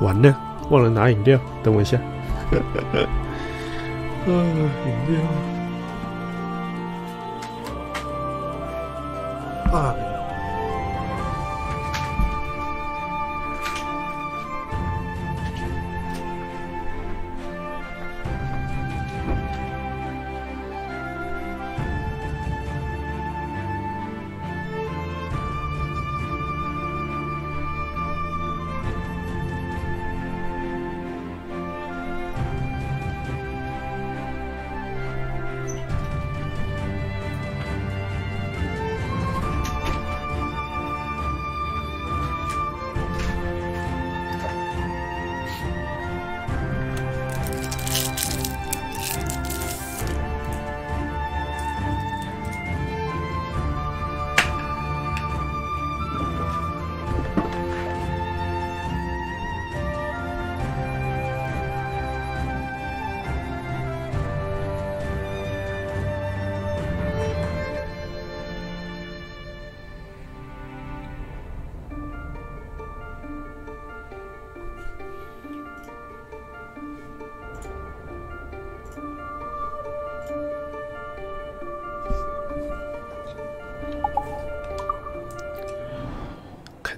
完了，忘了拿饮料，等我一下。饮料。啊。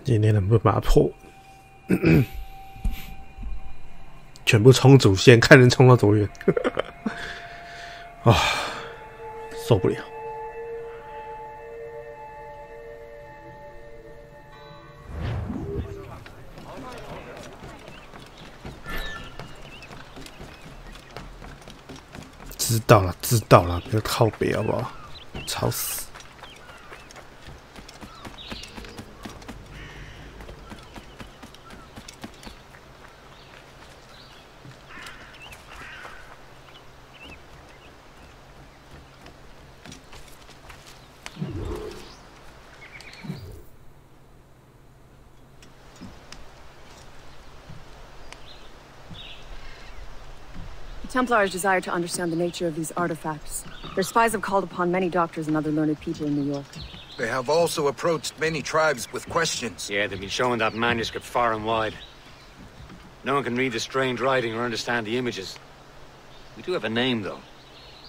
今天能不能把它破？全部冲主线，看能冲到多远。啊，受不了！知道了，知道了，不要靠北好不好？吵死！ Templars desire to understand the nature of these artifacts. Their spies have called upon many doctors and other learned people in New York. They have also approached many tribes with questions. Yeah, they've been showing that manuscript far and wide. No one can read the strange writing or understand the images. We do have a name, though.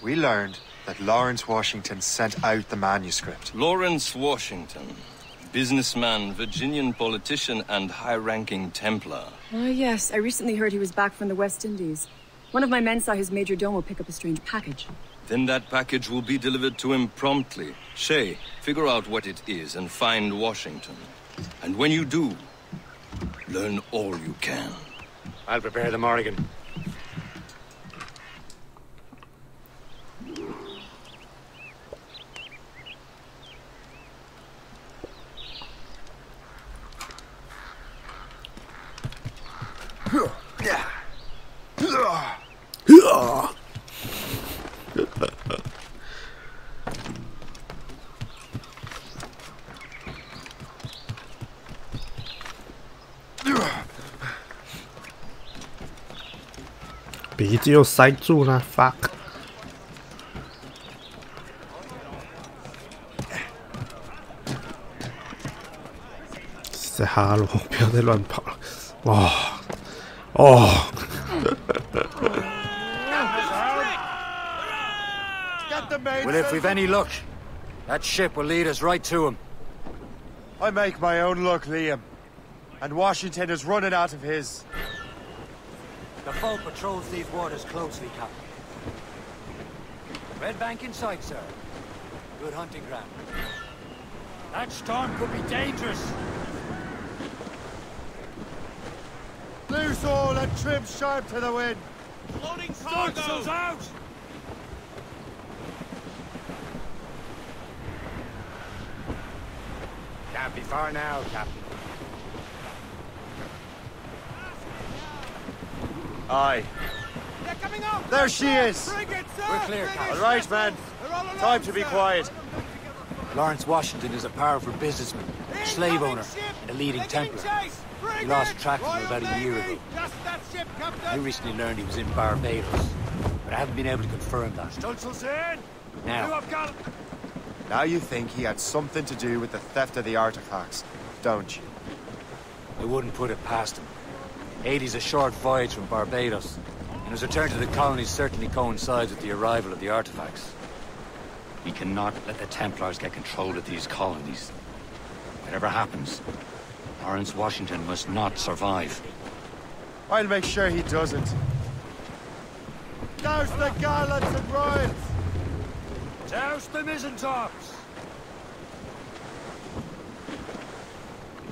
We learned that Lawrence Washington sent out the manuscript. Lawrence Washington. Businessman, Virginian politician, and high-ranking Templar. Oh, yes. I recently heard he was back from the West Indies. One of my men saw his major domo pick up a strange package. Then that package will be delivered to him promptly. Shay, figure out what it is and find Washington. And when you do, learn all you can. I'll prepare the Morrigan.鼻子又塞住了 ，fuck！ 在哈喽，不要再乱跑了，哇，哦。Well, if we've any luck, that ship will lead us right to him. I make my own luck, Liam. And Washington is running out of his. The boat patrols these waters closely, Captain. Red bank in sight, sir. Good hunting ground. That storm could be dangerous. Loose all and trim sharp to the wind. Loading cargoes out! Can't be far now, Captain. Aye. They're coming up! There she is! We're clear, Captain. All right, man. Time to be quiet. Lawrence Washington is a powerful businessman, slave owner, and a leading Templar. We lost track of him about a year ago. I recently learned he was in Barbados, but I haven't been able to confirm that. Now you think he had something to do with the theft of the artifacts, don't you? I wouldn't put it past him. '80's a short voyage from Barbados, and his return to the colonies certainly coincides with the arrival of the artifacts. We cannot let the Templars get control of these colonies. Whatever happens, Lawrence Washington must not survive. I'll make sure he doesn't. Douse the gallants and royals! Douse the mizzentops!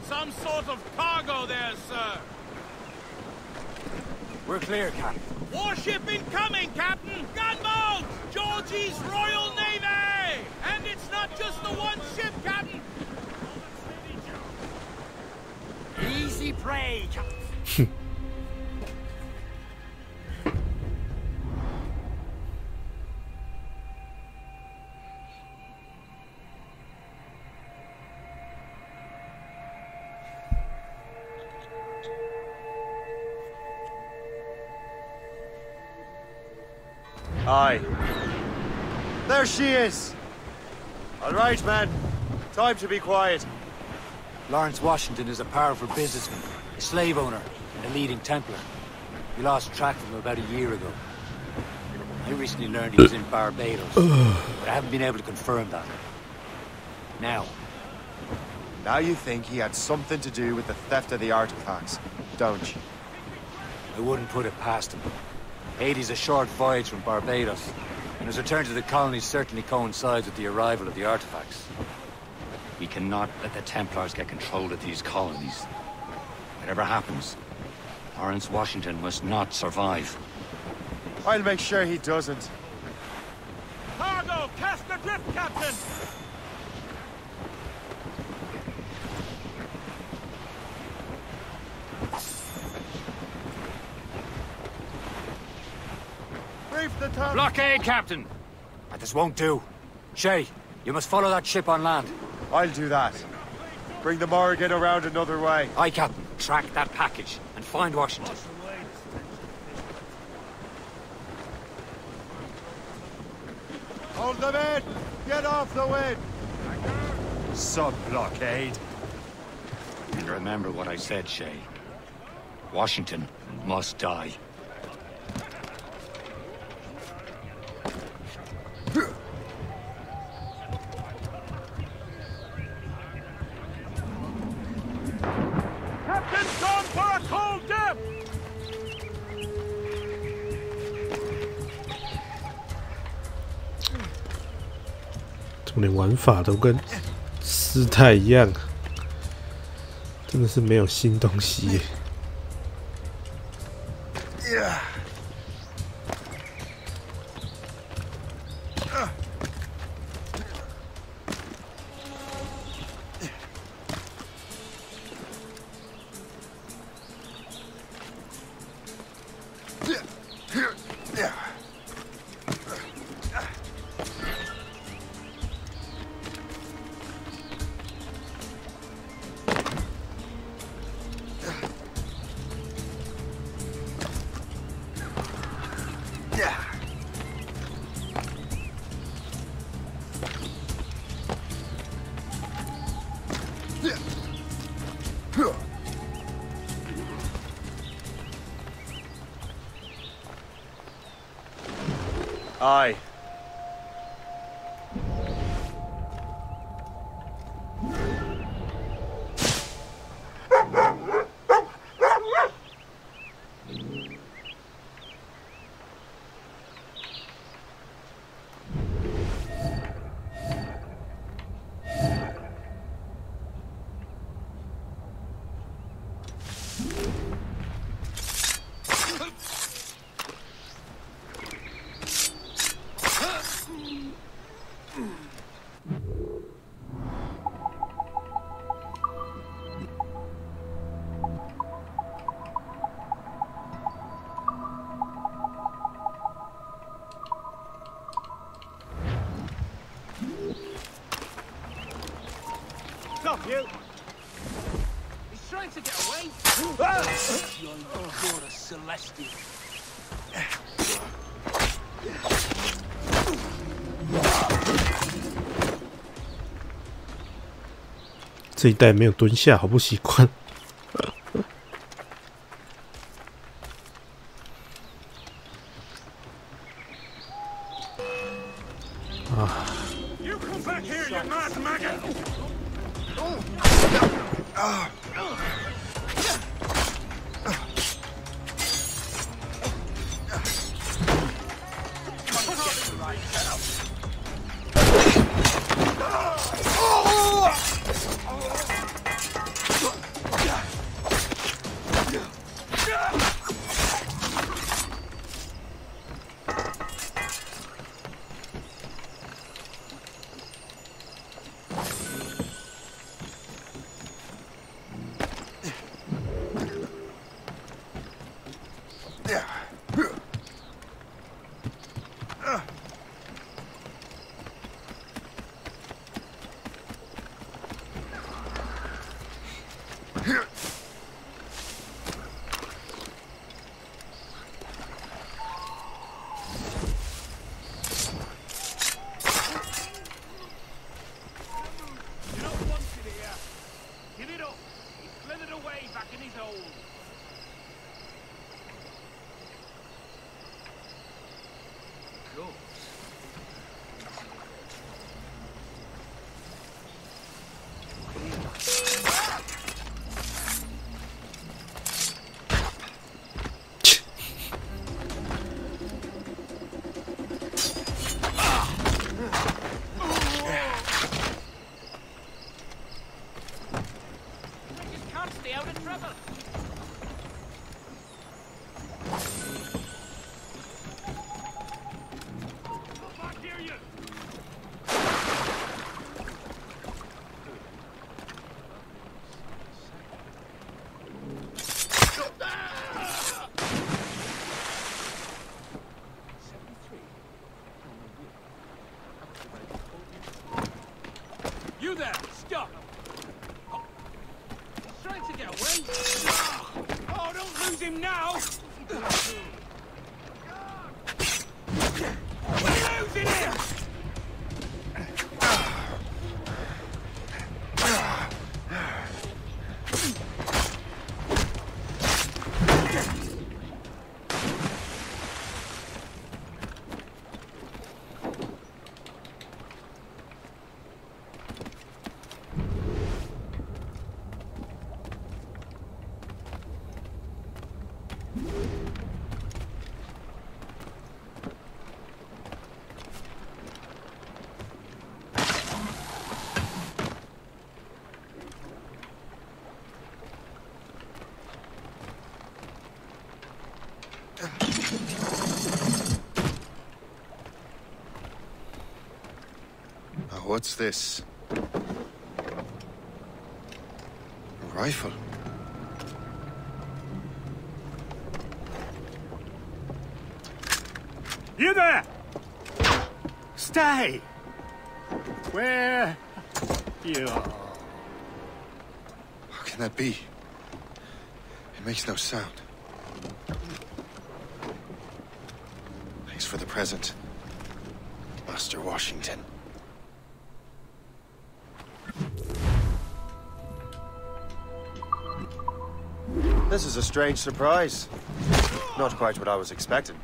Some sort of cargo there, sir. We're clear, Captain. Warship incoming, Captain! Gunboat! Georgie's Royal Navy! And it's not just the one ship, Captain! Easy prey, Captain. Aye. There she is! All right, man. Time to be quiet. Lawrence Washington is a powerful businessman, a slave owner, and a leading Templar. We lost track of him about a year ago. I recently learned he was in Barbados, but I haven't been able to confirm that. Now you think he had something to do with the theft of the artifacts, don't you? I wouldn't put it past him. '80's a short voyage from Barbados, and his return to the colonies certainly coincides with the arrival of the artifacts. We cannot let the Templars get control of these colonies. Whatever happens, Lawrence Washington must not survive. I'll make sure he doesn't. Cargo! Cast adrift, Captain! Brief the top. Blockade, Captain! This won't do. Shay, you must follow that ship on land. I'll do that. Bring the Morrigan around another way. Aye, Captain. Track that package and find Washington. Hold them in! Get off the wind! Sub-blockade. And remember what I said, Shay. Washington must die. Captain's gone for a cold dip!怎么连玩法都跟师太一样，真的是没有新东西耶。Aye. Stop you! He's trying to get away! You're a Celestial. 这一代没有蹲下，好不习惯。You there! Stop! Oh. He's trying to get away. Oh, don't lose him now! We're losing him! What's this? A rifle? You there! Stay! Where you are? How can that be? It makes no sound. Thanks for the present, Master Washington. This is a strange surprise. Not quite what I was expecting.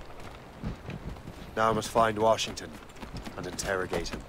Now I must find Washington and interrogate him.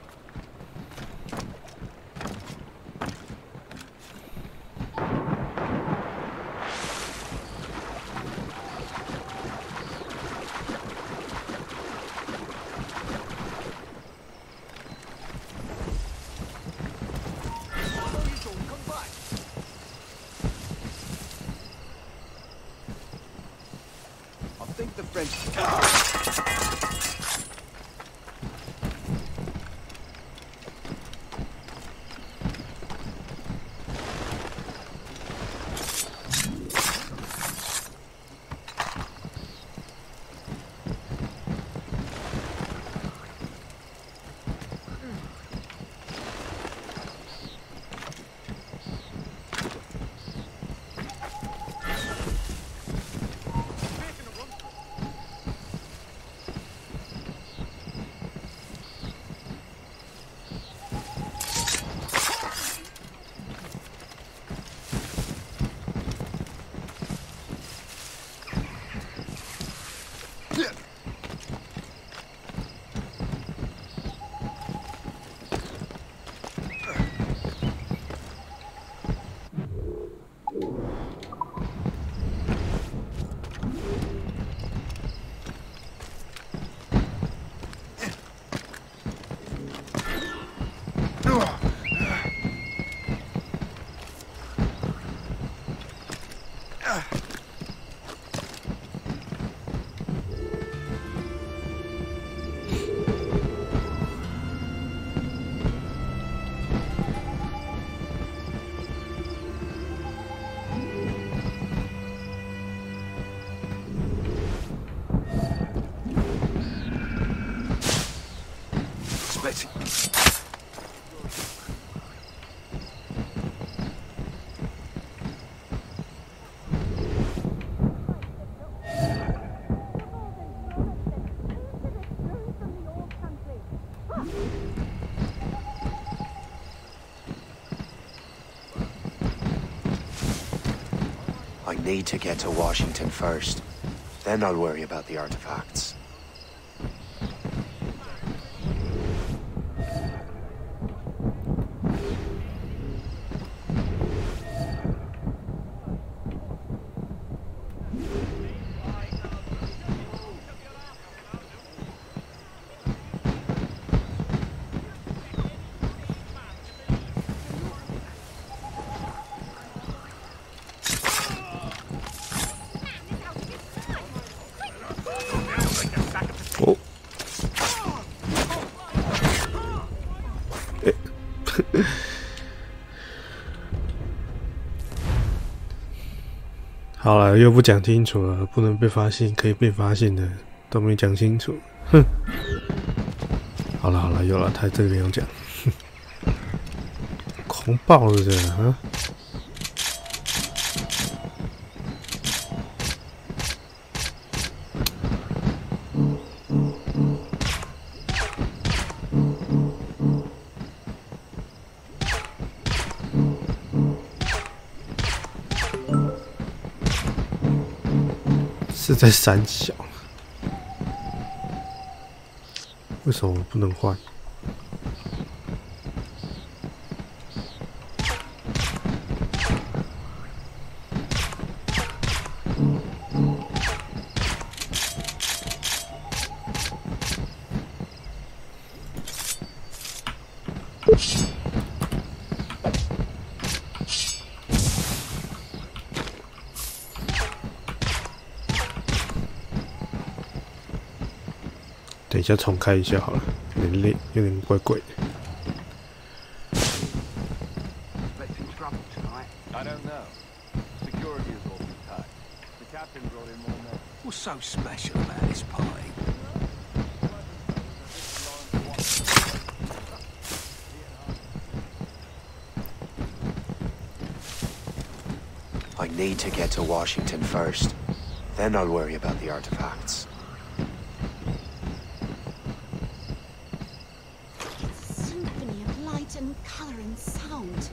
I need to get to Washington first. Then I'll worry about the artifacts.好了，又不讲清楚了，不能被发现，可以被发现的都没讲清楚，哼。好了好了，有了，他这个没有讲，狂暴是不是啊？是在三小，为什么不能换？等一下重开一下好了，有点累，有点怪怪的。What's so special about this party? I need to get to Washington first. Then I'll worry about the artifacts. Symphony of light and color and sound.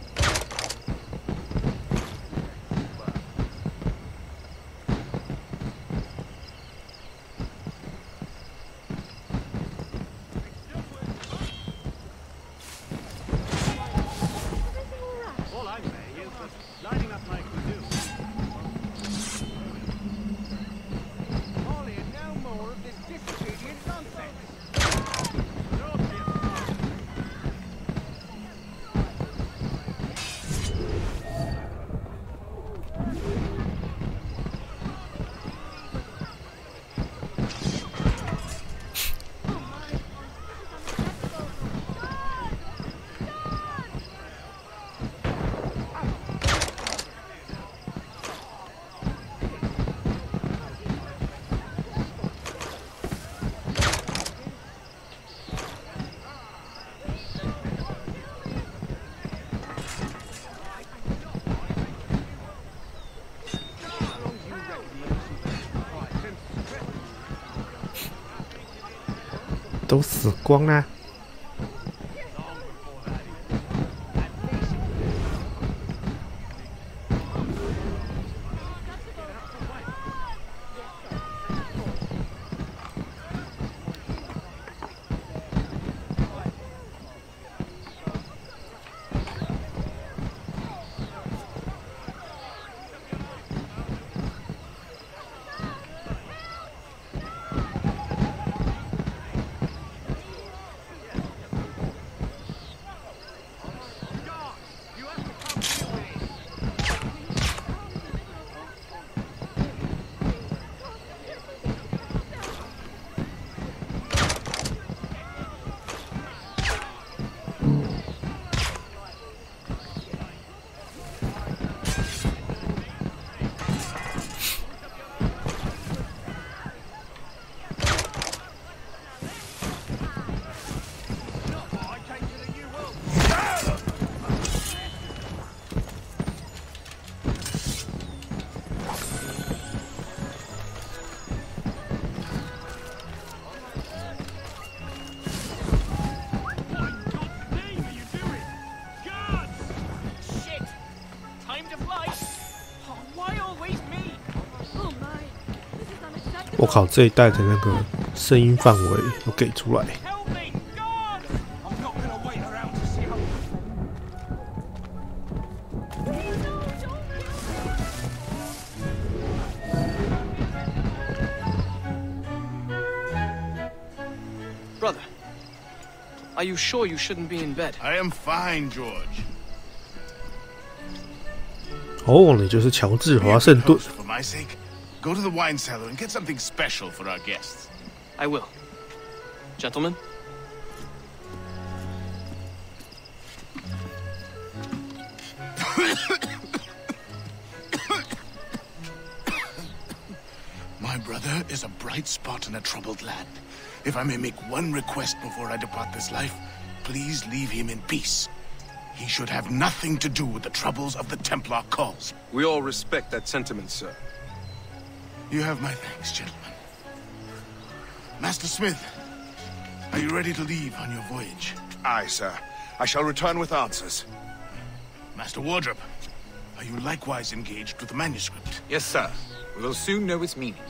都死光啦！我靠，这一代的那个声音范围都给出来。Help me! God! I'm not gonna wait around to see how. Brother, are you sure you shouldn't be in bed? I am fine, George. 哦，你就是乔治·华盛顿。 For my sake, go to the wine cellar and get something special for our guests. I will. Gentlemen? My brother is a bright spot in a troubled land. If I may make one request before I depart this life, please leave him in peace. He should have nothing to do with the troubles of the Templar cause. We all respect that sentiment, sir. You have my thanks, gentlemen. Master Smith, are you ready to leave on your voyage? Aye, sir. I shall return with answers. Master Wardrop, are you likewise engaged with the manuscript? Yes, sir. We will soon know its meaning.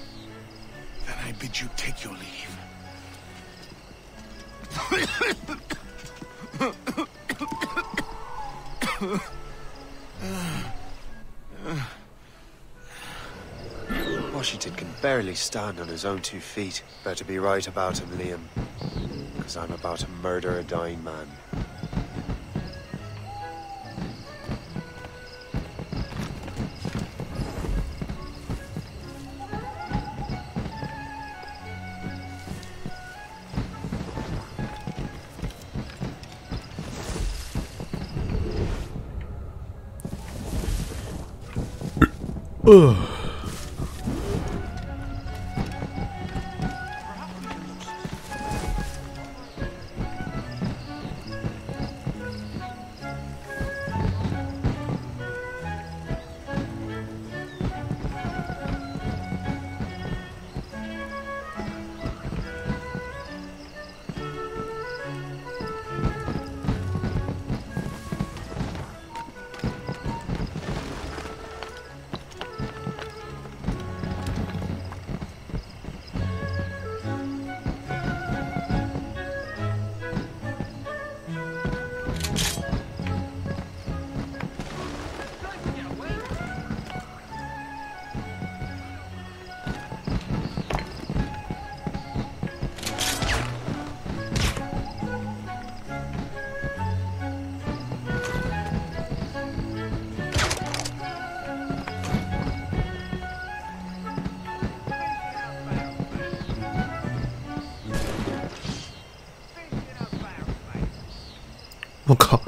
Then I bid you take your leave. Washington can barely stand on his own 2 feet. Better be right about him, Liam. Because I'm about to murder a dying man.我靠！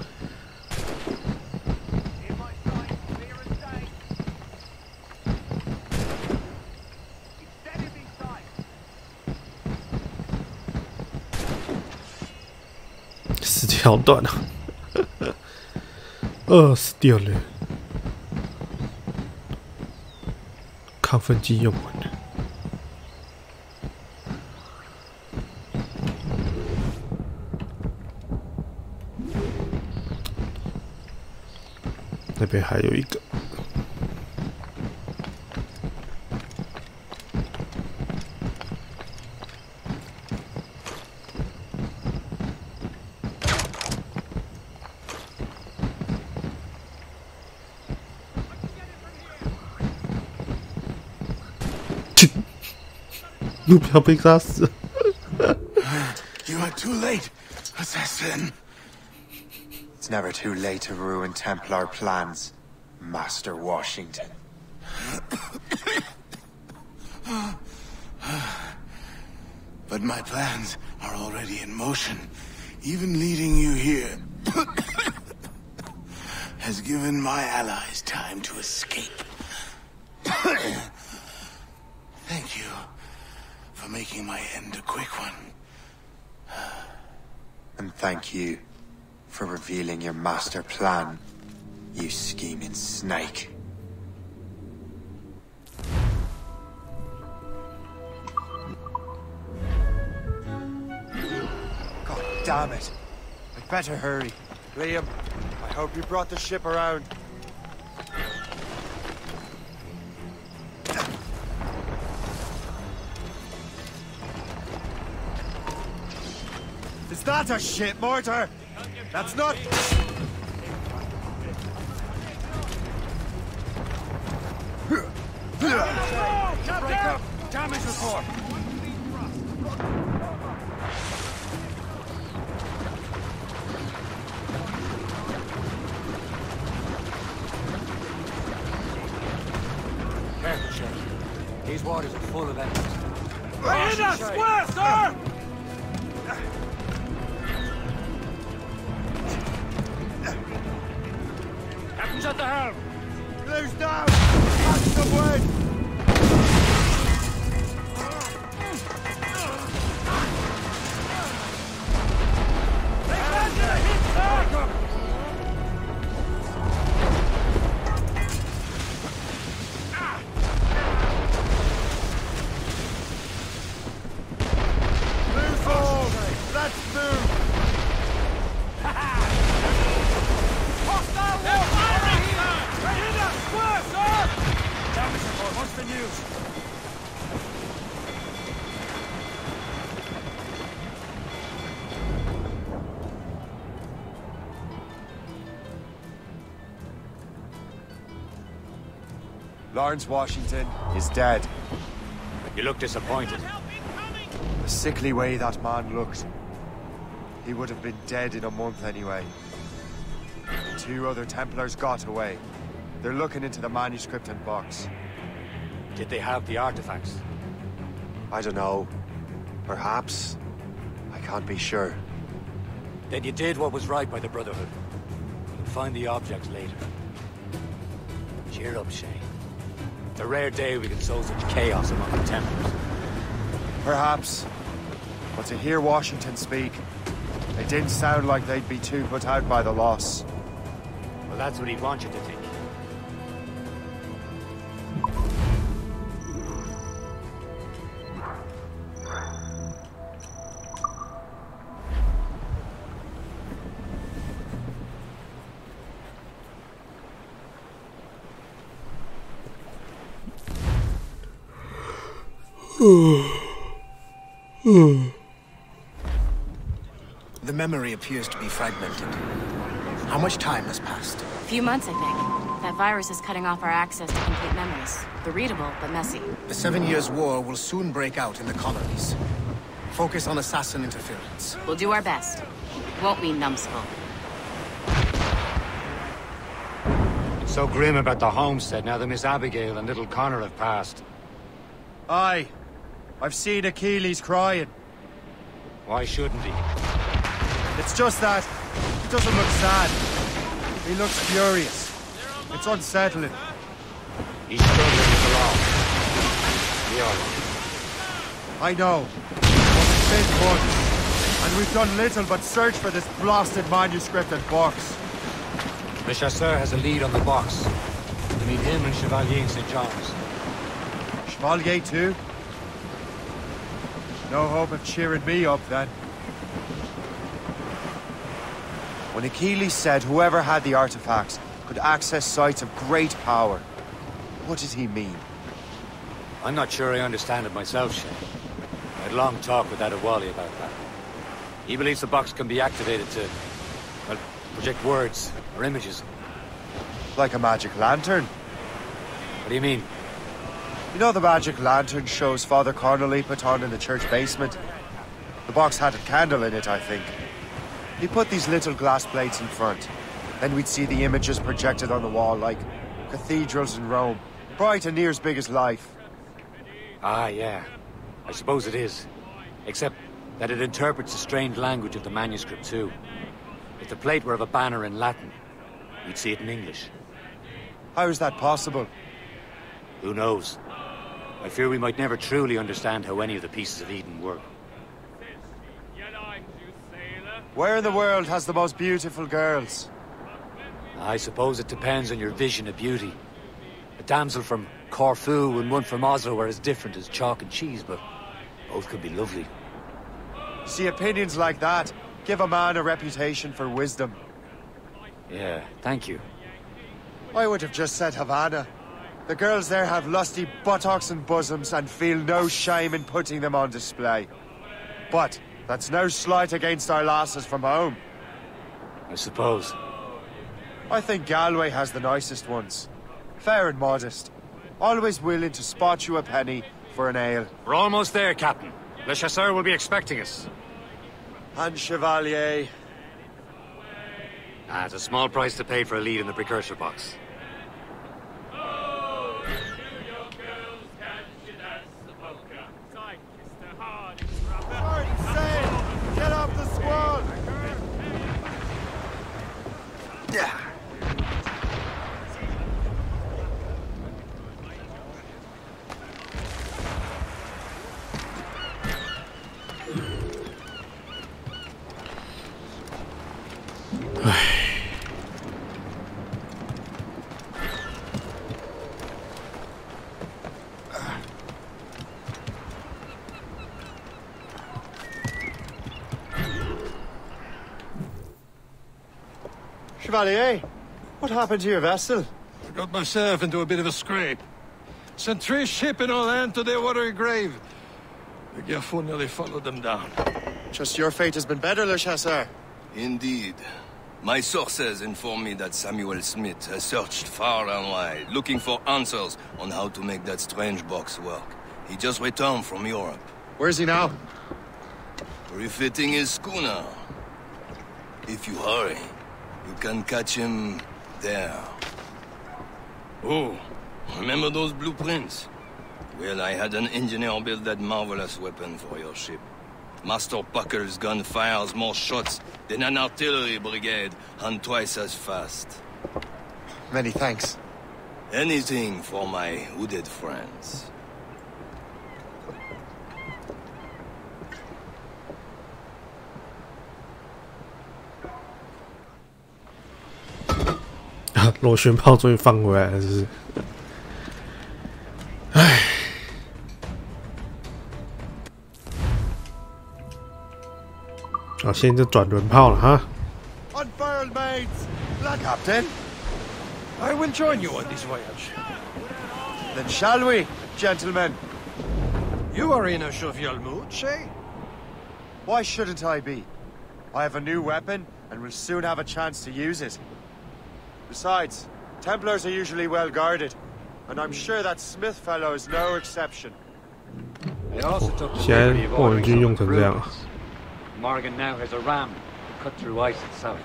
死条断了，死掉了，亢奋剂用完了。那边还有一个。路标被杀死。You are too late, assassin. It's never too late to ruin Templar plans, Master Washington. But my plans are already in motion. Even leading you here has given my allies time to escape. Thank you for making my end a quick one. And thank you for revealing your master plan, you scheming snake. God damn it. I'd better hurry. Liam, I hope you brought the ship around. that a shit mortar? That's not... Break up! Damage report! Careful, Sheriff. These waters are full of enemies. Right in that square, sir! Captain's at the helm! Blue's down! Catch the wind! Lawrence Washington is dead. You look disappointed. The sickly way that man looked. He would have been dead in a month anyway. The 2 other Templars got away. They're looking into the manuscript and box. Did they have the artifacts? I don't know. Perhaps. I can't be sure. Then you did what was right by the Brotherhood. You'll find the objects later. Cheer up, Shay. It's a rare day we can sow such chaos among the Templars. Perhaps. But to hear Washington speak, it didn't sound like they'd be too put out by the loss. Well, that's what he'd want you to think. The memory appears to be fragmented. How much time has passed? A few months, I think. That virus is cutting off our access to complete memories. They're readable, but messy. The 7 Years' War will soon break out in the colonies. Focus on assassin interference. We'll do our best. Won't we, numbskull? It's so grim about the homestead now that Miss Abigail and little Connor have passed. Aye. I've seen Achilles crying. Why shouldn't he? It's just that he doesn't look sad. He looks furious. It's unsettling. He's struggling with the law. We are. I know. But it's been fun. And we've done little but search for this blasted manuscript and box. Le Chasseur has a lead on the box. We meet him and Chevalier in St. John's. Chevalier too? No hope of cheering me up, then. When Achilles said whoever had the artifacts could access sites of great power, what did he mean? I'm not sure I understand it myself, Shay. I had a long talk with Adewale about that. He believes the box can be activated to, well, project words or images. Like a magic lantern? What do you mean? You know the magic lantern shows Father Connolly put on in the church basement? The box had a candle in it, I think. He put these little glass plates in front. Then we'd see the images projected on the wall like cathedrals in Rome. Bright and near as big as life. Ah, yeah. I suppose it is. Except that it interprets the strange language of the manuscript, too. If the plate were of a banner in Latin, we'd see it in English. How is that possible? Who knows? I fear we might never truly understand how any of the pieces of Eden work. Where in the world has the most beautiful girls? I suppose it depends on your vision of beauty. A damsel from Corfu and one from Oslo are as different as chalk and cheese, but both could be lovely. See, opinions like that give a man a reputation for wisdom. Yeah, thank you. I would have just said Havana. The girls there have lusty buttocks and bosoms and feel no shame in putting them on display. But That's no slight against our lasses from home. I suppose. I think Galway has the nicest ones. Fair and modest. Always willing to spot you a penny for an ale. We're almost there, Captain. Le Chasseur will be expecting us. And Chevalier. It's a small price to pay for a lead in the precursor box. Get off the squad! Yeah. Chevalier, what happened to your vessel? I got myself into a bit of a scrape. Sent 3 ships in our land to their watery grave. The Gerfaut nearly followed them down. Just your fate has been better, Le Chasseur. Indeed. My sources inform me that Samuel Smith has searched far and wide, looking for answers on how to make that strange box work. He just returned from Europe. Where's he now? Refitting his schooner. If you hurry, you can catch him there. Oh, remember those blueprints? Well, I had an engineer build that marvelous weapon for your ship. Master Puckle's gun fires more shots than an artillery brigade, and twice as fast. Many thanks. Anything for my hooded friends.螺旋炮终于放回来了，是不是？唉。好，现在就转轮炮了哈。Unfurled mates, Captain. I will join you on this voyage. Then shall we, gentlemen? You are in a jovial mood, Shay? Why shouldn't I be? I have a new weapon, and will soon have a chance to use it. Besides, Templars are usually well guarded, and I'm sure that Smith fellow is no exception. They also took the 现在 liberty of 望远 ordering 镜用 some 成这样啊。 Morgan now has a ram to cut through ice itself.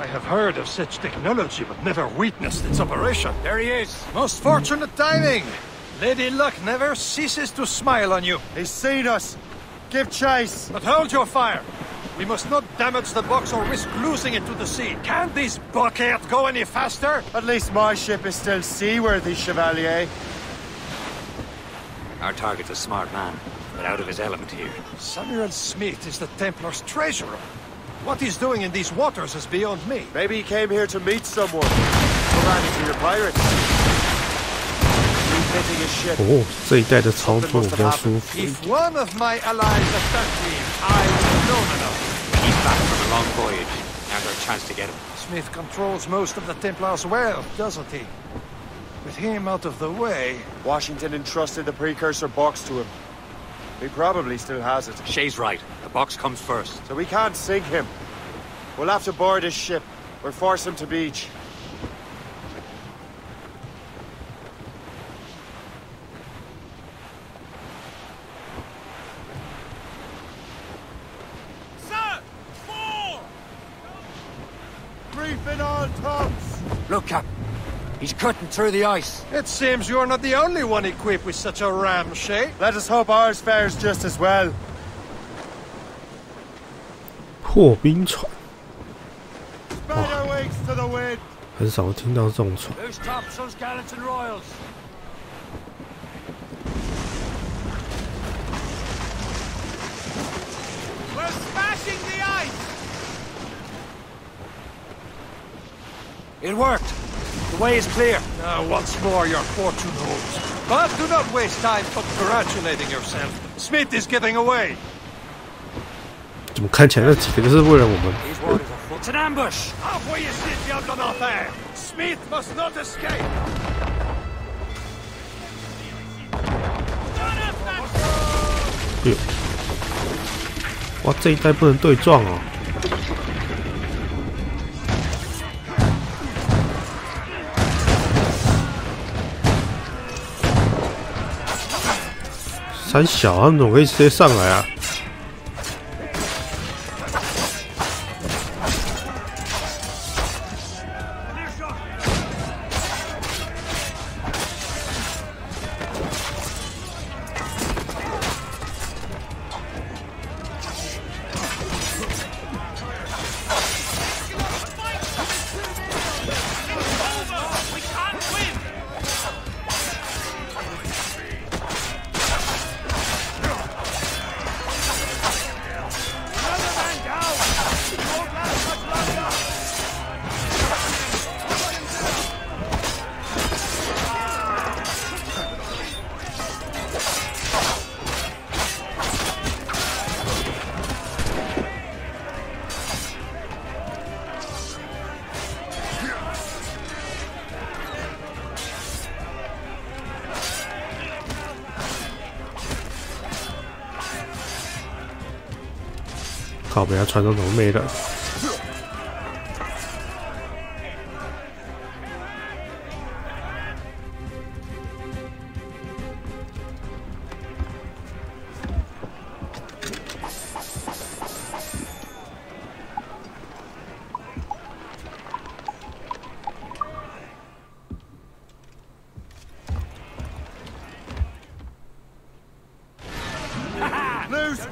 I have heard of such technology, but never witnessed its operation. There he is! Most fortunate timing! Lady Luck never ceases to smile on you. He's seen us! Give chase! But hold your fire! We must not damage the box or risk losing it to the sea. Can't this bucket go any faster? At least my ship is still seaworthy, Chevalier. Our target's a smart man, but out of his element here. Samuel Smith is the Templar's treasurer. What he's doing in these waters is beyond me. Maybe he came here to meet someone. Or ran into your pirates. Refitting his ship. 哦，这一代的操作比较舒服。 If one of my allies attack me, I will know enough. He's back from a long voyage. Now's our chance to get him. Smith controls most of the Templars' wealth, doesn't he? With him out of the way... Washington entrusted the precursor box to him. He probably still has it. Shay's right. The box comes first. So we can't sink him. We'll have to board his ship, or force him to beach. Sir! More! Reefing all tops! Look, Captain. He's cutting through the ice. It seems you're not the only one equipped with such a ram, Shay. Let us hope ours fares just as well. 破冰船， Spread our wings to the wind. 很少听到这种船。 Loose topsails, gallants, and royals. We're smashing the ice! It worked. The way is clear. Now, once more, your fortune holds. But do not waste time congratulating yourself. Smith is getting away. 怎么看起来那几个就是为了我们？ These waters are full. It's an ambush. Envoyez ces diables en enfer! Smith must not escape! 哇，这一代不能对撞哦。三小啊，怎么可以直接上来啊？靠北，他传送怎么没了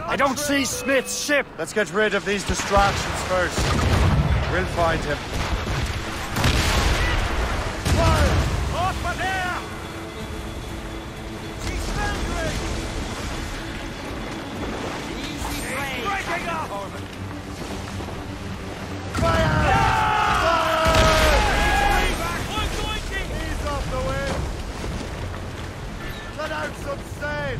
？I don't see Smith's ship. Let's get rid of these distractions first. We'll find him. Fire! Off there! She's foundering! Easy break! Breaking up! Fire! Fire! He's off the wind! Let out some sail!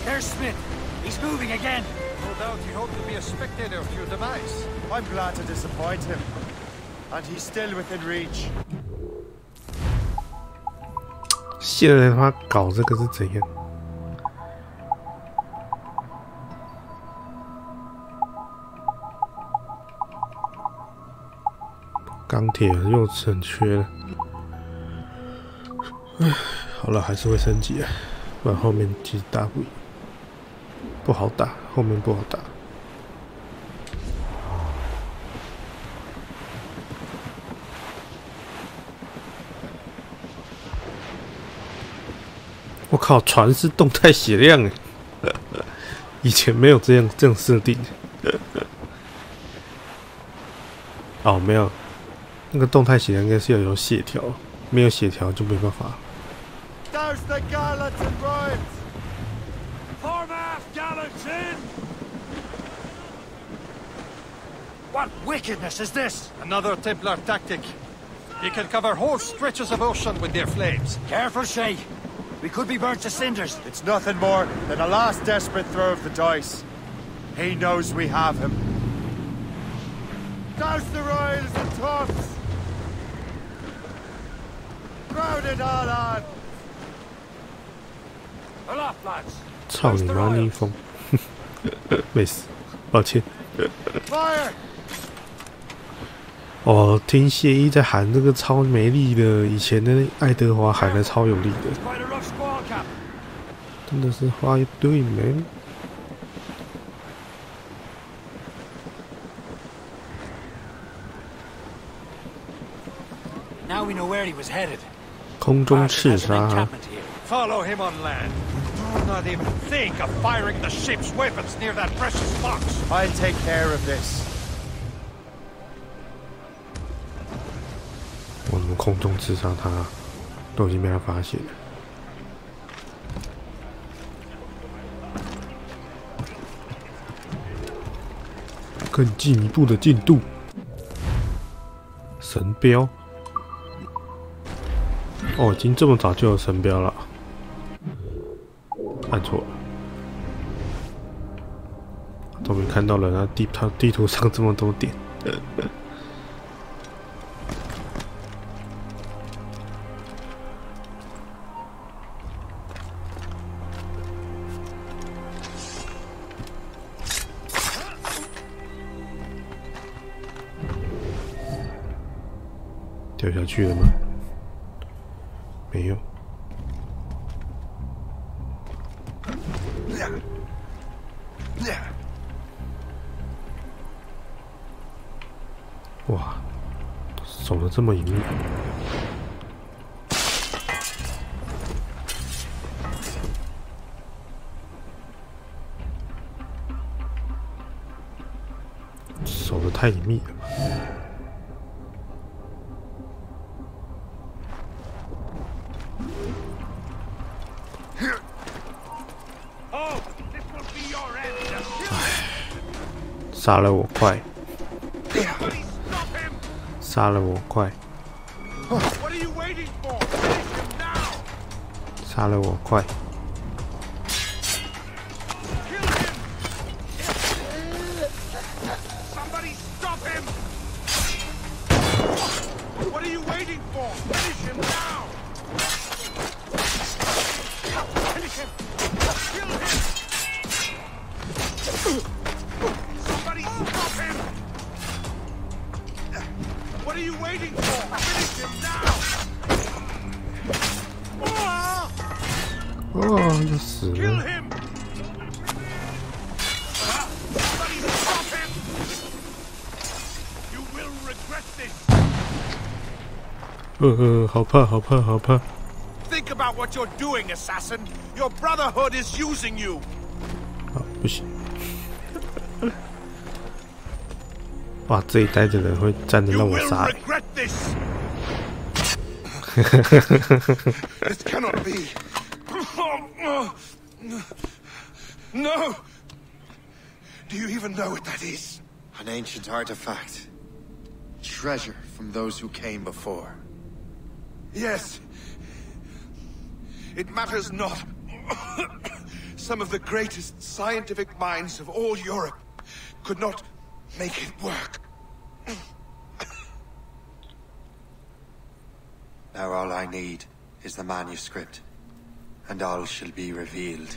There's Smith. He's moving again. No doubt he hoped to be a spectator of your demise. I'm glad to disappoint him. And he's still within reach. 现在他妈搞这个是怎样？钢铁又很缺了。唉，好了，还是会升级啊，不然后面其实打不好打，后面不好打。我靠，船是动态血量哎，以前没有这样设定。哦，没有，那个动态血量应该是要有血条，没有血条就没办法。Douse the gallants and royals! Form aft gallants in! What wickedness is this? Another Templar tactic. They can cover whole stretches of ocean with their flames. Careful, Shay. We could be burnt to cinders. It's nothing more than a last desperate throw of the dice. He knows we have him. Douse the royals and tops! Crowd it all on! Aloft, lads! 操你妈逆风！没死，抱歉。Fire! 哦，听谢依在喊这个超没力的，以前的爱德华喊的超有力的，真的是话一堆没。Now we know where he was headed. 空中刺杀。 Follow him on land. Do not even think of firing the ship's weapons near that precious box. I'll take care of this. 我怎么空中刺杀他？都已经被他发现了。更进一步的进度。神标。哦，已经这么早就有神标了。按错了。终于看到了，然后地图上这么多点。掉下去了吗？没有。哇，守得这么隐秘。守得太隐秘了吧。杀了我快！杀了我快！杀了我快！哦，就死了。好怕，好怕，好怕。Think about what you're doing, assassin. Your brotherhood is using you. 好，不行。哇，这一代的人会站着让我杀。This cannot be. No! Do you even know what that is? An ancient artifact. Treasure from those who came before. Yes. It matters not. Some of the greatest scientific minds of all Europe could not make it work. Now all I need is the manuscript, and all shall be revealed.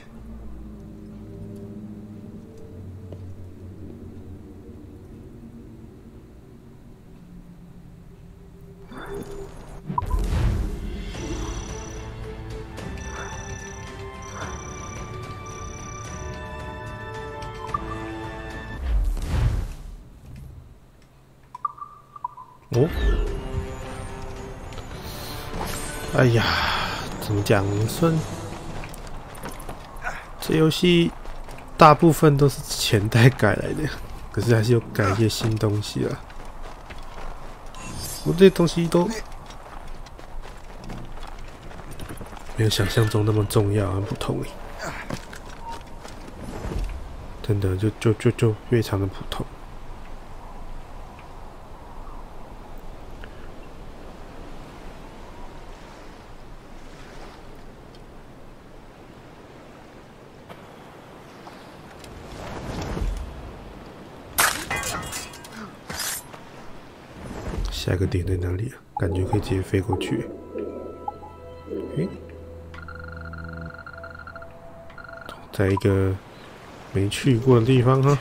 Oh. 哎呀，怎么讲？这游戏大部分都是前代改来的，可是还是有改一些新东西啊。我这些东西都没有想象中那么重要，很普通诶。真的就非常的普通。下一个点在哪里啊？感觉可以直接飞过去。在一个没去过的地方哈。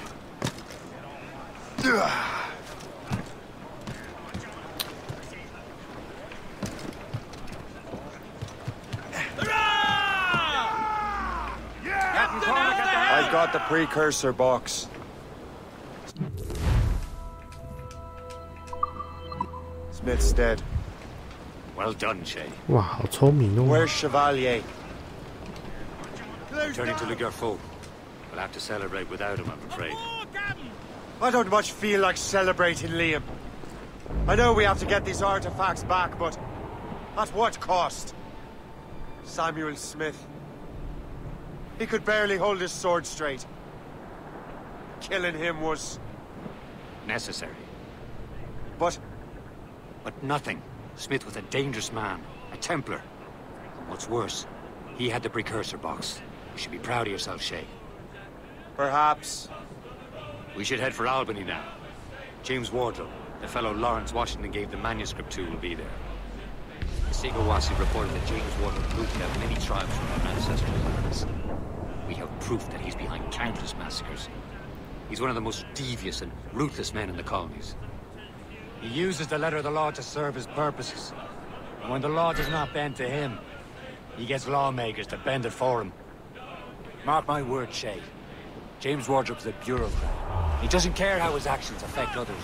I got the precursor box. Smith's dead. Well done, Shay. 哇，好聪明哦！ Where's Chevalier? Turning to Garfo. We'll have to celebrate without him, I'm afraid. I don't much feel like celebrating, Liam. I know we have to get these artifacts back, but at what cost? Samuel Smith. He could barely hold his sword straight. Killing him was... necessary. But nothing. Smith was a dangerous man, a Templar. What's worse, he had the precursor box. You should be proud of yourself, Shay. Perhaps. We should head for Albany now. James Wardle, the fellow Lawrence Washington gave the manuscript to, will be there. Sigawasi reported that James Wardle rooted out many tribes from our ancestral lands. We have proof that he's behind countless massacres. He's one of the most devious and ruthless men in the colonies. He uses the letter of the law to serve his purposes. And when the law does not bend to him, he gets lawmakers to bend it for him. Mark my word, Shay. James Wardrop's a bureaucrat. He doesn't care how his actions affect others.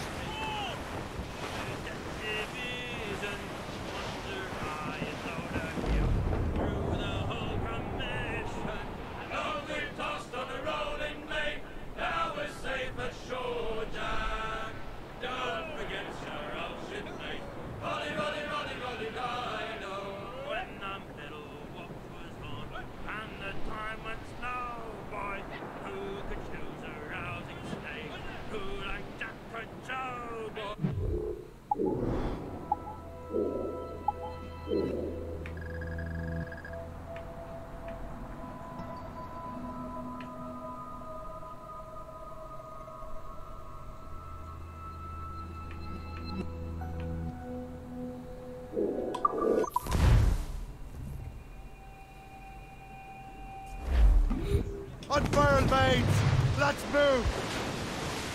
Unfurl, mates! Let's move!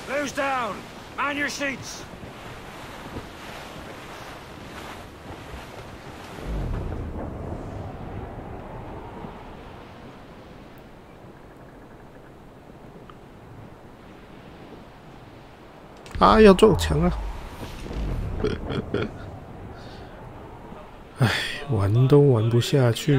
Blues down! Man your seats!啊，要撞墙啊！唉，玩都玩不下去。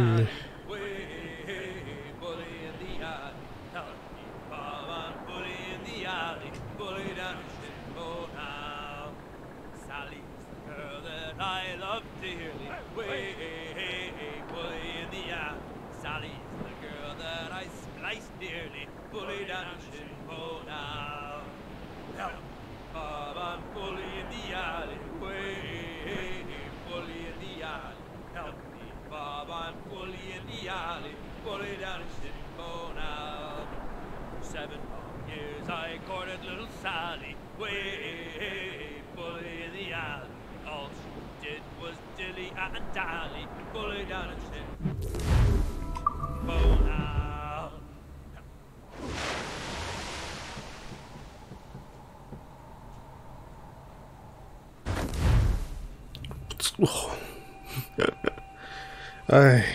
哎，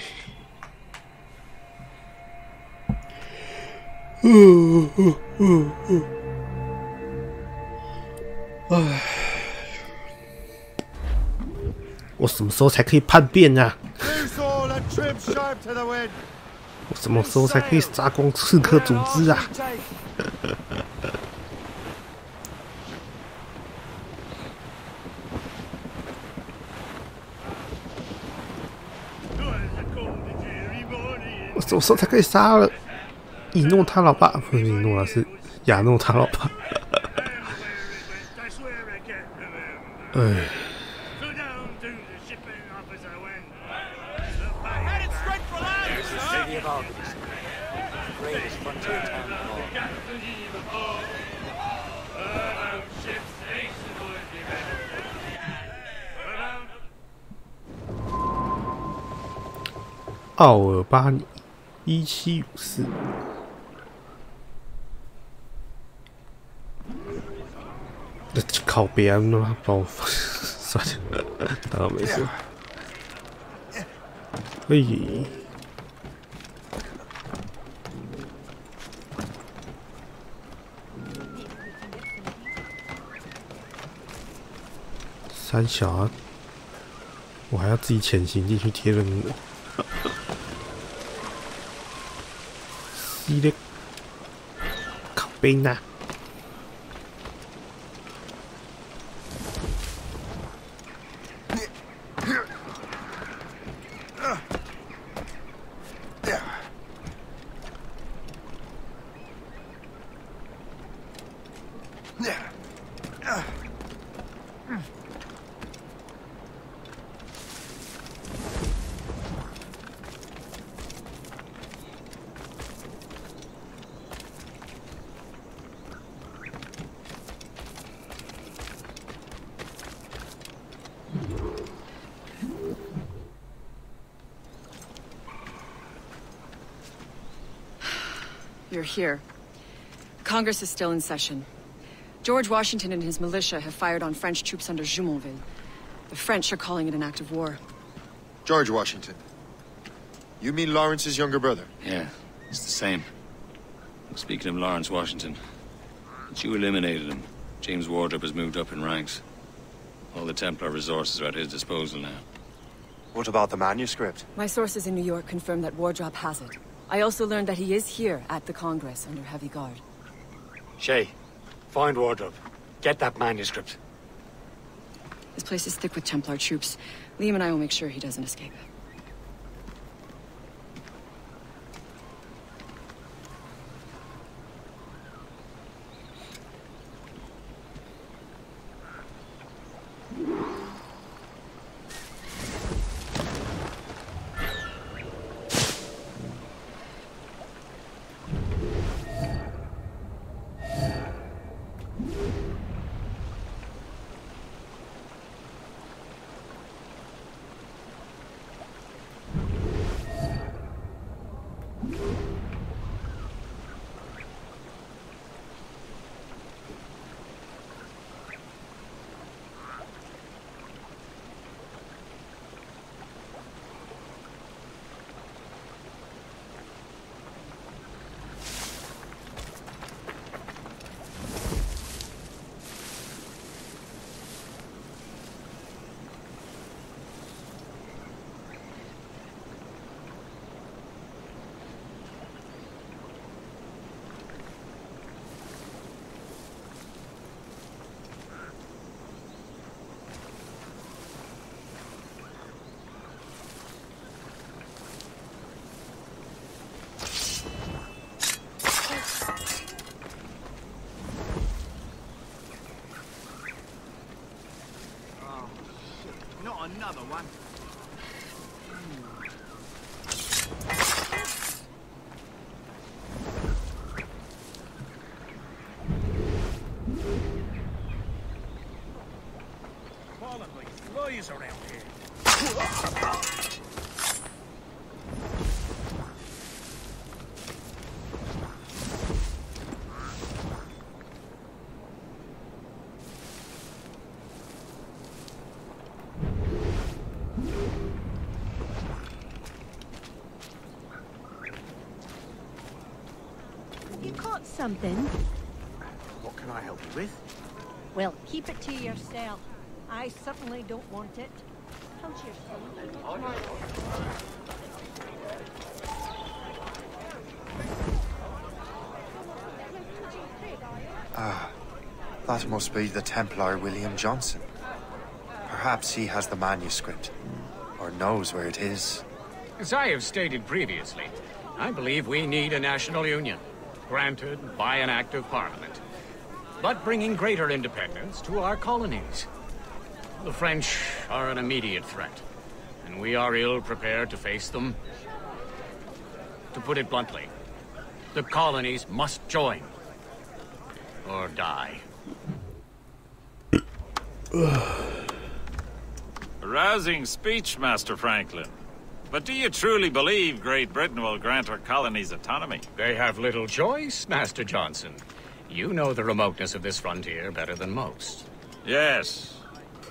哎，我什么时候才可以叛变啊？我什么时候才可以杀光刺客组织啊？我什么时候才可以杀了以诺他老爸？不是以诺啊，是亚诺他老爸。哎。奥尔巴尼1754，靠边啊！把我算了，当然没事。嘿，三小啊，我还要自己潜行进去贴任务。是的，靠边啊！ you're here. Congress is still in session. George Washington and his militia have fired on French troops under Jumonville. The French are calling it an act of war. George Washington. You mean Lawrence's younger brother? Yeah, it's the same. Speaking of Lawrence Washington, since you eliminated him, James Wardrop has moved up in ranks. All the Templar resources are at his disposal now. What about the manuscript? My sources in New York confirm that Wardrop has it. I also learned that he is here at the Congress under heavy guard. Shay, find Wardrop. Get that manuscript. This place is thick with Templar troops. Liam and I will make sure he doesn't escape. Another one. Falling like flies around here. Something. What can I help you with? Well, keep it to yourself. I certainly don't want it. Come to yourself. Ah, that must be the Templar William Johnson. Perhaps he has the manuscript, or knows where it is. As I have stated previously, I believe we need a national union. Granted by an act of parliament, but bringing greater independence to our colonies. The French are an immediate threat, and we are ill prepared to face them. To put it bluntly, the colonies must join, or die. A rousing speech, Master Franklin. But do you truly believe Great Britain will grant our colonies autonomy? They have little choice, Master Johnson. You know the remoteness of this frontier better than most. Yes,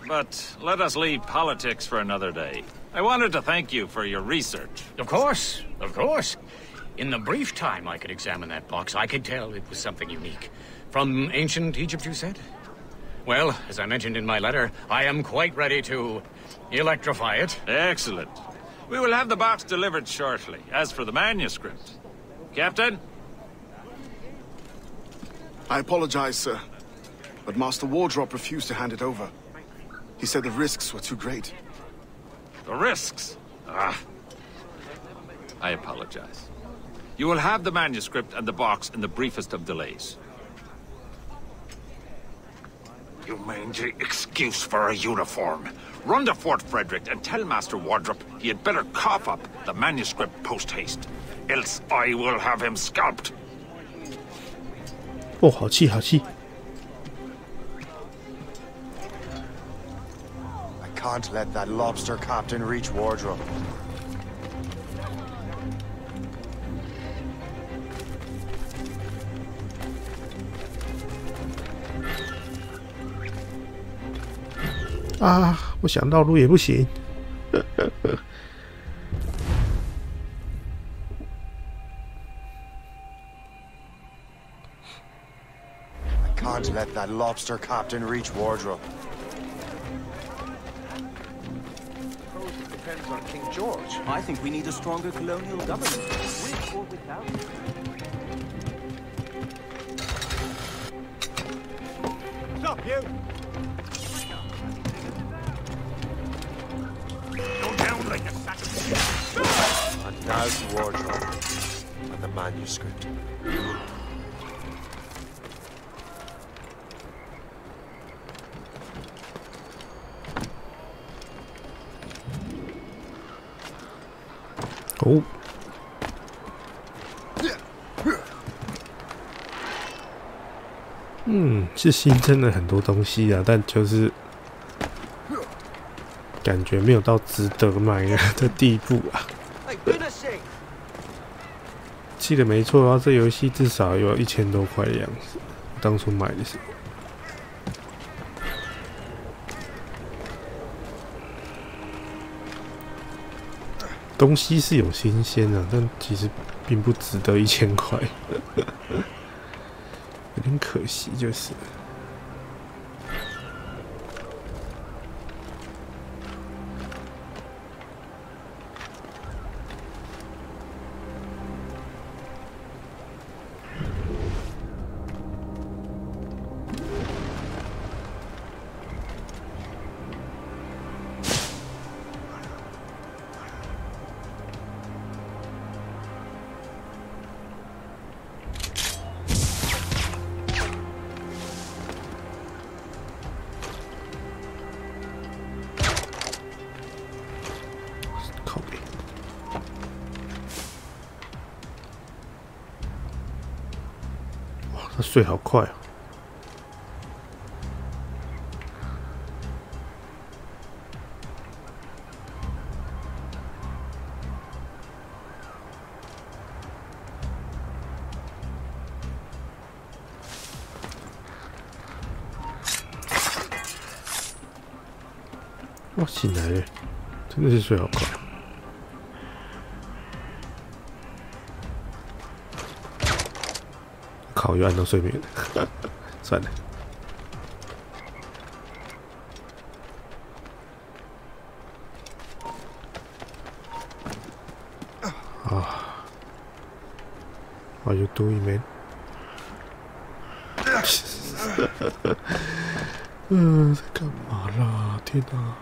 but let us leave politics for another day. I wanted to thank you for your research. Of course, of course. In the brief time I could examine that box, I could tell it was something unique. From ancient Egypt, you said? Well, as I mentioned in my letter, I am quite ready to electrify it. Excellent. We will have the box delivered shortly. As for the manuscript... Captain? I apologize, sir. But Master Wardrop refused to hand it over. He said the risks were too great. The risks? Ah. I apologize. You will have the manuscript and the box in the briefest of delays. You mangy excuse for a uniform. Run to Fort Frederick and tell Master Wardrop he had better cough up the manuscript post-haste. Else I will have him scalped. 哦，好气，好气！ I can't let that lobster captain reach Wardrop. 啊！我想绕路也不行。Can't let that lobster captain reach Wardrobe. Suppose it depends on King George. I think we need a stronger colonial government, with or without. Stop, you! Go down like a sack of And now to Wardrobe and the manuscript. Oh. 是新增了很多东西啊，但就是感觉没有到值得买的地步啊。记得没错啊，这游戏至少有1000多块的样子，当初买的时候。东西是有新鲜的，但其实并不值得1000块，有点可惜，就是。他睡好快啊！哇，醒来了，真的是睡好快。靠，又按到睡眠了，算了。啊 ，What are you doing, man？ 在干嘛啦？天哪！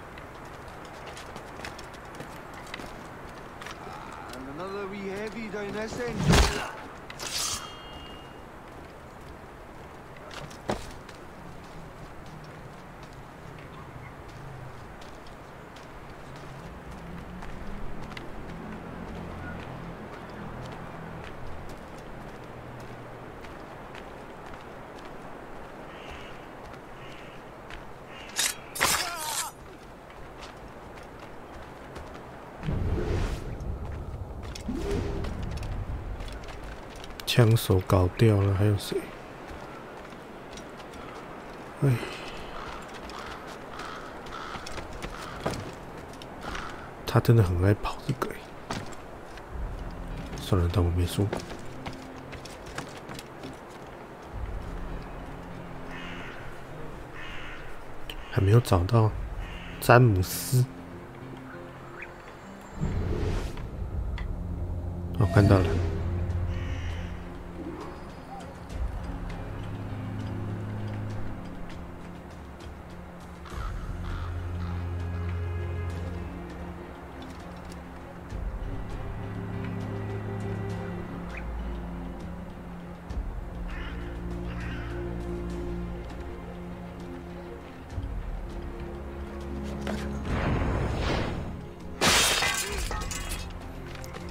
枪手搞掉了，还有谁？哎，他真的很爱跑这个。算了，当我没说。还没有找到詹姆斯。哦，看到了。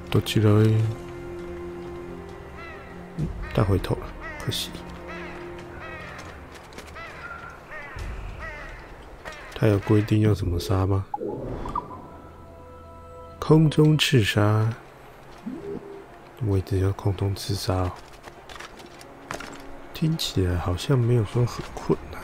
躲起来，带回头了，可惜。他有规定要怎么杀吗？空中刺杀，我一直要空中刺杀哦。听起来好像没有说很困难。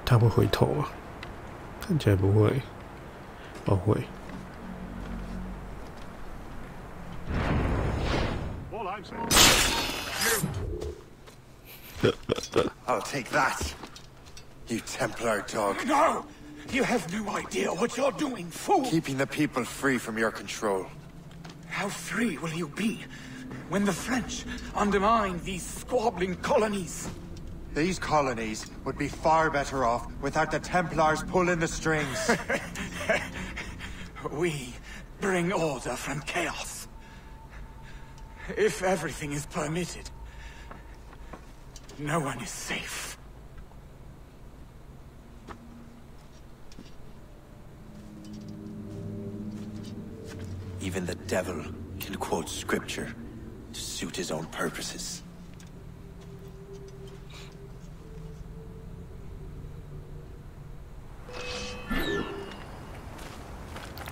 他会回头吗？看起来不会。哦，会。I'll take that, you Templar dog. No! You have no idea what you're doing, fool! Keeping the people free from your control. How free will you be when the French undermine these squabbling colonies? These colonies would be far better off without the Templars pulling the strings. We bring order from chaos. If everything is permitted, no one is safe. Even the devil can quote scripture to suit his own purposes.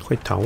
会逃。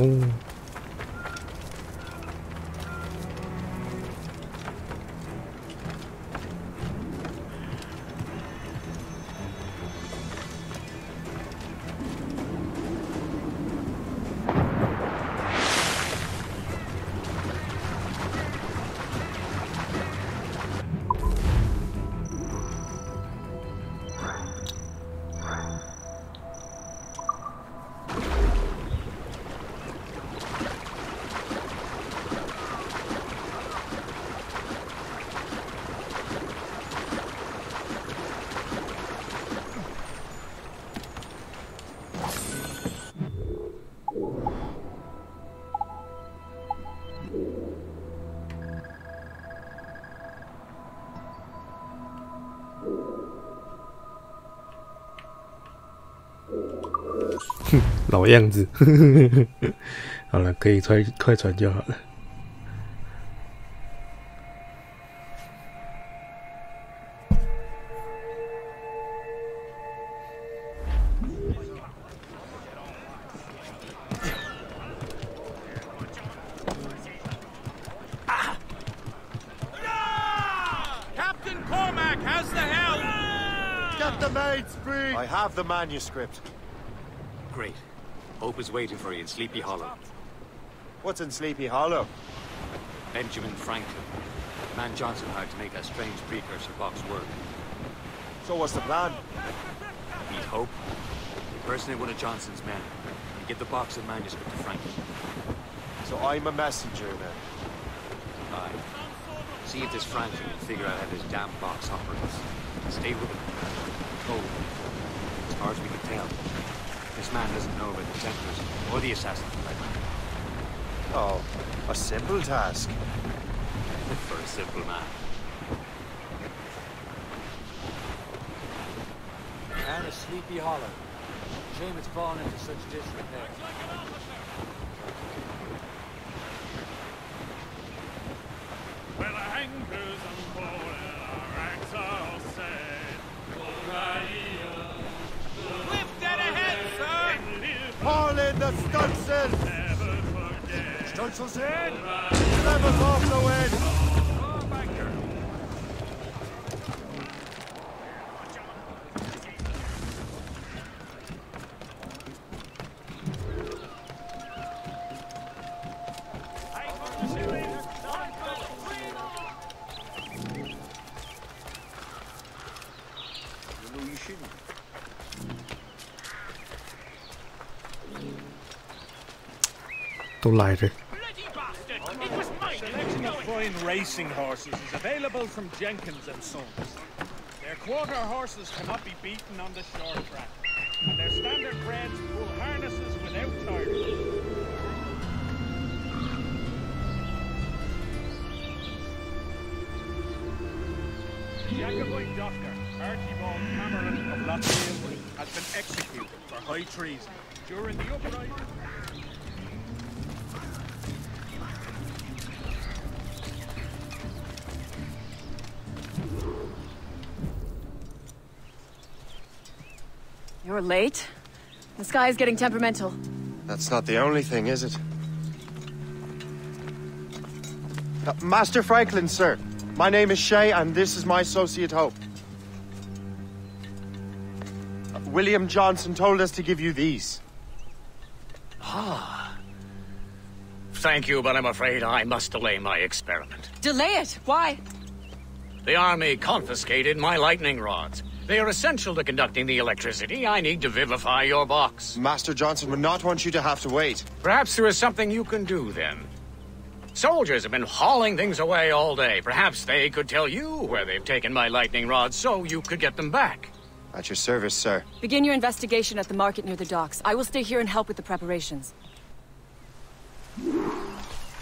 老样子，好了，可以快传就好了。Captain Cormac has the helm! Get the maids free! I have the manuscript. Great. Hope is waiting for you in Sleepy Hollow. What's in Sleepy Hollow? Benjamin Franklin. The man Johnson hired to make that strange precursor box work. So what's the plan? Meet Hope. Impersonate one of Johnson's men. And give the box of manuscript to Franklin. So I'm a messenger then? Aye. See if this Franklin can figure out how this damn box operates. Stay with him. Oh, as far as we can tell, this man doesn't know about the Templars or the assassins. Oh, a simple task. For a simple man. And a Sleepy Hollow. Shame it's fallen into such disrepair. Well, the anchors unfolded, our ranks are all set. Cliff dead ahead, sir! Haul in the stunsail! Never forget. Stunsail's in! Levels off the wind! Don't lie to. Selection of fine racing horses is available from Jenkins and Sons. Their quarter horses cannot be beaten on the short track, and their standard breds pull harnesses without tiring. The Jacobite doctor, Archibald Cameron of Lochfield, has been executed for high treason during the uprising. You're late. The sky is getting temperamental. That's not the only thing, is it? Master Franklin, sir. My name is Shay, and this is my associate Hope. William Johnson told us to give you these. Ah. Thank you, but I'm afraid I must delay my experiment. Delay it? Why? The army confiscated my lightning rods. They are essential to conducting the electricity I need to vivify your box. Master Johnson would not want you to have to wait. Perhaps there is something you can do, then. Soldiers have been hauling things away all day. Perhaps they could tell you where they've taken my lightning rods so you could get them back. At your service, sir. Begin your investigation at the market near the docks. I will stay here and help with the preparations.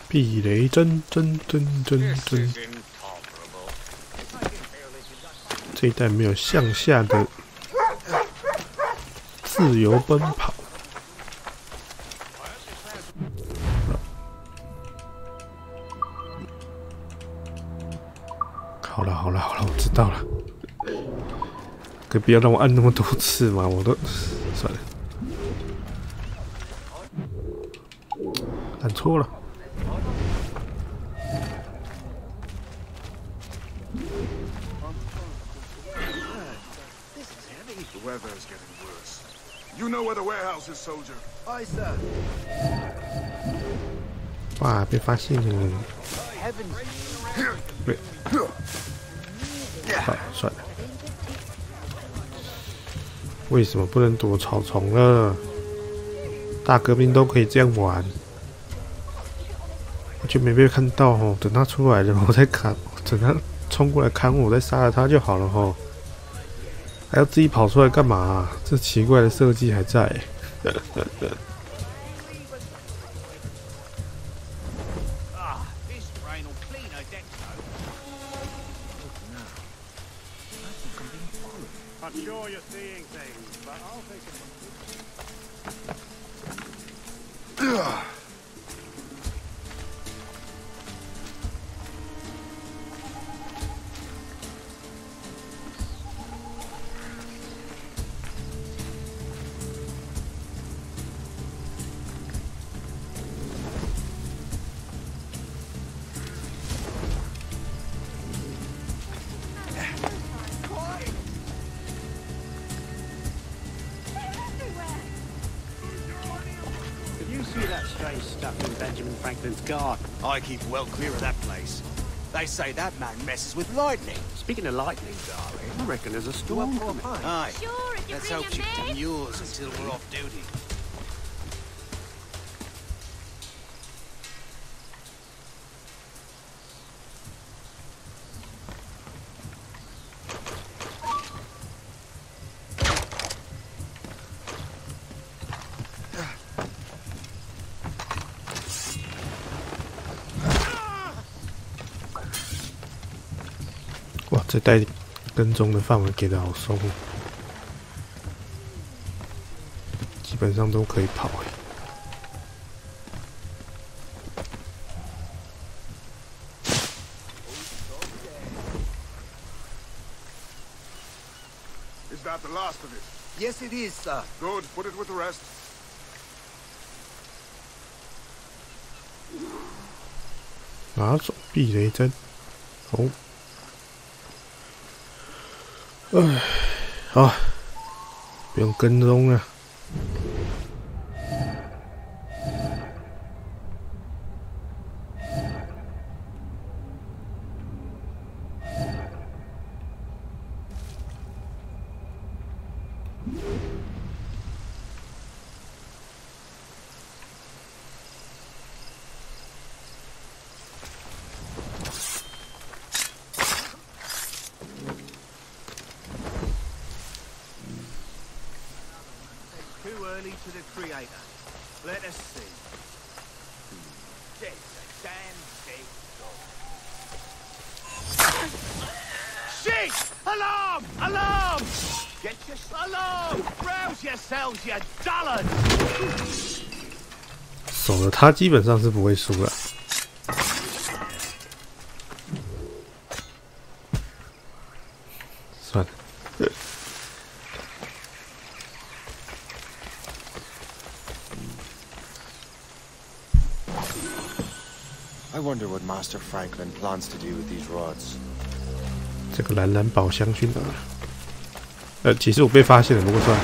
避雷针，针针针针。这一代没有向下的自由奔跑。好了好了好了，我知道了。可以不要让我按那么多次嘛，我都算了，按错了。The weather is getting worse. You know where the warehouse is, soldier? Aye, sir. 哇，被发现了！对，好，算了。为什么不能躲草丛了？大革命都可以这样玩，我就没被看到哦。等他出来了，我再砍，等他冲过来砍我，我再杀了他就好了哦。还要自己跑出来干嘛啊？这奇怪的设计还在。I'm sure you're seeing things, but I'll take it. See that strange stuff in Benjamin Franklin's garden? I keep well clear of that place. They say that man messes with lightning. Speaking of lightning, darling, I reckon there's a storm coming. Aye. Sure, if you Let's bring hope him she there. demurs until we're off duty. .哇，这代跟踪的范围给的好松，基本上都可以跑哎。Is that the last of it? Yes, it is, sir. Good. Put it with the rest. 哪种避雷针？哦。哎，好，不用跟踪了。Too early to the Creator. Let us see. Dead, damn dead dog. Shit! Alarm! Alarm! Get your alarm! Rouse yourselves, you dullards! 守了他基本上是不会输了。算了。I wonder what Master Franklin plans to do with these rods. 这个蓝蓝宝箱去哪了？其实我被发现了，不过算了。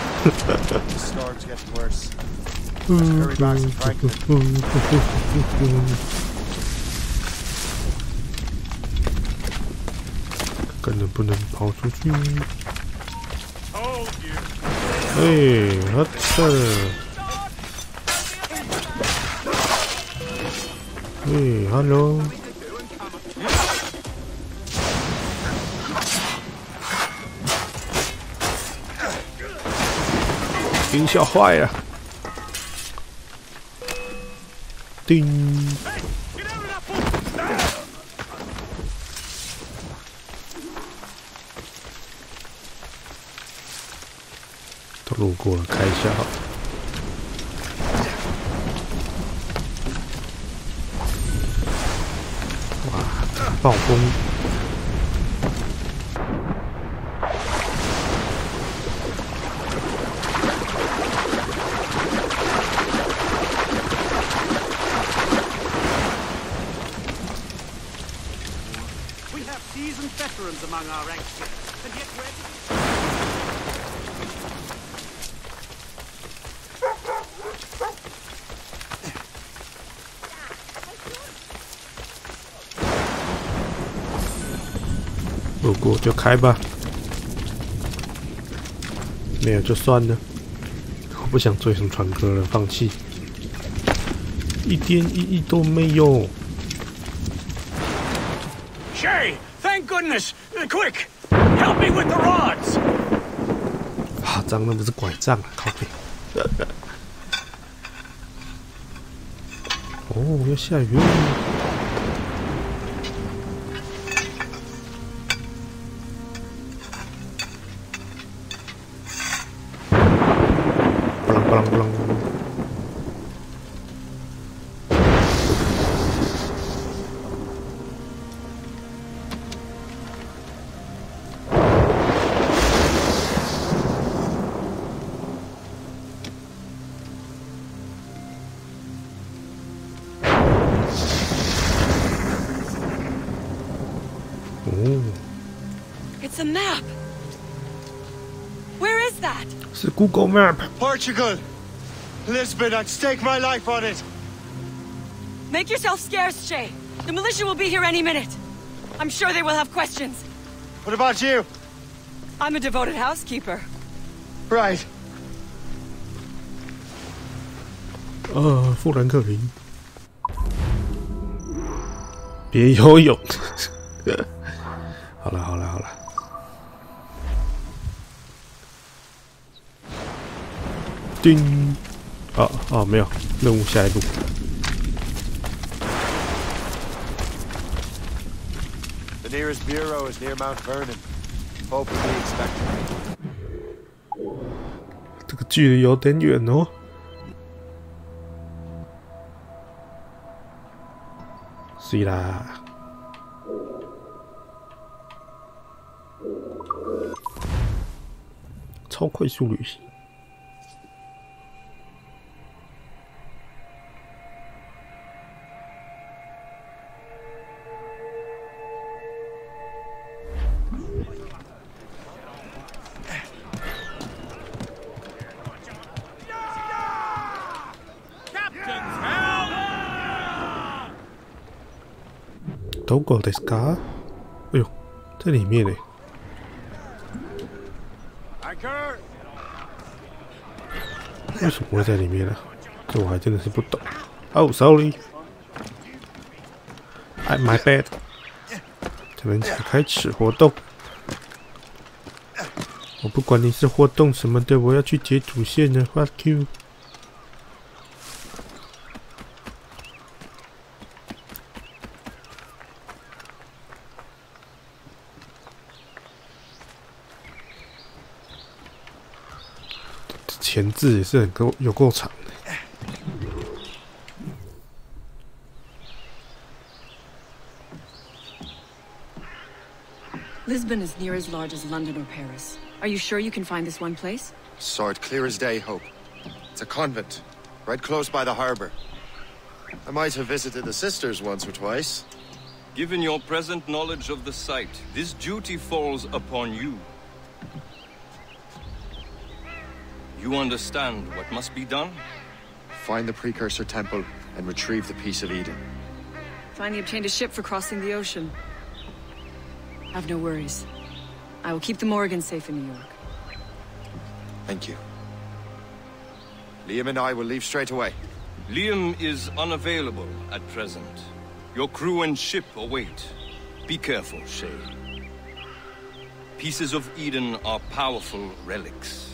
根本不能跑出去。哎，好的。哎 ，hello。音效坏了。叮。都路过了，开一下好了。哇，暴风！路过就开吧，没有就算了。我不想追什么船哥了，放弃，一点意义都没有。Shay, thank goodness! Quick, help me with the rods. 啊，脏那不是拐杖啊，靠背。哦，要下雨了。It's a map. Where is that? 是 Google Map. Portugal, Lisbon. I'd stake my life on it. Make yourself scarce, Shay. The militia will be here any minute. I'm sure they will have questions. What about you? I'm a devoted housekeeper. Right. 富兰克林，别游泳。好了好了好了。叮！哦，没有，任务下一步。The nearest bureau is near Mount Vernon. Hope will be expected. 这个距离有点远哦。是啦。超快速旅行。どこですか？哎呦，在里面呢。为什么会在里面呢？这我还真的是不懂。Oh, sorry. My bad. 才能展开此活动。我不管你是活动什么的，我要去解主线了。Fuck you. 前置也是有够长的。Lisbon is near as large as London or Paris. Are you sure you can find this one place? Saw it clear as day, Hope. It's a convent, right close by the harbor. I might have visited the sisters once or twice. Given your present knowledge of the site, this duty falls upon you. You understand what must be done? Find the precursor temple and retrieve the piece of Eden. Finally obtained a ship for crossing the ocean. Have no worries. I will keep the Morgans safe in New York. Thank you. Liam and I will leave straight away. Liam is unavailable at present. Your crew and ship await. Be careful, Shay. Pieces of Eden are powerful relics.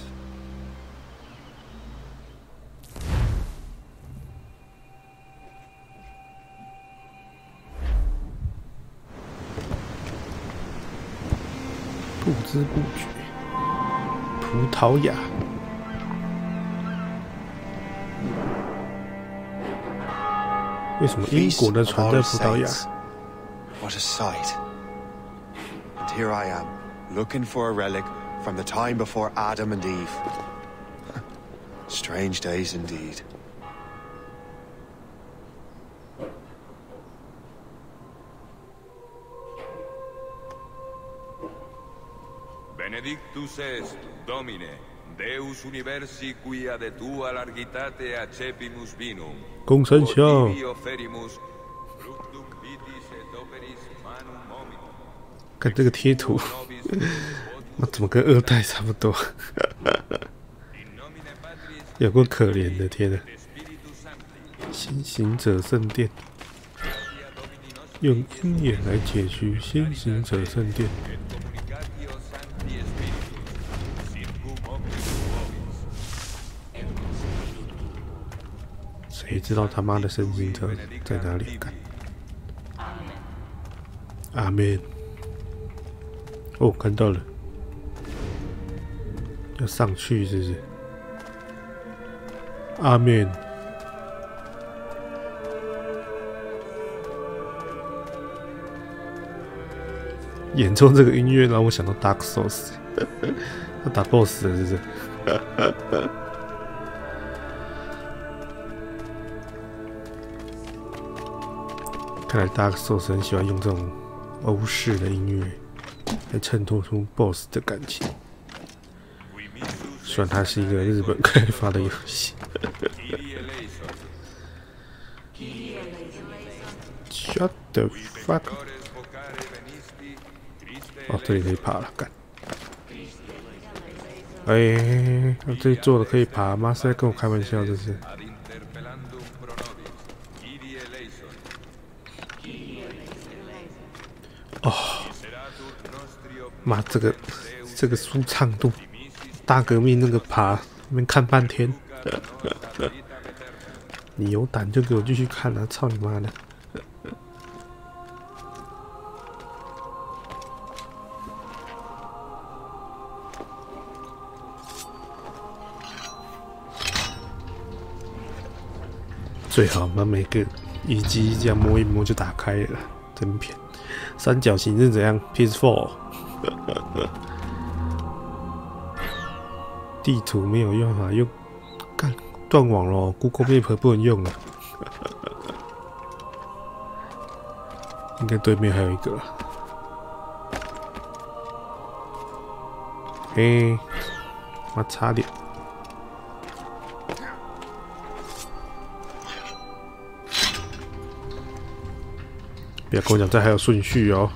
不知不觉，葡萄牙。为什么英国的船在葡萄牙 ？What a sight! And here I am, looking for a relic from the time before Adam and Eve. Strange days indeed. Benedictus est, Domine, Deus universi quia de tua largitate accepimus vinum. 公生效。看这个贴图，那怎么跟二代差不多？有够可怜的，天哪！先行者圣殿，用鹰眼来解析先行者圣殿。谁知道他妈的先行者在哪里？干！阿门。哦，看到了，要上去是不是？阿门。演奏这个音乐让我想到 Dark Souls， 要打 BOSS 了，是不是？看来 Dark Souls 很喜欢用这种欧式的音乐来衬托出 BOSS 的感情。虽然它是一个日本开发的游戏。Shut the fuck！ 哦，这里可以爬了，干！哎，这里做的可以爬，妈是在跟我开玩笑，这是。哦，妈，这个舒畅度，大革命那个爬，那边看半天。你有胆就给我继续看啊！操你妈的！最好把每个遗迹这样摸一摸就打开了，真偏。三角形是怎样 ？PS4 地图没有用啊，又干断网了 ，Google Map 不能用了。应该对面还有一个。嘿，妈差点。不要跟我讲，这还有顺序哦。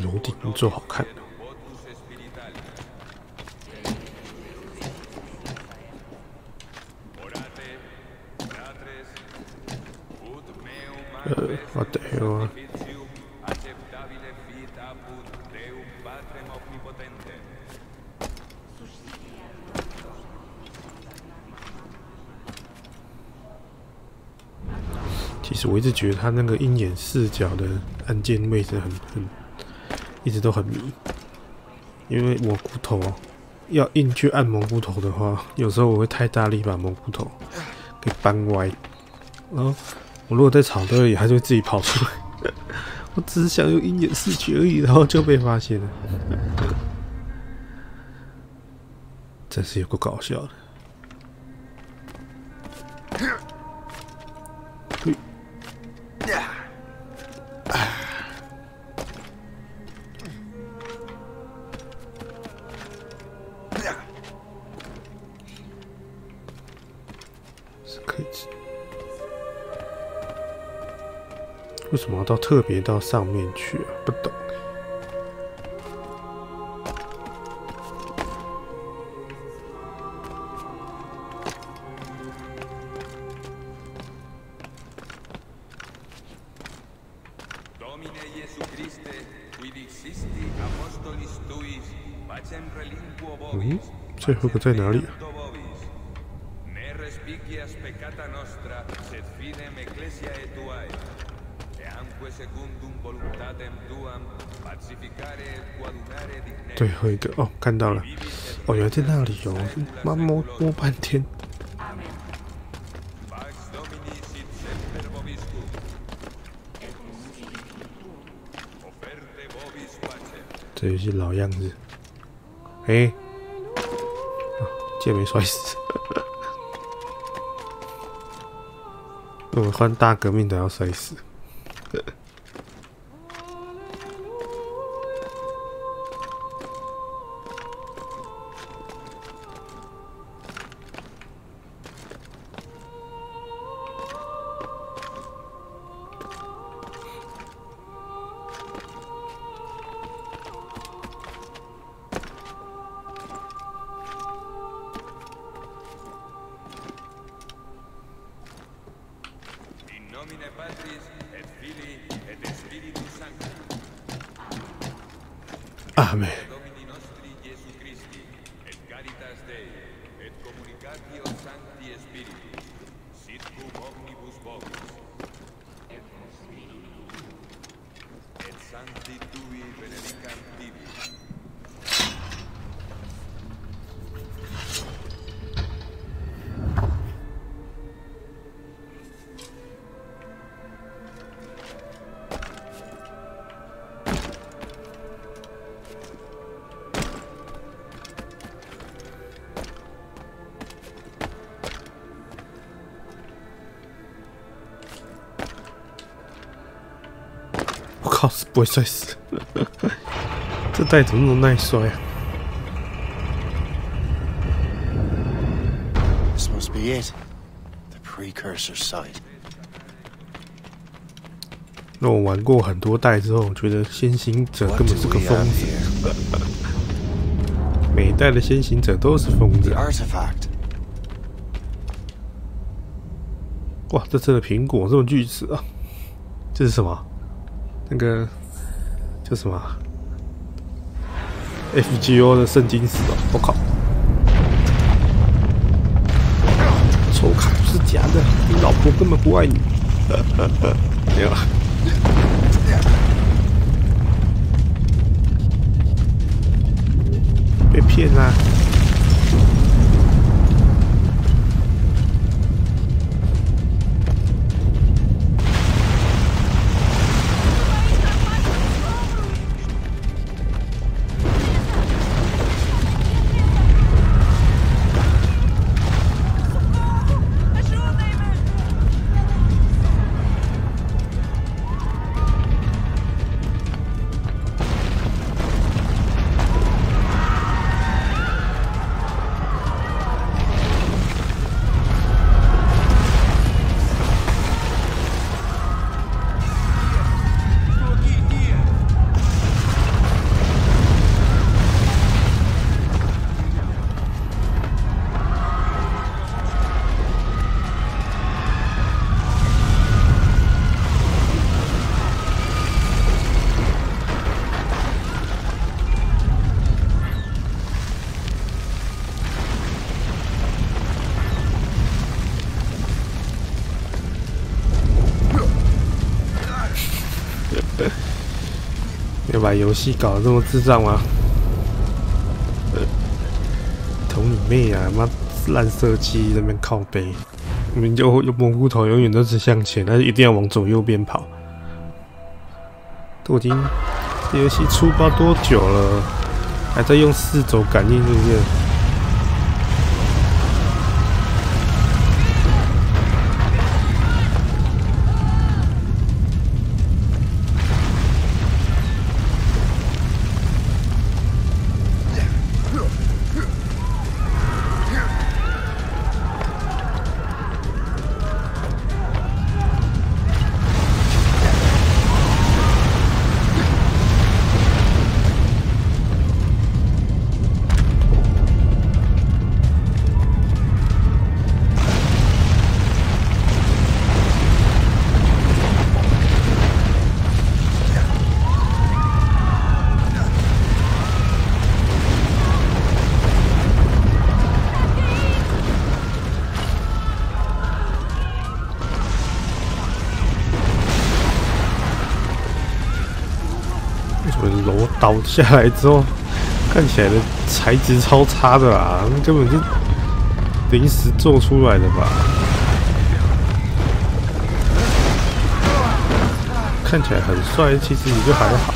楼顶做好看。what the hell 啊？其实我一直觉得他那个鹰眼视角的按键位置一直都很迷，因为我骨头要硬去按蘑菇头的话，有时候我会太大力把蘑菇头给扳歪，然后我如果在草堆里，它就会自己跑出来。我只是想用鹰眼视觉而已，然后就被发现了，真是有够搞笑的。是可以吃。为什么要特别到上面去啊？不懂。嗯，最后一个在哪里啊？最后一个哦，看到了，哦，原来在那里哦，妈摸半天。这游戏老样子，哎，竟然没摔死。我们换大革命的要摔死。阿门。我靠，是不会摔死。这袋怎么那么耐摔啊 ？This must be it. The precursor site. 那我玩过很多代之后，我觉得先行者根本是个疯子。每一代的先行者都是疯子。哇，这次的苹果这么巨齿啊！这是什么？那个叫什么 ？FGO 的圣经石哦！我靠！抽卡是假的，你老婆根本不爱你。没有了。被骗啦！要把游戏搞得这么智障吗？捅你妹啊！妈烂射击那边靠背，你们就蘑菇头永远都只向前，但是一定要往左右边跑。都已经这游戏出不知道多久了，还在用4轴感应，是不是？倒下来之后，看起来的材质超差的啦，根本是临时做出来的吧？看起来很帅，其实也就还好。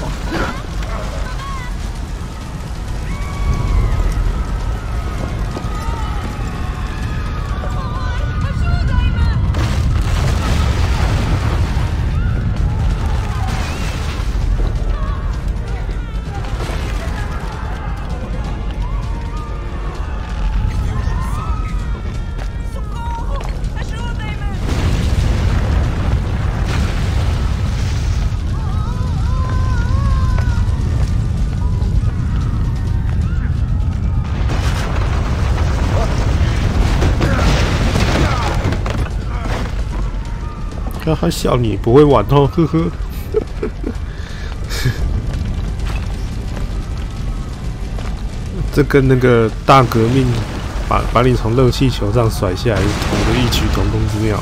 他笑你不会玩哦，呵呵。这跟那个大革命把你从热气球上甩下来是同个异曲同工之妙。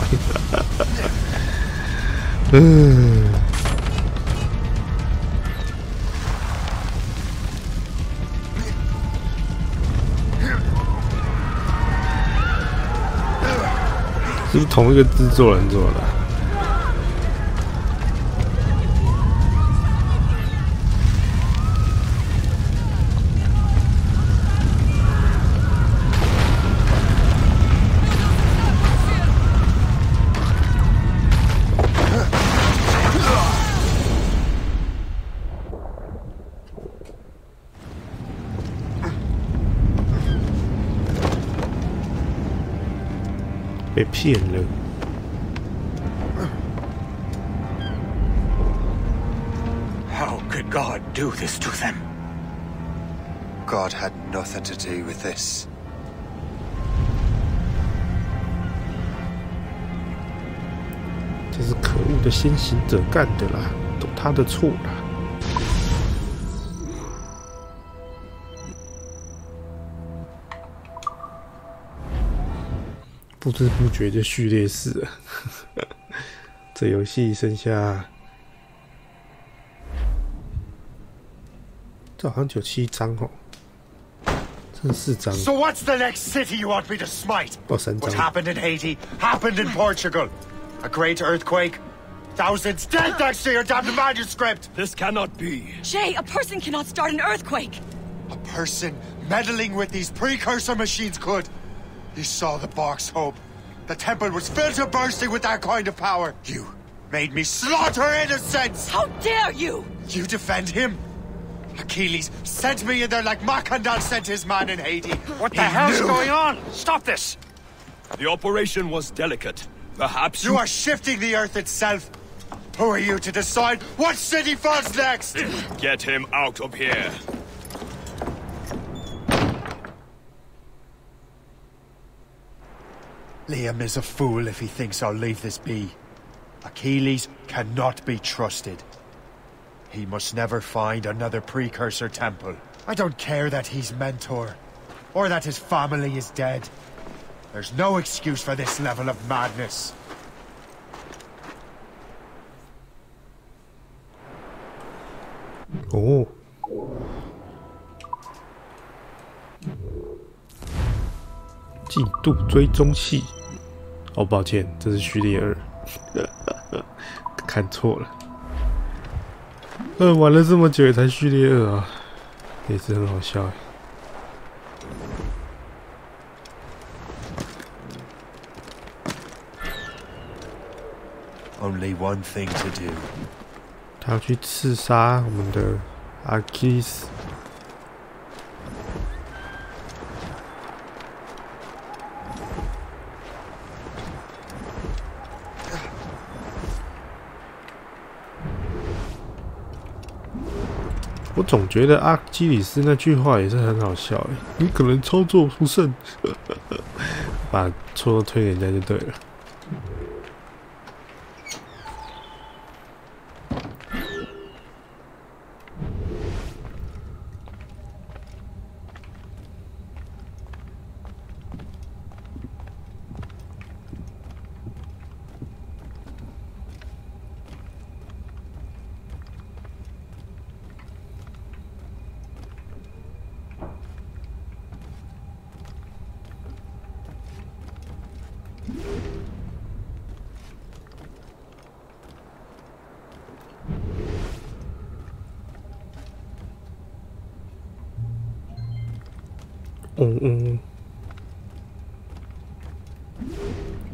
是不是同一个制作人做的？被骗了。How could God do this to them? God had nothing to do with this. 这是可恶的先行者干的啦，都他的错啦。不知不觉就序列4了，这游戏剩下，这好像就7张哦，剩4张。So what's the next city you want me to smite? 哦，3张。What happened in Haiti happened in Portugal. A great earthquake. Thousands dead thanks to your damned manuscript. This cannot be. Jay, a person cannot start an earthquake. A person meddling with these precursor machines could. You saw the box, Hope. The temple was filled to bursting with that kind of power. You made me slaughter innocents! How dare you! You defend him? Achilles sent me in there like Macandal sent his man in Haiti. What the hell's going on? Stop this! The operation was delicate. Perhaps you are shifting the earth itself. Who are you to decide what city falls next? Get him out of here. Liam is a fool if he thinks I'll leave this be. Achilles cannot be trusted. He must never find another precursor temple. I don't care that he's mentor, or that his family is dead. There's no excuse for this level of madness. Oh. 进度追踪器。哦，抱歉，这是序列2，看错了。玩了这么久也才序列2啊，也是很好笑。Only one thing to do. 他要去刺杀我们的阿基里斯。我总觉得阿基里斯那句话也是很好笑哎，你可能操作不慎，把错推给人家就对了。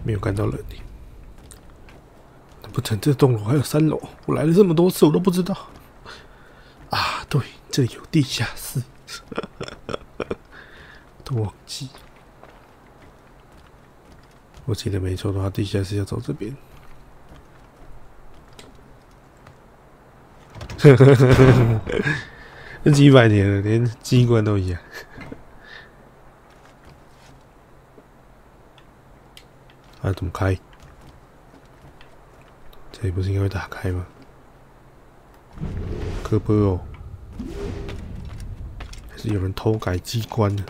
没有看到人呢。难不成这栋楼还有3楼？我来了这么多次，我都不知道。啊，对，这里有地下室，都忘记。我记得没错的话，地下室要走这边。这几百年了，连机关都一样。啊，怎么开？这里不是应该会打开吗？可不哦，还是有人偷改机关的，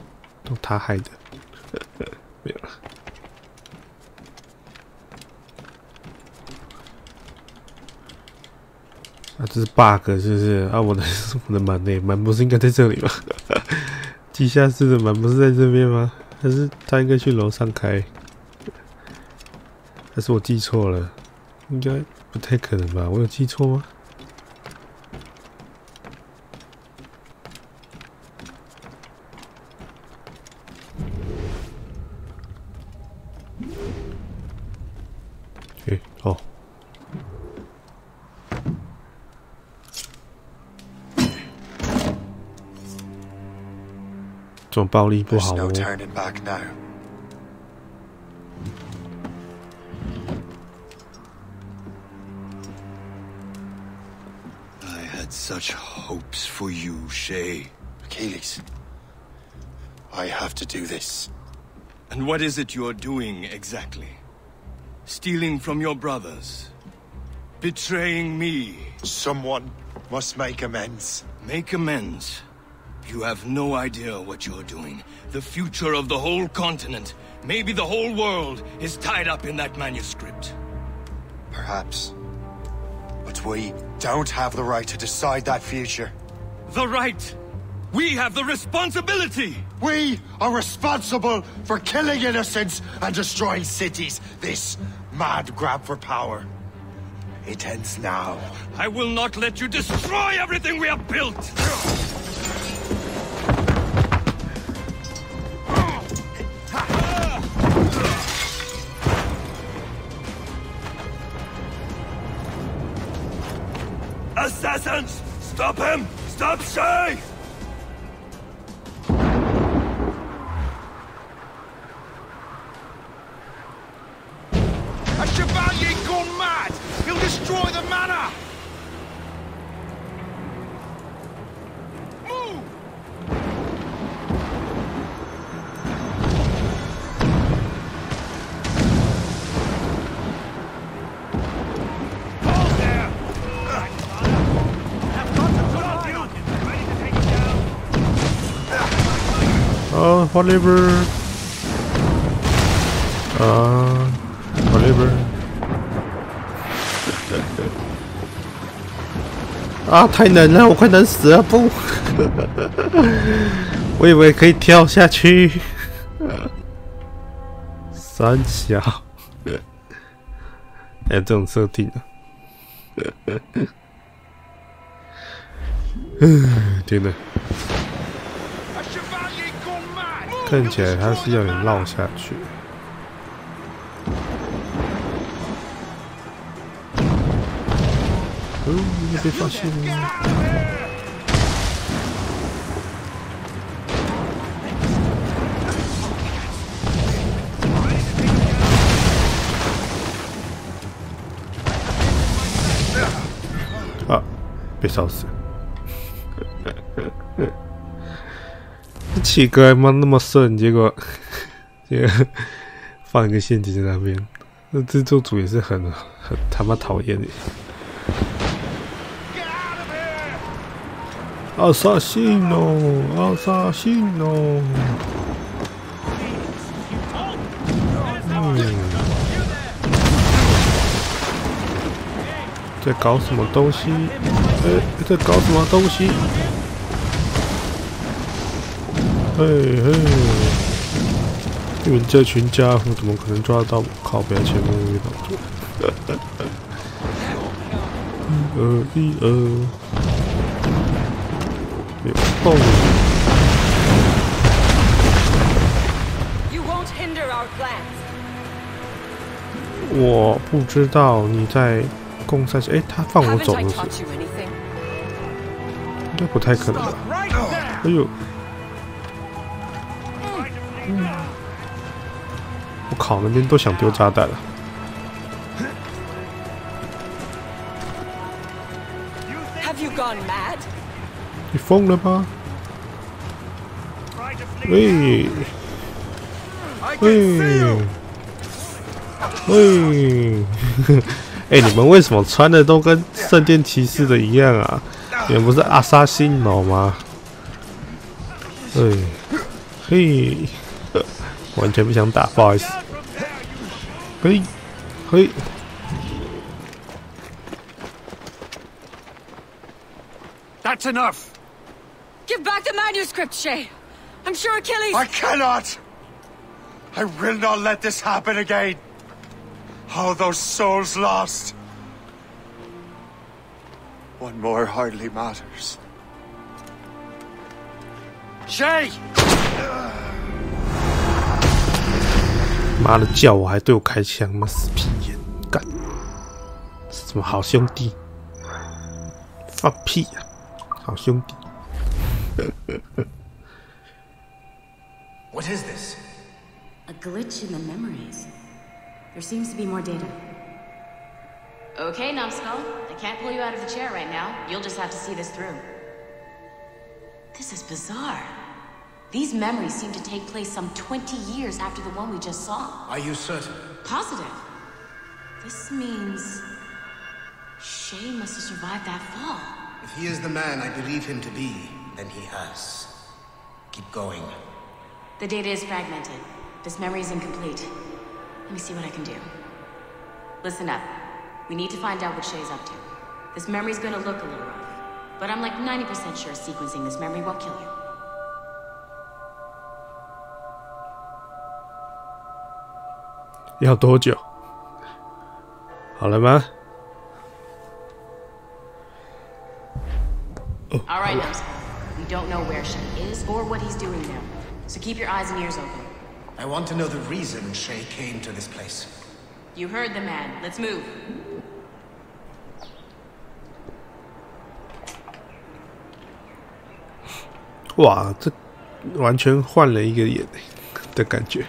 都他害的。没有了。啊，这是 bug 是不是？啊，我的门呢？门不是应该在这里吗？地下室的门不是在这边吗？还是他应该去楼上开？还是我记错了？应该不太可能吧？我有记错吗？哦。这种暴力不好哦。Such hopes for you, Shay. Achilles, I have to do this. And what is it you're doing exactly? Stealing from your brothers? Betraying me? Someone must make amends. Make amends? You have no idea what you're doing. The future of the whole continent, maybe the whole world, is tied up in that manuscript. Perhaps. But we don't have the right to decide that future. The right? We have the responsibility! We are responsible for killing innocents and destroying cities. This mad grab for power. It ends now. I will not let you destroy everything we have built! Assassins! Stop him! Stop Shay! A Chevalier gone mad! He'll destroy the manor! Move! Hold there! Oh, whatever. Whatever. 啊，太冷了，我快冷死了！不，我以为可以跳下去。三小，还有这种设定啊！天哪！看起来他是要你绕下去。哦，你被发现了。啊，被烧死了。起格还妈那么顺，结果放一个陷阱在那边，那制作组也是很他妈讨厌的。Assassino！ 在搞什么东西？在搞什么东西？嘿嘿，你们这群家伙怎么可能抓得到我？靠！不要前面那个动作。没有动。我不知道你在攻三哎，他放我走了是？应该不太可能吧？哎呦！我靠，那边都想丢炸弹了。你疯了吗？喂！喂！喂！哎，你们为什么穿的都跟圣殿骑士的一样啊？你们不是阿萨辛脑吗？嘿，完全不想打，不好意思。嘿，嘿。That's enough. Give back the manuscript, Shay. I'm sure Achilles. I cannot. I will not let this happen again. All those souls lost. One more hardly matters. Shay! 妈的，叫我还对我开枪，妈死屁眼，干！什么好兄弟？放屁呀、好兄弟！ What is this? A glitch in the memories. There seems to be more data. Okay, Numbskull. I can't pull you out of the chair right now. You'll just have to see this through. This is bizarre. These memories seem to take place some 20 years after the one we just saw. Are you certain? Positive. This means... Shay must have survived that fall. If he is the man I believe him to be, then he has. Keep going. The data is fragmented. This memory is incomplete. Let me see what I can do. Listen up. We need to find out what Shay's up to. This memory's gonna look a little rough, but I'm like 90% sure sequencing this memory won't kill you. 要多久？好了吗？ All right, Numbskull. We don't know where Shay is or what he's doing now, so keep your eyes and ears open. I want to know the reason Shay came to this place. You heard the man. Let's move. 哇，这完全换了一个眼的感觉。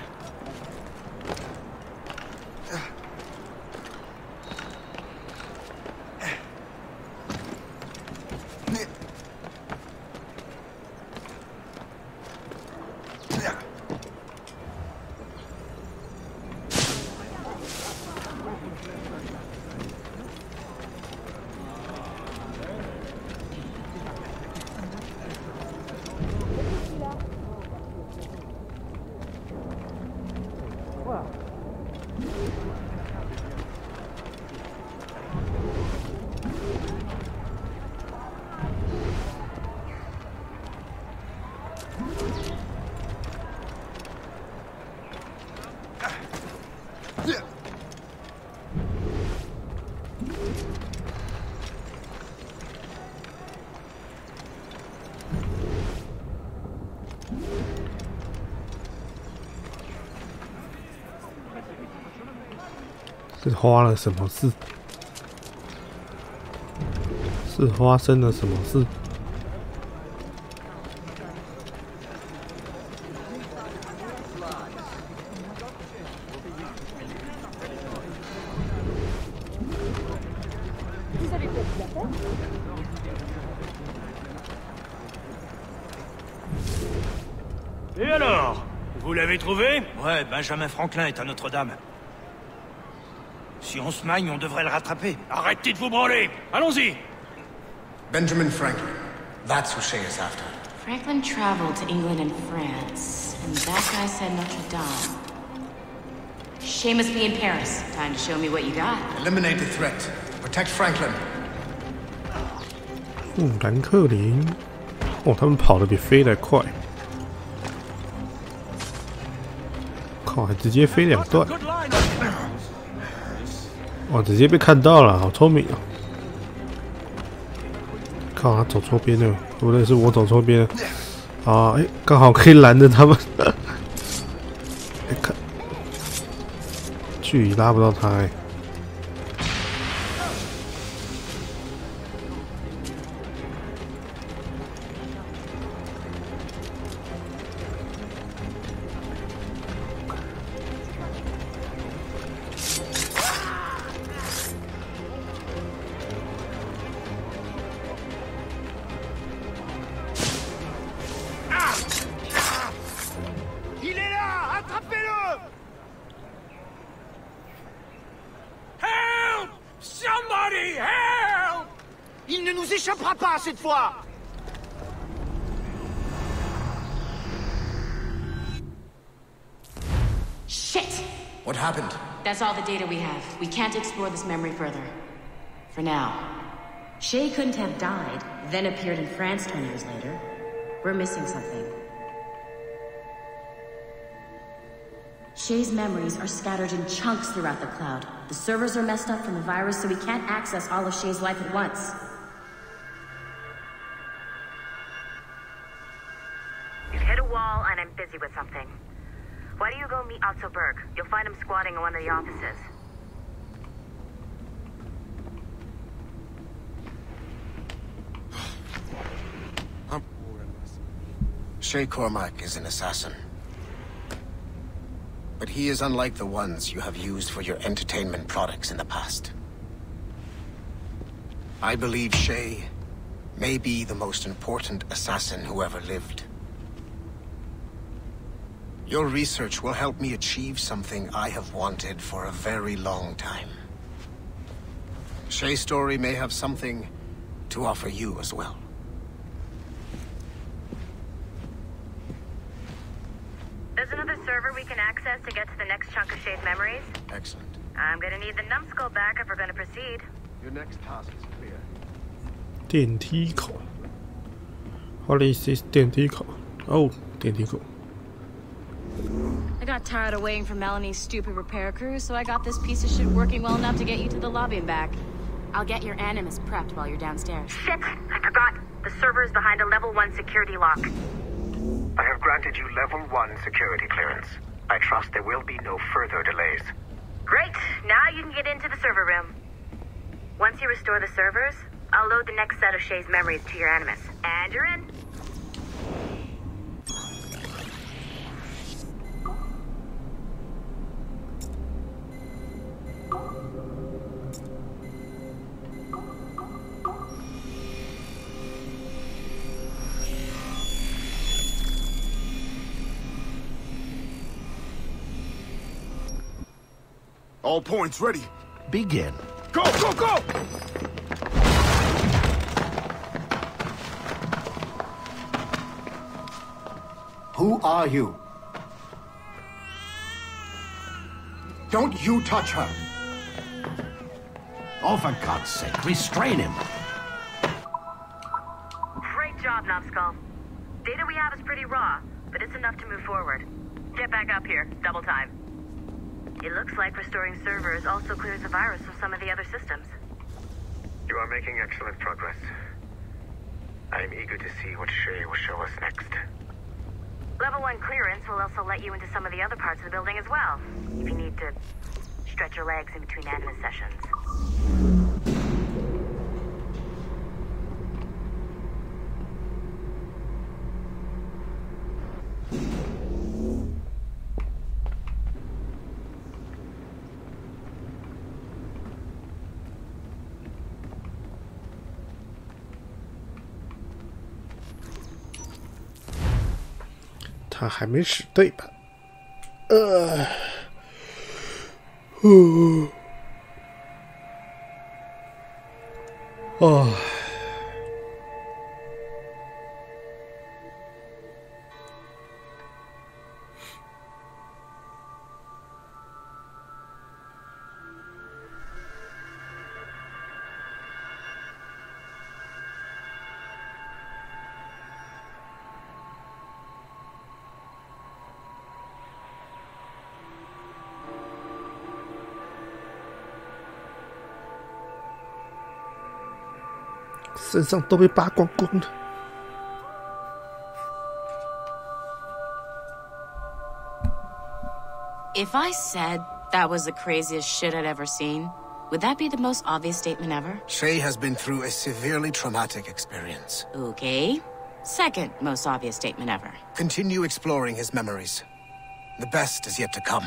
是发了什么事？是发生了什么事？Et alors? Vous l'avez trouvé? Ouais, Benjamin Franklin est à Notre-Dame. Si on se magne, on devrait le rattraper. Arrêtez de vous branler! Allons-y! Benjamin Franklin. That's who Shay is after. Franklin traveled to England and France, and that guy said Notre Dame. Shay must be in Paris. Time to show me what you got. Eliminate the threat. Protect Franklin. 富兰克林，哦，他们跑得比飞得快。靠，还直接飞两段。哇，直接被看到了，好聪明啊！靠，他走错边了，不对，是我走错边了。啊，哎，刚好可以拦着他们。看，距离拉不到他欸。Cette fois! Shit! What happened? That's all the data we have. We can't explore this memory further. For now. Shay couldn't have died, then appeared in France 20 years later. We're missing something. Shay's memories are scattered in chunks throughout the cloud. The servers are messed up from the virus, so we can't access all of Shay's life at once. Hit a wall and I'm busy with something. Why don't you go meet Otto Berg? You'll find him squatting in one of the offices. Shay Cormac is an assassin. But he is unlike the ones you have used for your entertainment products in the past. I believe Shay may be the most important assassin who ever lived. Your research will help me achieve something I have wanted for a very long time. Shay's story may have something to offer you as well. There's another server we can access to get to the next chunk of Shay's memories. Excellent. I'm gonna need the numbskull back if we're gonna proceed. Your next task is clear. 电梯口。What is this 电梯口？哦，电梯口。I got tired of waiting for Melanie's stupid repair crew, so I got this piece of shit working well enough to get you to the lobby and back. I'll get your Animus prepped while you're downstairs. Shit! I forgot. The server is behind a level 1 security lock. I have granted you level 1 security clearance. I trust there will be no further delays. Great! Now you can get into the server room. Once you restore the servers, I'll load the next set of Shay's memories to your Animus. And you're in. All points ready. Begin. Go, go, go! Who are you? Don't you touch her! Oh, for God's sake, restrain him! Great job, Numbskull. Data we have is pretty raw, but it's enough to move forward. Get back up here. Double time. It looks like restoring servers also clears the virus of some of the other systems. You are making excellent progress. I am eager to see what Shay will show us next. Level 1 clearance will also let you into some of the other parts of the building as well, if you need to stretch your legs in between Animus sessions. 他还没死对吧？哦。身上都被扒光光了。If I said that was the craziest shit I'd ever seen, would that be the most obvious statement ever? Shay has been through a severely traumatic experience. Okay. Second most obvious statement ever. Continue exploring his memories. The best is yet to come.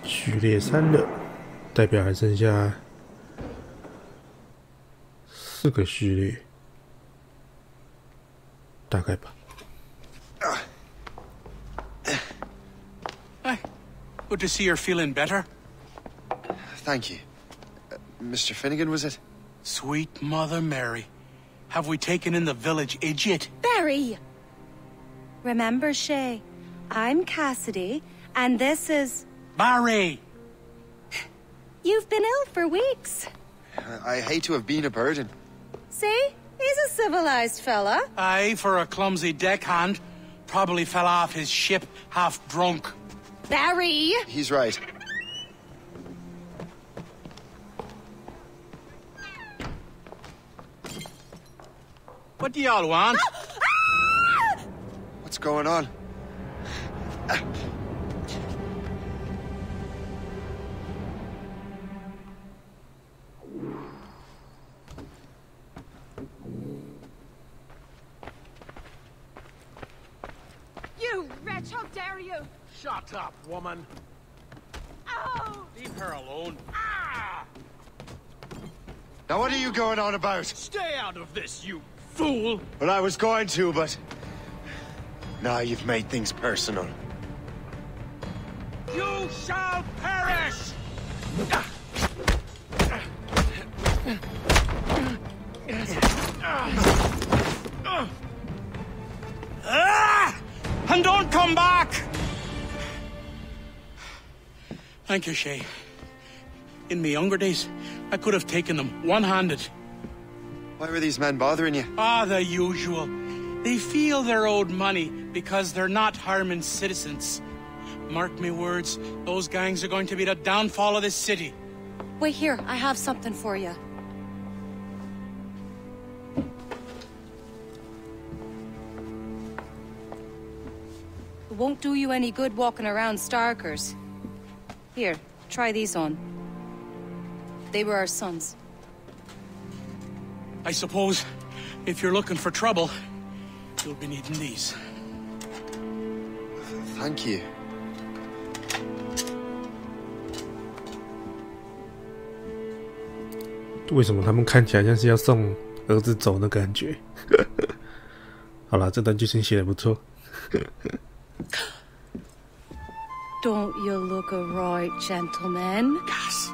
序列3了，代表还剩下4个序列，大概吧。Hey, good to see you're feeling better. Thank you. Mr. Finnegan, was it? Sweet Mother Mary. Have we taken in the village idiot? Barry! Remember, Shay, I'm Cassidy, and this is... Barry! You've been ill for weeks. I hate to have been a burden. See? He's a civilized fella. Aye, for a clumsy deckhand. Probably fell off his ship half drunk. Barry! He's right. What do y'all want? What's going on? You wretch, how dare you! Shut up, woman. Ow! Leave her alone. Now what are you going on about? Stay out of this, you fool! Well, I was going to, but... Now you've made things personal. You shall perish! And don't come back! Thank you, Shay. In my younger days, I could have taken them one-handed. Why were these men bothering you? Ah, the usual. They feel they're owed money because they're not harming citizens. Mark me words, those gangs are going to be the downfall of this city. Wait here, I have something for you. It won't do you any good walking around Starkers. Here, try these on. They were our sons. I suppose, if you're looking for trouble, you'll be needing these. Thank you. 为什么他们看起来像是要送儿子走的感觉？好啦，这段剧情写得不错。Don't you look alright, gentlemen? Yes.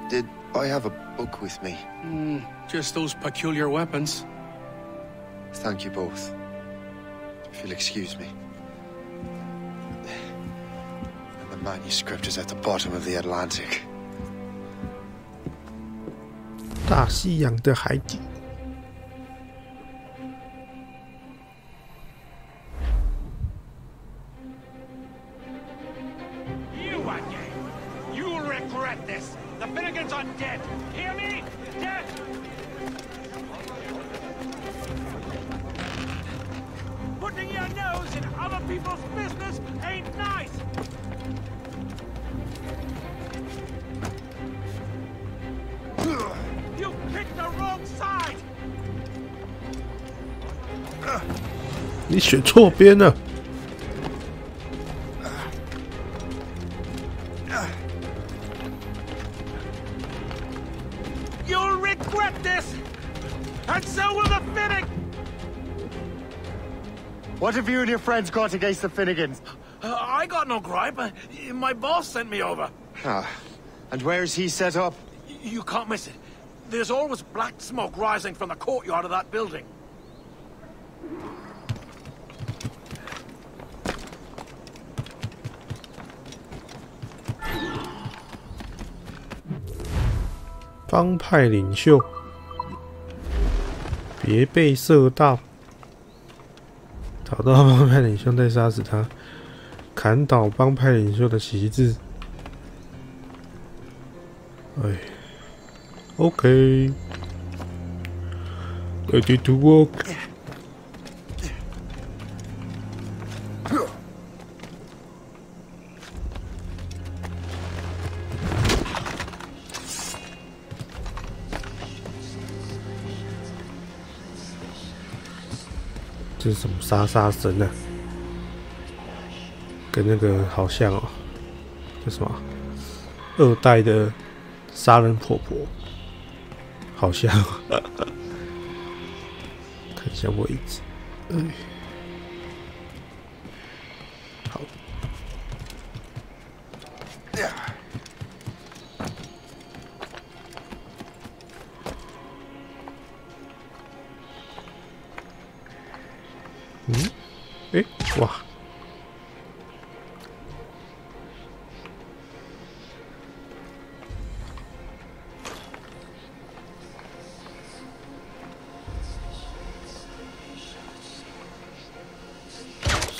Did I have a book with me? Just those peculiar weapons. Thank you both. If you'll excuse me. And the manuscript is at the bottom of the Atlantic. 大西洋的海底。You again! You'll regret this! The Finnegans are dead! Hear me? Dead! Putting your nose in other people's business ain't nice! You picked the wrong side! 你选错边了。You'll regret this! And so will the Finnegan! What have you and your friends got against the Finnegans? I got no gripe. My boss sent me over. And where's he set up? You can't miss it. There's always black smoke rising from the courtyard of that building. "帮派领袖，别被射到！找到帮派领袖，再杀死他，砍倒帮派领袖的旗帜。哎 ，OK， ready to work。这是什么沙沙声啊？跟那个好像哦，这什么2代的杀人婆婆，好像。看一下位置，好。哇！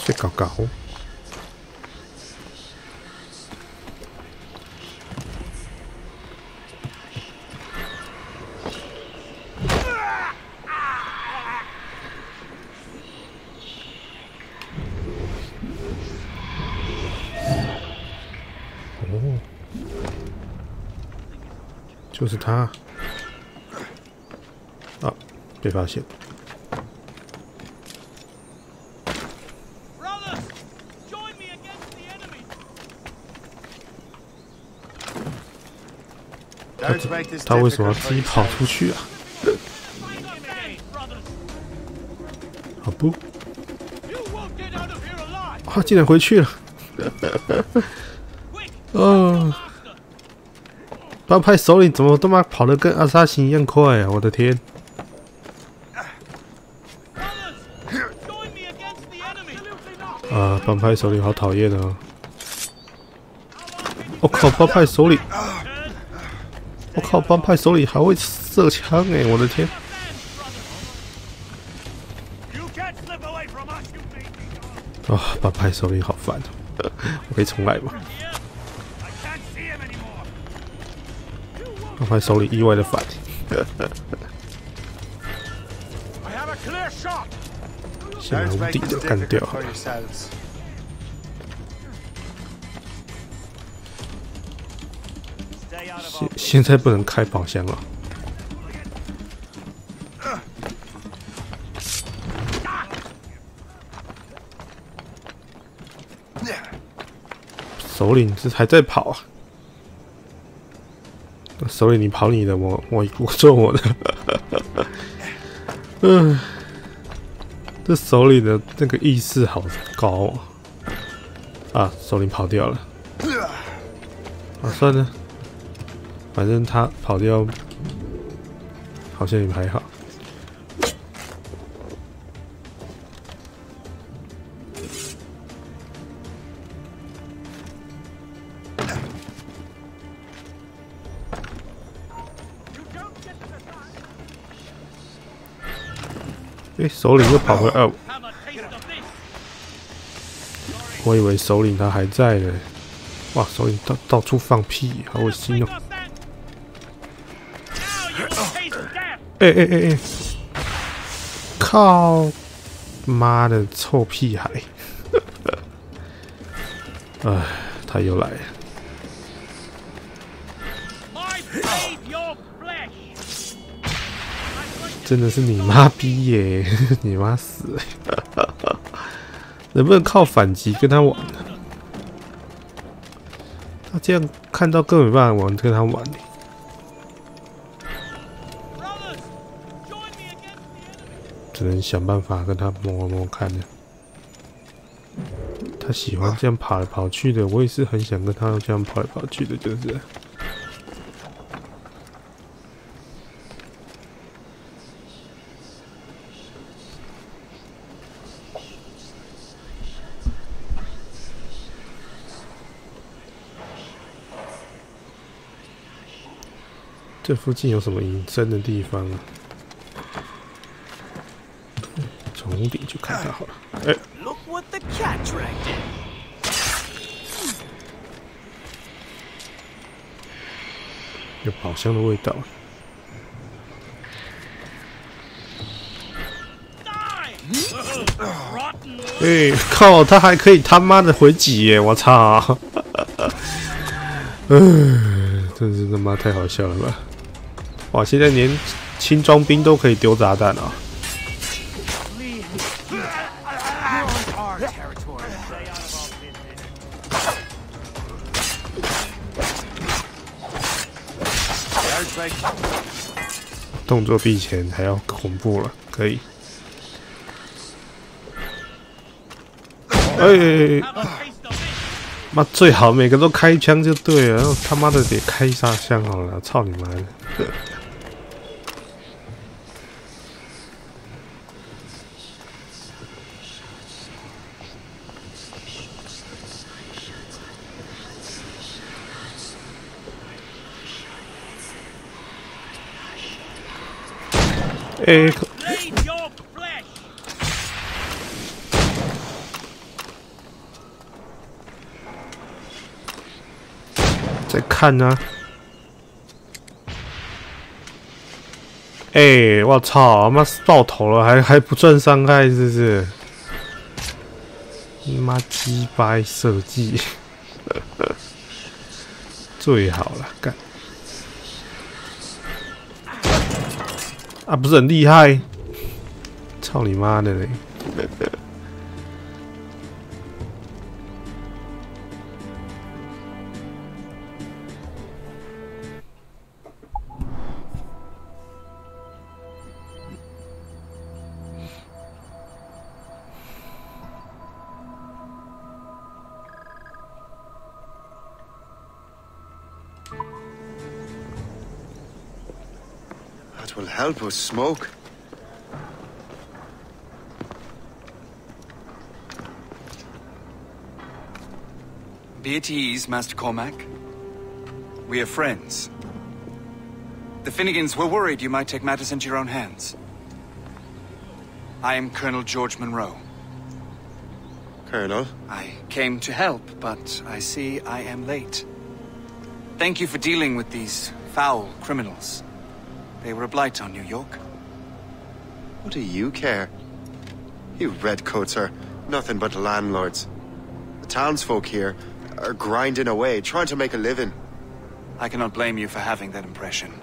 睡搞搞。就是他啊，被发现。他为什么要自己跑出去啊？好不？他竟然回去了！哦。帮派首领怎么他妈跑得跟阿萨辛一样快啊！我的天！啊，帮派首领好讨厌啊！我靠，帮派首领！我靠，帮派首领还会射枪哎！我的天！啊，帮派首领好烦！我可以重来吗？帮派手里意外的反应，现在无敌的干掉好了。现在不能开宝箱了。首领这还在跑啊！首领，你跑你的，我做我的。这首领的那个意识好高哦。啊，首领跑掉了。啊，算了，反正他跑掉，好像也还好。首领又跑回来，我以为首领他还在呢。哇，首领到处放屁，好恶心哦！靠！妈的，臭屁孩！哎，他又来了。真的是你妈逼耶！你妈死了！能不能靠反击跟他玩呢？他这样看到根本没办法玩，跟他玩。只能想办法跟他摸看呢。他喜欢这样跑来跑去的，我也是很想跟他这样跑来跑去的，就是。这附近有什么隐身的地方？从屋顶去看看好了。哎，有宝箱的味道。靠！他还可以他妈的回击耶！我操！真是他妈太好笑了吧！哇，现在连轻装兵都可以丢炸弹啊！动作比以前还要恐怖了，可以。妈最好每个都开枪就对了，然后他妈的得开杀枪好了，操你妈的！在看呢、我操，他妈爆头了，还不算伤害，是不是？妈鸡掰设计，最好了，干！啊，不是很厉害？操你妈的嘞！That will help us smoke. Be at ease, Master Cormac. We are friends. The Finnegans were worried you might take matters into your own hands. I am Colonel George Monroe. Colonel? I came to help, but I see I am late. Thank you for dealing with these foul criminals. They were a blight on New York. What do you care? You redcoats are nothing but landlords. The townsfolk here are grinding away, trying to make a living. I cannot blame you for having that impression.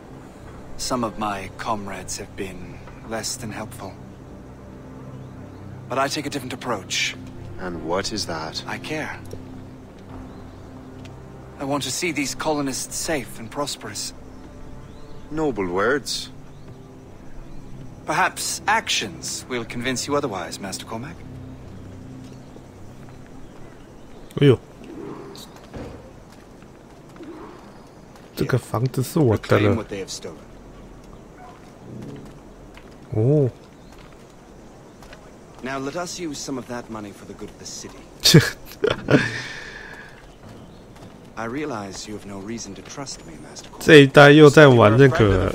Some of my comrades have been less than helpful. But I take a different approach. And what is that? I care. I want to see these colonists safe and prosperous. Noble words. Perhaps actions will convince you otherwise, Master Cormac. 哎呦，这个房子是我的了。哦。Now let us use some of that money for the good of the city. I realize you have no reason to trust me, Master Cormac. 这一代又在玩那个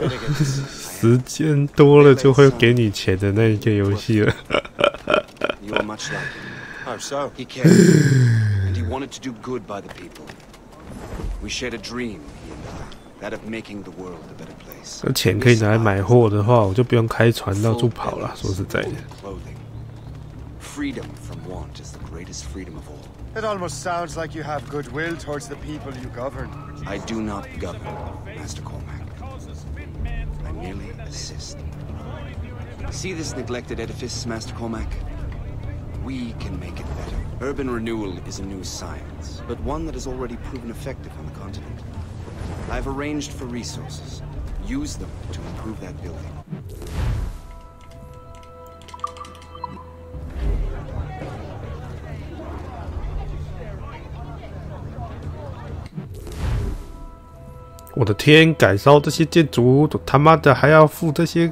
时间多了就会给你钱的那一个游戏了。You are much like him. How so? He cared, and he wanted to do good by the people. We shared a dream, he and I, that of making the world a better place. 那钱可以拿来买货的话，我就不用开船到处跑了。说实在的。Freedom from want is the greatest freedom of all. It almost sounds like you have goodwill towards the people you govern. I do not govern, Master Cormac. I merely assist. See this neglected edifice, Master Cormac? We can make it better. Urban renewal is a new science, but one that has already proven effective on the continent. I've arranged for resources. Use them to improve that building. "我的天！改烧这些建筑，他妈的还要付这些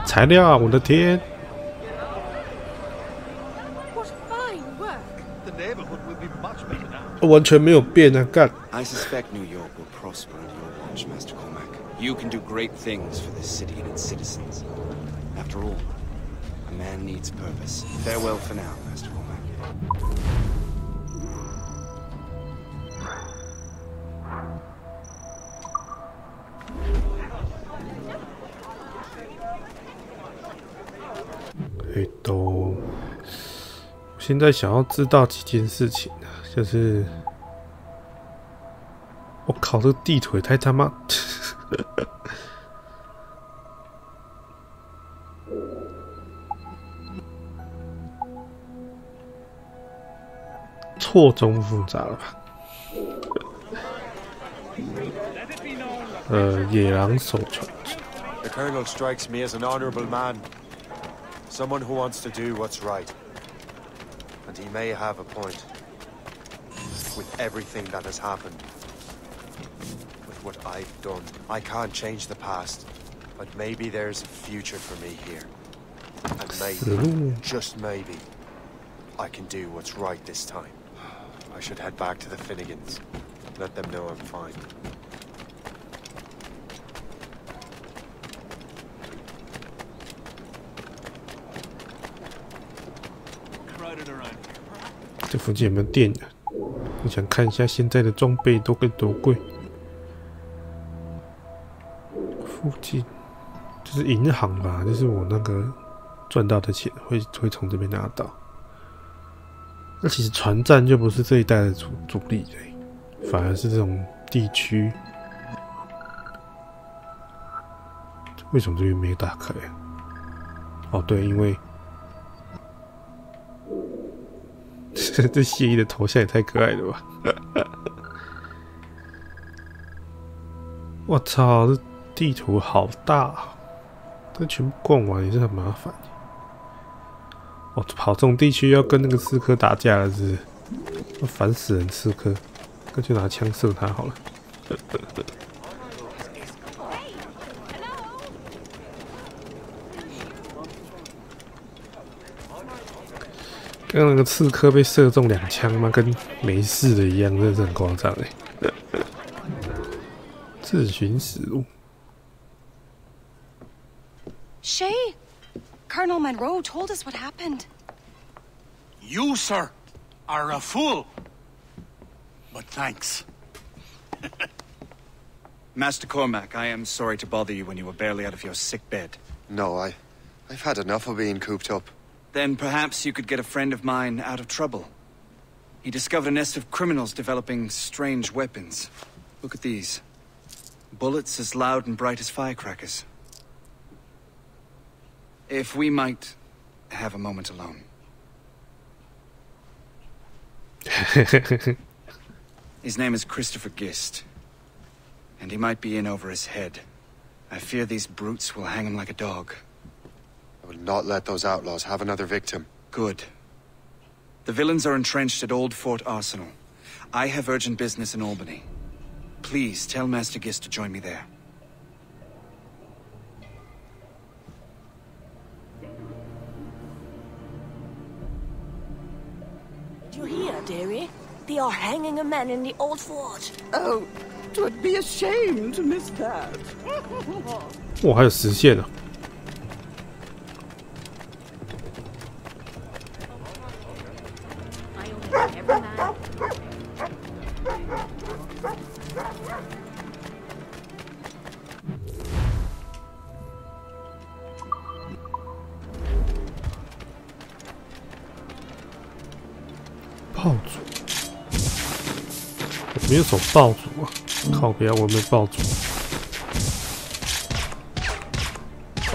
材料啊！我的天！" "完全没有变啊！干！" I suspect New York will prosper under your watch, Master Cormac. You can do great things for this city and its citizens. After all, a man needs purpose. Farewell for now, Master Cormac. 现在想要知道几件事情啊，就是我靠，这个地图也太他妈错综复杂了吧？野狼手传。The Colonel strikes me as an honorable man. Someone who wants to do what's right. And he may have a point. With everything that has happened. With what I've done. I can't change the past. But maybe there's a future for me here. And maybe, just maybe, I can do what's right this time. I should head back to the Finnegans. Let them know I'm fine. 这附近有没有店啊？我想看一下现在的装备都多贵。附近就是银行吧，就是我那个赚到的钱会从这边拿到。那其实船站就不是这一带的主力反而是这种地区。为什么这边没打开啊？哦，对，因为这谢意的头像也太可爱了吧！我操，这地图好大，这全部逛完也是很麻烦。哦，跑这种地区要跟那个刺客打架了是？烦死人！刺客，那就拿枪射他好了。刚刚那个刺客被射中2枪嘛，跟没事的一样，真的是很夸张自寻死路。Shay, Colonel Monroe told us what happened. You, sir, are a fool. But thanks. Master Cormac, I am sorry to bother you when you were barely out of your sick bed. No, I've had enough of being cooped up. Then perhaps you could get a friend of mine out of trouble. He discovered a nest of criminals developing strange weapons. Look at these. Bullets as loud and bright as firecrackers. If we might have a moment alone. His name is Christopher Gist. And he might be in over his head. I fear these brutes will hang him like a dog. I will not let those outlaws have another victim. Good. The villains are entrenched at Old Fort Arsenal. I have urgent business in Albany. Please tell Master Gist to join me there. Do you hear, dearie? They are hanging a man in the Old Fort. Oh, 'twould be a shame to miss that. 哇，还有实线啊！爆竹，我没有手爆竹啊！靠北啊，我没有爆竹。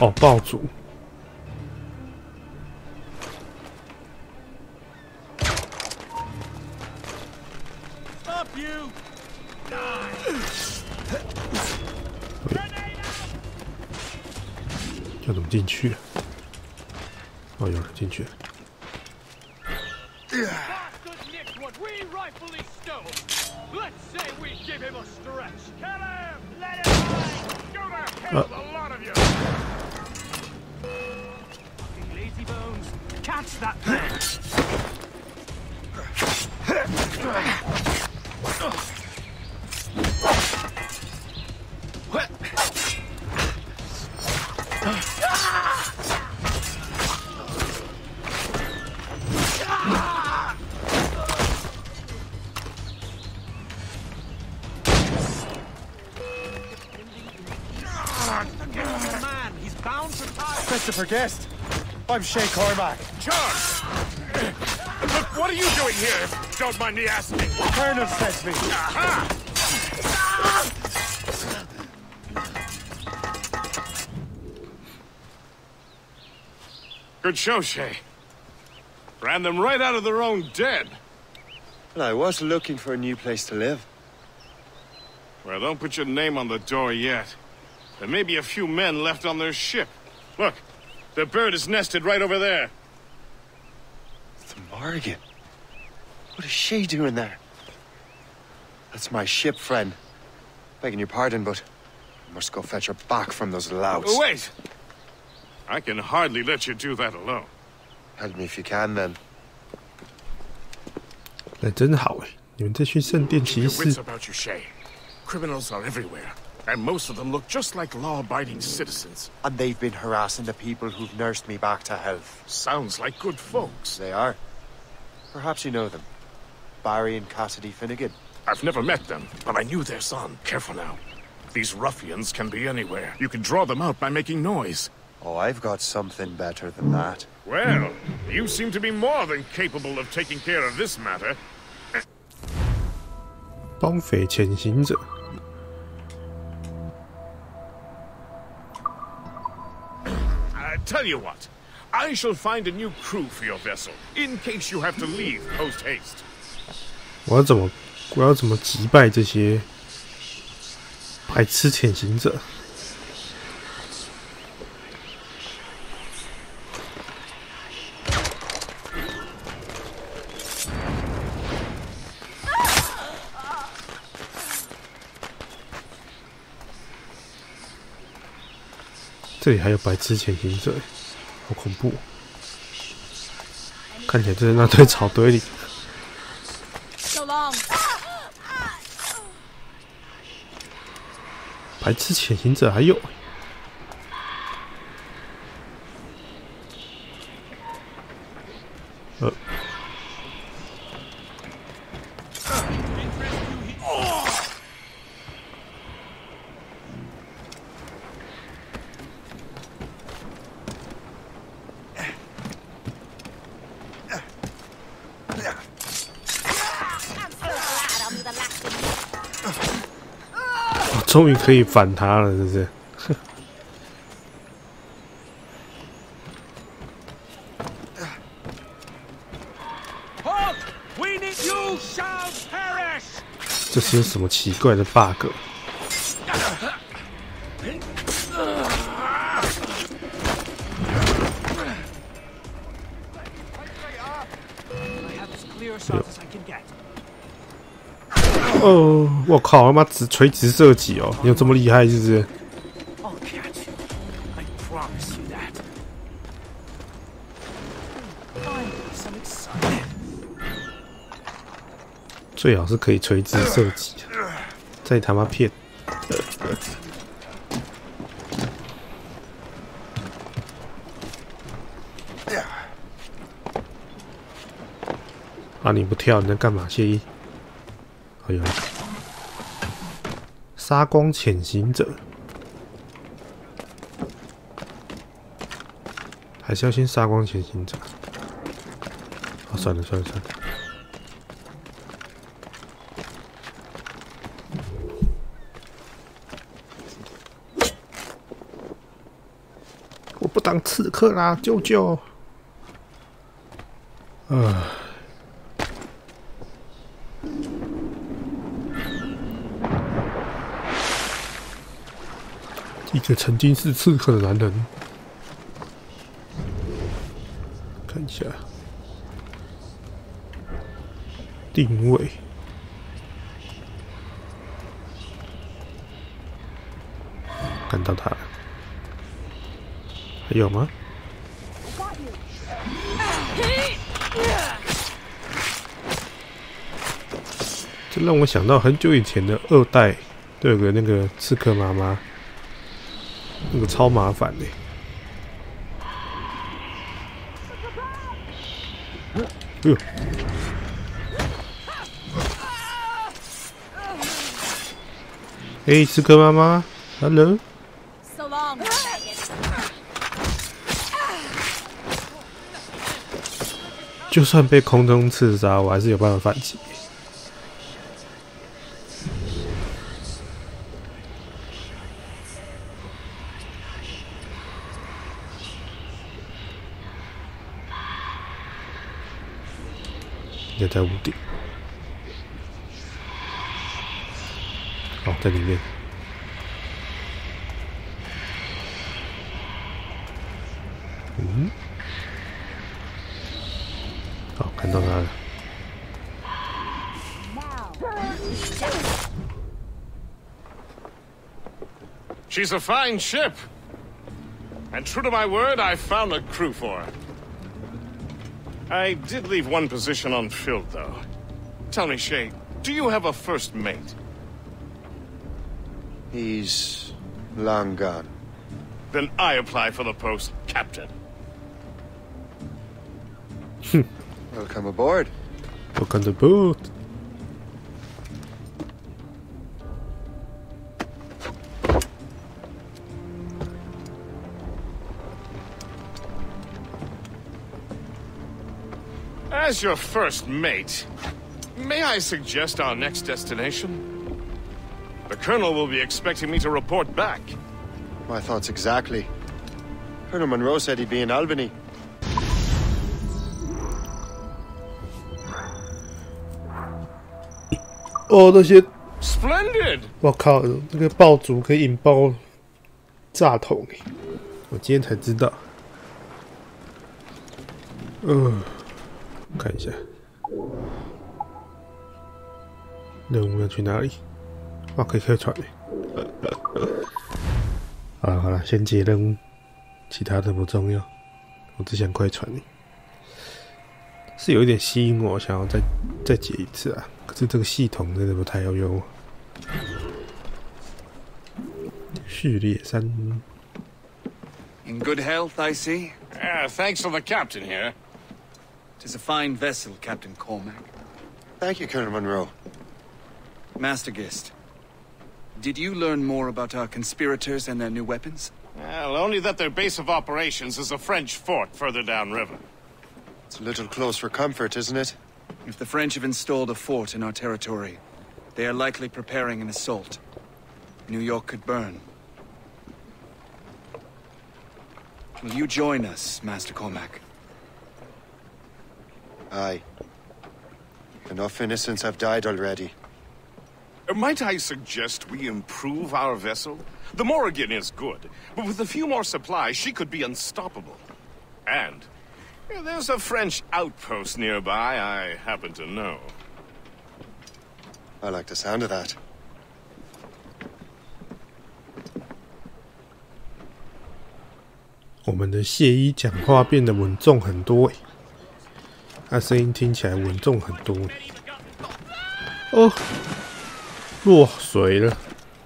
哦，爆竹。要怎么进去啊？哦，有人进去了。Catch that man! Christopher Guest. I'm Shay Cormac. Charge! What are you doing here, if you don't mind me asking? Colonel sent me. Aha! Good show, Shay. Ran them right out of their own den. Well, I was looking for a new place to live. Well, don't put your name on the door yet. There may be a few men left on their ship. Look, the bird is nested right over there. The Morrigan. What is she doing there? That's my ship, friend. Begging your pardon, but I must go fetch her back from those louts. Oh, wait! I can hardly let you do that alone. Help me if you can, then. 那真好哎！你们这群圣殿骑士。 Wits about you, Shay. Criminals are everywhere, and most of them look just like law-abiding citizens. And they've been harassing the people who've nursed me back to health. Sounds like good folks. They are. Perhaps you know them. Barry and Cassidy Finnegan. I've never met them, but I knew their son. Careful now. These ruffians can be anywhere. You can draw them out by making noise. Oh, I've got something better than that. Well, you seem to be more than capable of taking care of this matter. 绑匪潜行者。 Tell you what, I shall find a new crew for your vessel, in case you have to leave post-haste. 我要怎么击败这些白痴潜行者？这里还有白痴潜行者，好恐怖！看起来就是那堆草堆里。白痴潜行者还有。终于可以反他了，是不是？这是有什么奇怪的 bug？ 哦，我靠！他妈垂直射击哦，你有这么厉害是不是？最好是可以垂直射击，再他妈骗！啊！你不跳，你在干嘛？谢意。 哎呦！杀光潜行者，还是要先杀光潜行者。哦，算了算了算了。我不当刺客啦，救救！一个曾经是刺客的男人，看一下定位，看到他了，还有吗？这让我想到很久以前的2代，都有个那个刺客妈妈。 那个超麻烦的。哎呦！哎，刺客妈妈 ，Hello。就算被空中刺杀，我还是有办法反击。应该在屋顶。哦，在里面。嗯。好，看到他了。She's a fine ship. And true to my word, I found a crew for her. I did leave one position unfilled, though. Tell me, Shay, do you have a first mate? He's long gone. Then I apply for the post, Captain. Welcome aboard. Welcome to boat. As your first mate, may I suggest our next destination? The Colonel will be expecting me to report back. My thoughts exactly. Colonel Monroe said he'd be in Albany. 哦，那些 Splendid！ 我靠，那个爆竹可以引爆炸筒诶！我今天才知道。看一下任务要去哪里？哇，可以开船诶！好了好了，先解任务，其他的不重要，我只想快船诶。是有一点吸引我，想要再解一次啊！可是这个系统真的不太好用。序列3。In good health, I see. Thanks to the captain here. 'Tis a fine vessel, Captain Cormac. Thank you, Colonel Monroe. Master Gist, did you learn more about our conspirators and their new weapons? Well, only that their base of operations is a French fort further downriver. It's a little close for comfort, isn't it? If the French have installed a fort in our territory, they are likely preparing an assault. New York could burn. Will you join us, Master Cormac? Aye. Enough innocents have died already. Might I suggest we improve our vessel? The Morrigan is good, but with a few more supplies, she could be unstoppable. And there's a French outpost nearby I happen to know. I like the sound of that. 我们的谢一讲话变得稳重很多诶，他声音听起来稳重很多。哦，落水了，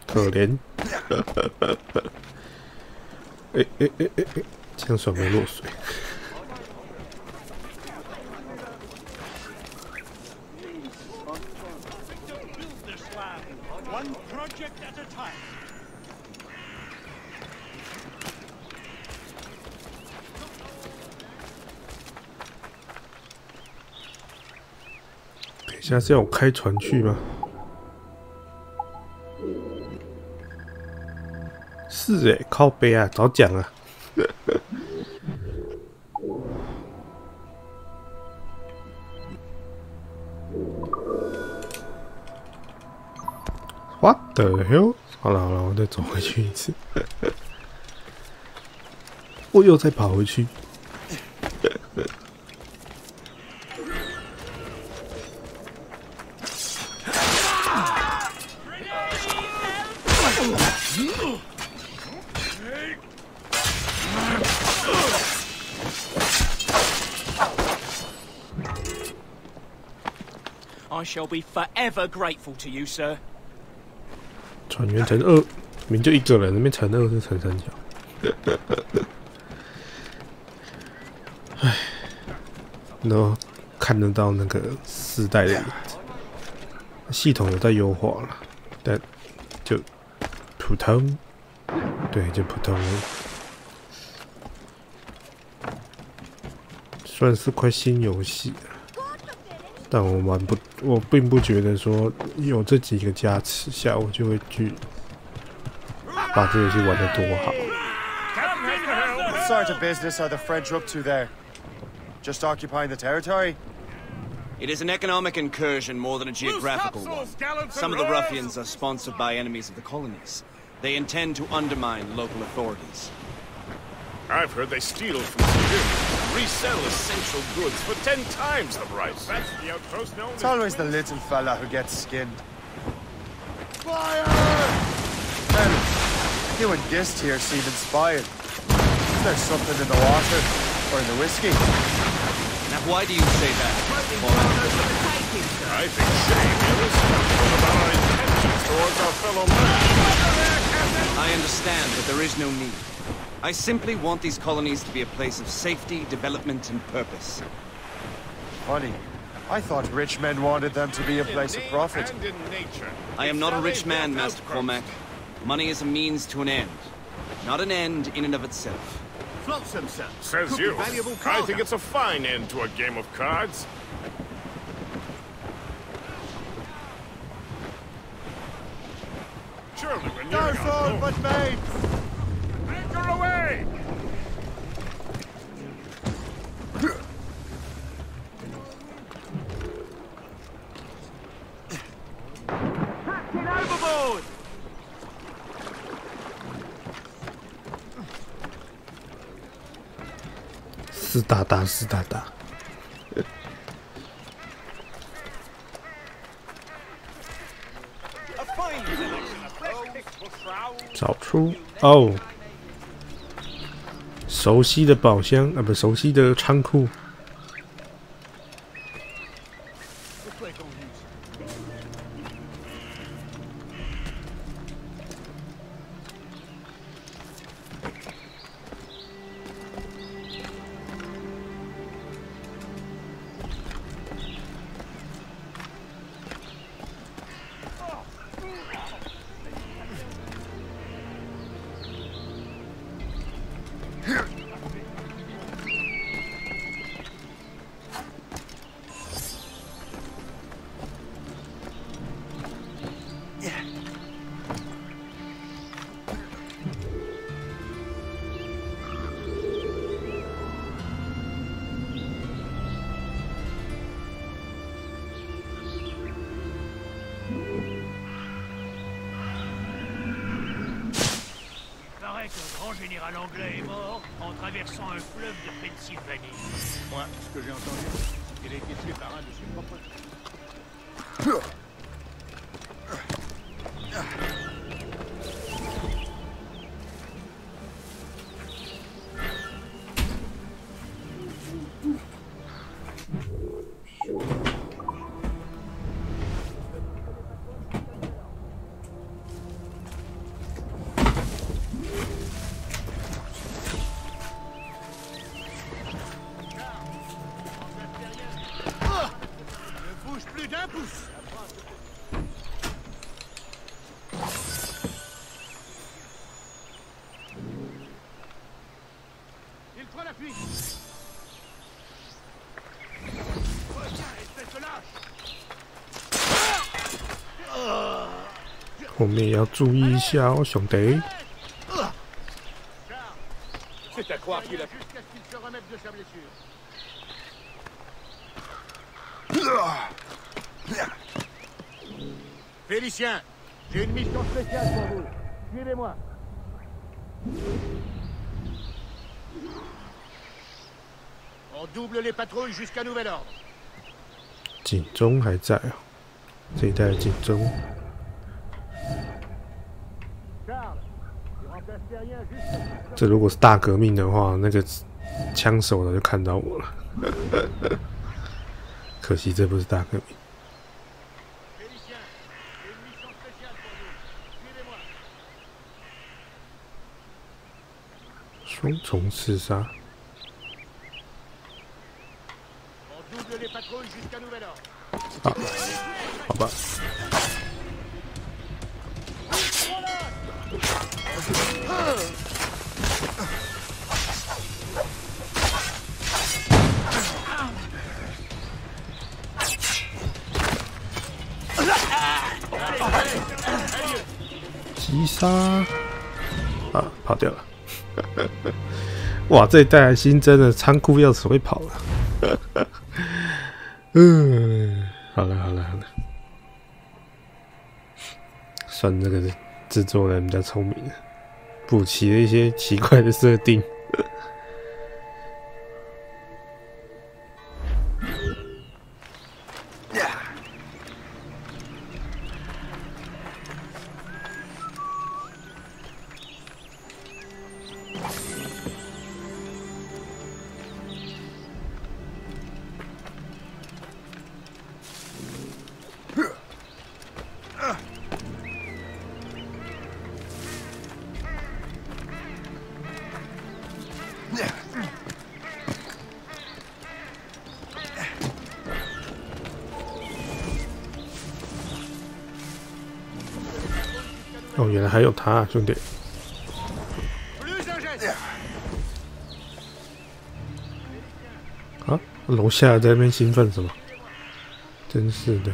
可怜。这样算没落水。One project at a time. 等一下是要我开船去吗？是诶，靠北啊，早讲啊。What the hell？ 好了好了，我再走回去一次。我又再跑回去。I shall be forever grateful to you, sir. 船员乘2，明就一个人，那边乘2是乘3角。唉，然后看得到那个4代的影子，系统有在优化了，但就普通，对，就普通而已。算是块新游戏，但我并不觉得说有这几个加持下，我就会去把这游戏玩得多好。What sort of business are the French up to there? Just occupying the territory? It is an economic incursion more than a geographical one. Some of the ruffians are sponsored by enemies of the colonies. They intend to undermine local authorities. I've heard they steal from civilians and resell essential goods for 10 times the price. That's the outpost known. It's always the little fella who gets skinned. Fire! Well, you and Gist here seem inspired. Is there something in the water or in the whiskey? Now, why do you say that? I think Shay is skeptical about our intentions towards our fellow man. I understand, but there is no need. I simply want these colonies to be a place of safety, development, and purpose. Funny. I thought rich men wanted them to be a place of profit. I am not a rich man, Master Cormac. Money is a means to an end, not an end in and of itself. Says you. I think it's a fine end to a game of cards. Surely we're nearing our goal. But mates! Anchor away! Captain overboard! 湿哒哒，湿哒哒。找出哦，熟悉的宝箱啊，不，熟悉的仓库。général anglais est mort en traversant un fleuve de Pennsylvanie. Moi, ce que j'ai entendu, il a été tué par un de ses propres... Il prend la fuite. Reviens, espèce de lâche. 后面要注意一下哦，兄弟。 C'est à croire qu'il a jusqu'à ce qu'il se remette de sa blessure. Félicien, j'ai une mission spéciale pour vous. Suivez-moi. On double les patrouilles jusqu'à nouvel ordre. 警钟还在啊，这一代警钟。 这如果是大革命的话，那个枪手的就看到我了。可惜这不是大革命。双重刺杀。好，好吧。 Allez, 击杀啊，跑掉了。哇，这一代还新增了仓库钥匙会跑了。好了，算那个制作人比较聪明，补齐了一些奇怪的设定。哦，原来还有他，兄弟！啊，楼下在那边兴奋什么？真是的！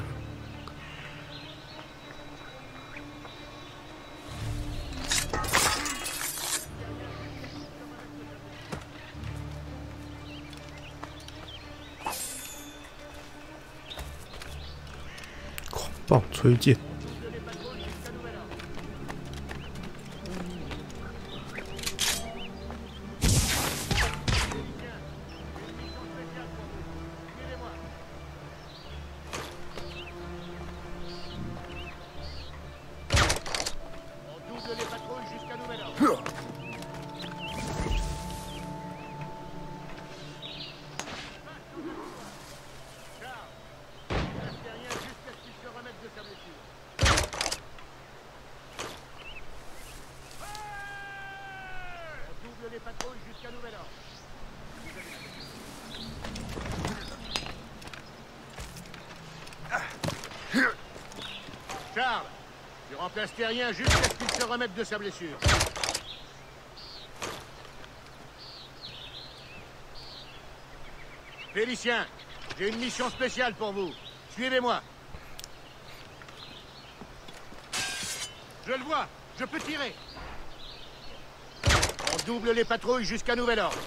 狂暴吹剑。Charles, tu remplaces Terrien jusqu'à ce qu'il se remette de sa blessure. Félicien, j'ai une mission spéciale pour vous. Suivez-moi. Je le vois, je peux tirer. On double les patrouilles jusqu'à nouvel ordre.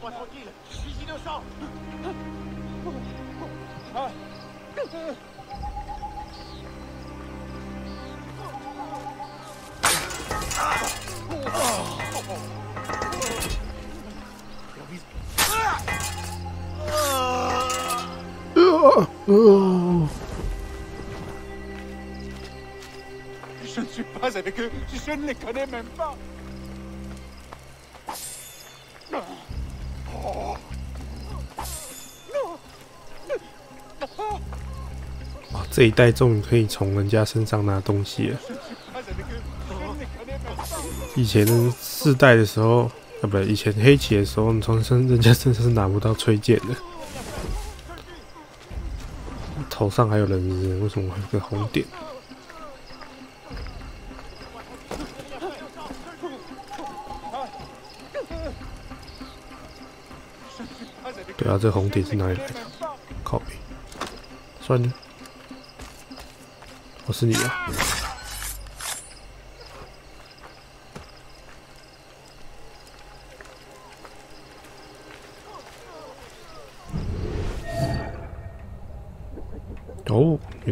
Laissez-moi tranquille, je suis innocent. Je ne suis pas avec eux, je ne les connais même pas. 哦，这一代终于可以从人家身上拿东西了。以前4代的时候，啊不，以前黑旗的时候，你从人家身上是拿不到吹剑的。头上还有人，为什么还有个红点？对啊，这红点是哪里来的？靠北，算了，我是你啊。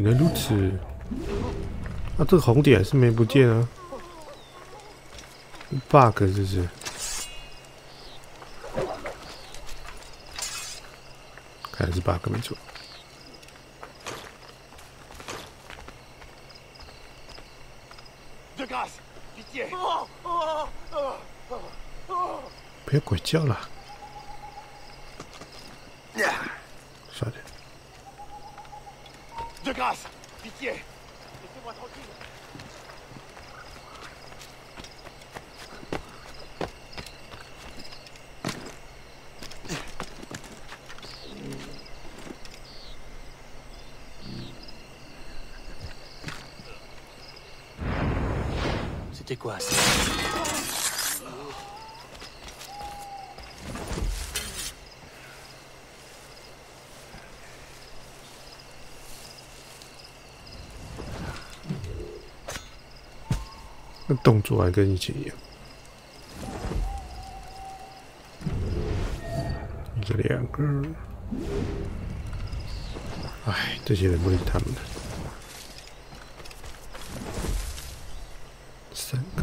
来如此。啊，这个红点还是没不见啊 ，bug 是不是？看来是 bug 没错。不要鬼叫了，快点。De grâce, pitié, laissez-moi tranquille. C'était quoi ça? 那动作还跟以前一样。这两个，哎，这些人不理他们了。3个。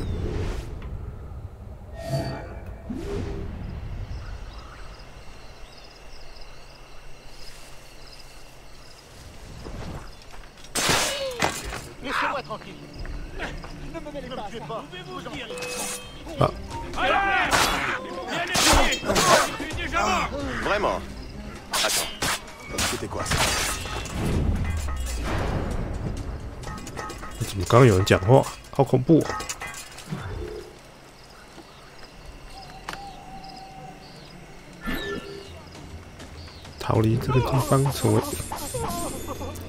Laissez-moi tranquille. Ne me mêlez pas à ça. Pouvez-vous dire? Vraiment? Attends. C'était quoi ça? 怎么刚刚有人讲话？好恐怖啊！逃离这个地方，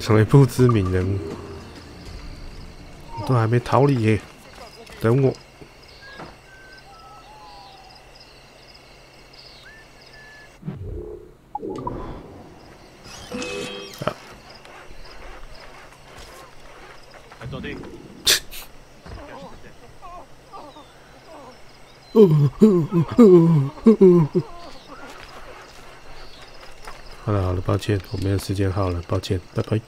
成为不知名人物。 都还没逃离耶，等我。啊！好了好了，抱歉，我没有时间耗了，抱歉，拜拜。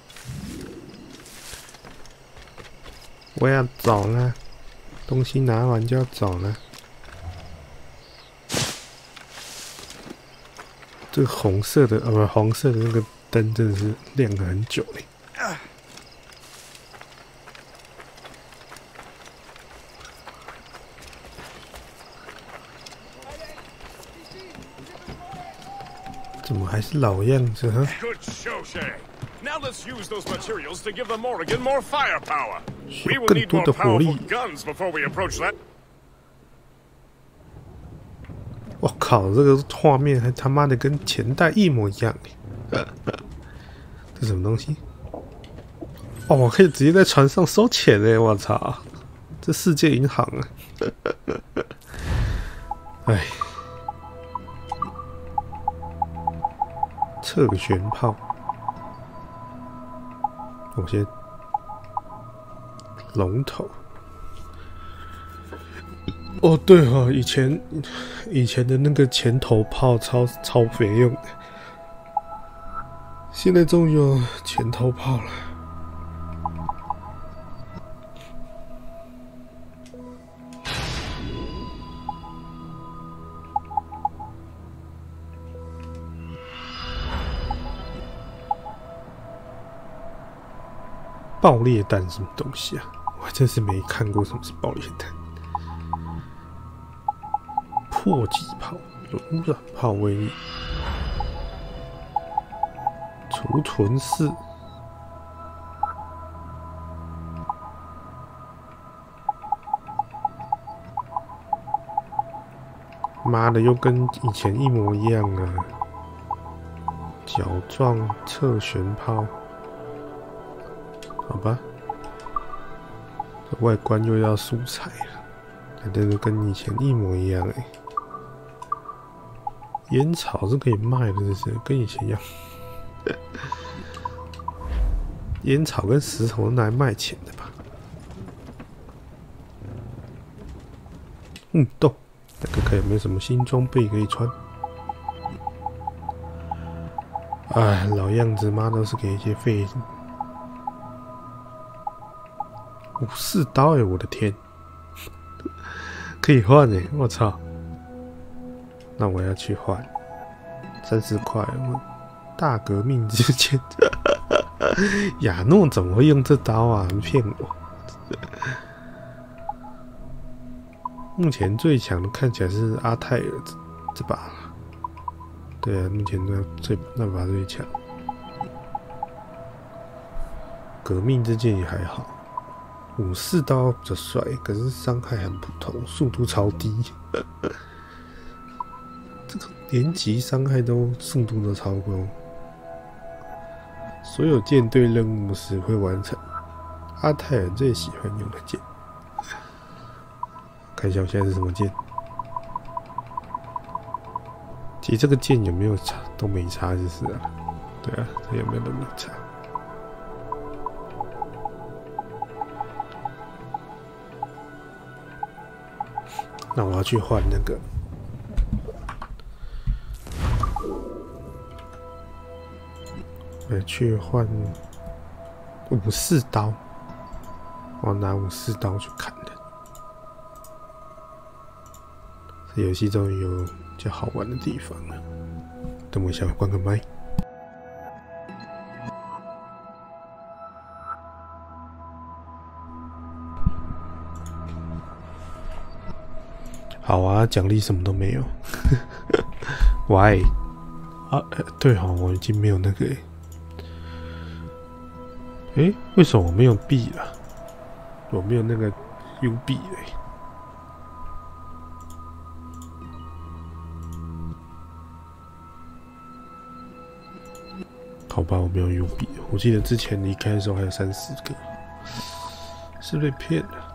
我要走了，东西拿完就要走了。这个红色的不，黄色的那个灯真的是亮了很久嘞。怎么还是老样子哈？ Now let's use those materials to give the Morrigan more firepower. 需要更多的火力。 Guns before we approach that. 我靠，这个画面还他妈的跟前代一模一样。这什么东西？哦，我可以直接在船上收钱哎！我操，这世界银行啊！哎，侧旋炮。 我先龙头哦，对哦，以前的那个前头炮超费用的，现在终于有前头炮了。爆裂弹什么东西啊？我还真是没看过什么是爆裂弹。迫击炮有污染炮威力，储存室。妈的，又跟以前一模一样啊！角状侧旋炮。 好吧，这外观又要素材了，这个跟以前一模一样哎。烟草是可以卖的，这是跟以前一样。烟草跟石头拿来卖钱的吧？动，那看看有没有什么新装备可以穿。哎，老样子，妈都是给一些废54刀哎，我的天，可以换哎，我操！那我要去换30块。大革命之前，亚诺怎么会用这刀啊？骗我！目前最强的看起来是阿泰尔这把，对啊，目前那把最强。革命之剑也还好，54刀比较帅，可是伤害很普通，速度超低。这个连级伤害速度都超高。所有舰队任务时会完成。阿泰尔最喜欢用的剑，看一下我现在是什么剑。其实这个剑有没有差都没差，就是啊，对啊，这有没有都没差。那我要去换那个。去换54刀，我拿54刀去砍的。这游戏终于有比较好玩的地方了。等我一下，关个麦。好啊，奖励什么都没有。Why？ 啊，对哦，我已经没有那个。为什么我没有币了？我没有那个 U 币嘞。好吧，我没有 U 币。我记得之前离开的时候还有30个，是被骗了。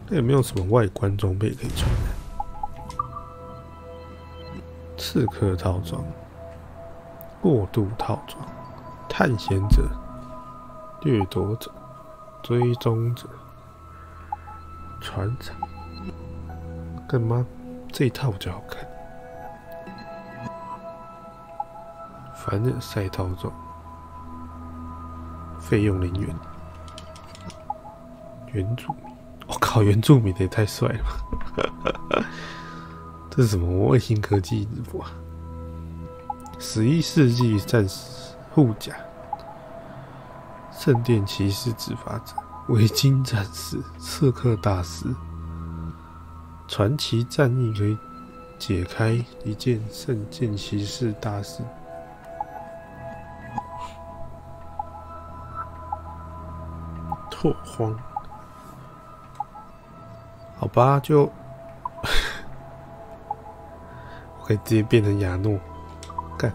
那有没有什么外观装备可以穿呢？刺客套装、过渡套装。探险者、掠夺者、追踪者、船长，干嘛？这一套比较好看。凡尔赛套装，费用人员，原住民。我靠，原住民的也太帅了吧！这是什么卫星科技日播啊？11世纪战士。护甲、圣殿骑士执法者、维京战士、刺客大师、传奇战役可以解开一件圣剑骑士大师。拓荒，好吧，就我可以直接变成亚诺，干。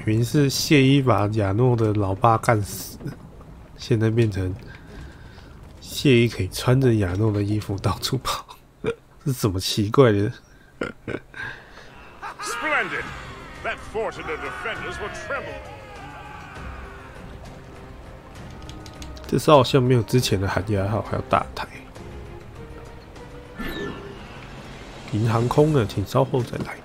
明明是谢伊把亚诺的老爸干死，现在变成谢伊可以穿着亚诺的衣服到处跑，是什么奇怪的？Splendid! That fort and the defenders will tremble. 这次好像没有之前的寒鸦号还有大台。银航空呢，请稍后再来。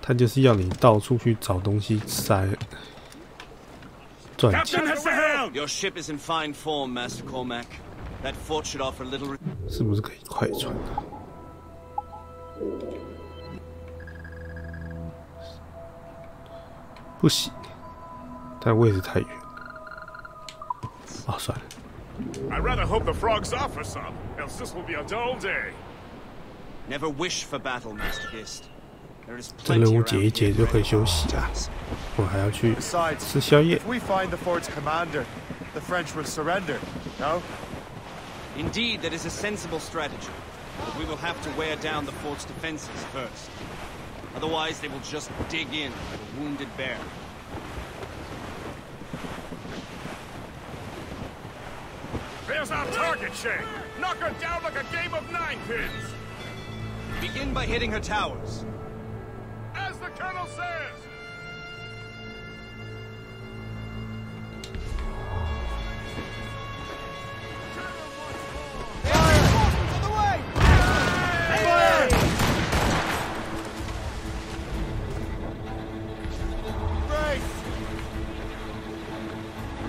他就是要你到处去找东西塞，赚钱。Your ship is in fine form, Master Cormac. That fort should offer little. 是不是可以快船啊？不行，但位置太远。啊，算了。I rather hope the frogs offer some, else this will be a dull day. Never wish for battle, Master Gist. 这任务解一解就可以休息啊！我还要去吃宵夜。 If we find the fort's commander, the French will surrender. No? Indeed, that is a sensible strategy. But we will have to wear down the fort's defenses first. Otherwise, they will just dig in like a wounded bear. There's our target, Shay. Knock her down like a game of 9-pins. Begin by hitting her towers. As the Colonel says!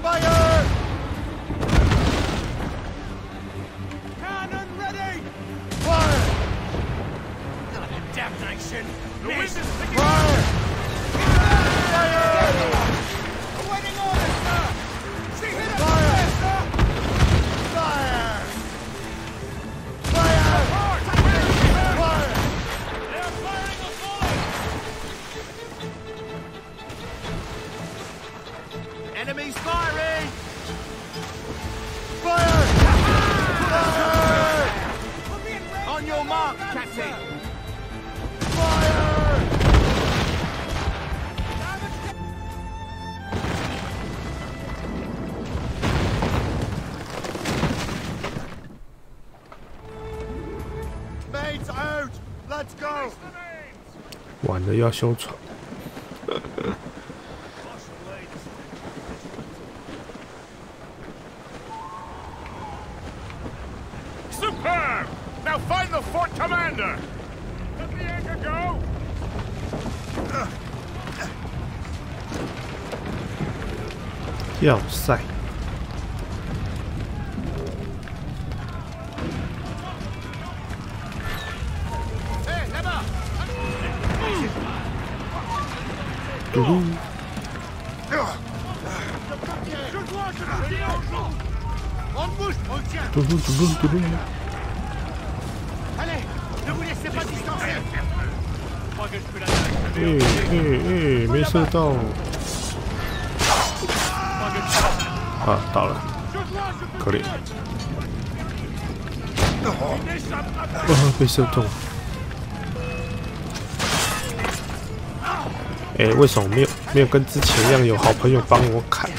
Fire! Cannon ready! Fire! Damnation! The wind is picking Fire! Fire! Awaiting orders, sir! She hit us Fire! there, sir! Fire! Fire! Fire! They're firing a volley! Enemies firing! Fire! Fire! On your mark, Captain! Fire! Mates out! Let's go! 完了要修船。Superb! Now find the fort commander! Let the anchor go! 要塞。嘟嘟。嘟嘟嘟嘟嘟嘟。 Allez, ne vous laissez pas distancer! 没射到。啊，到了，可怜。被射中。为什么没有跟之前一样有好朋友帮我砍？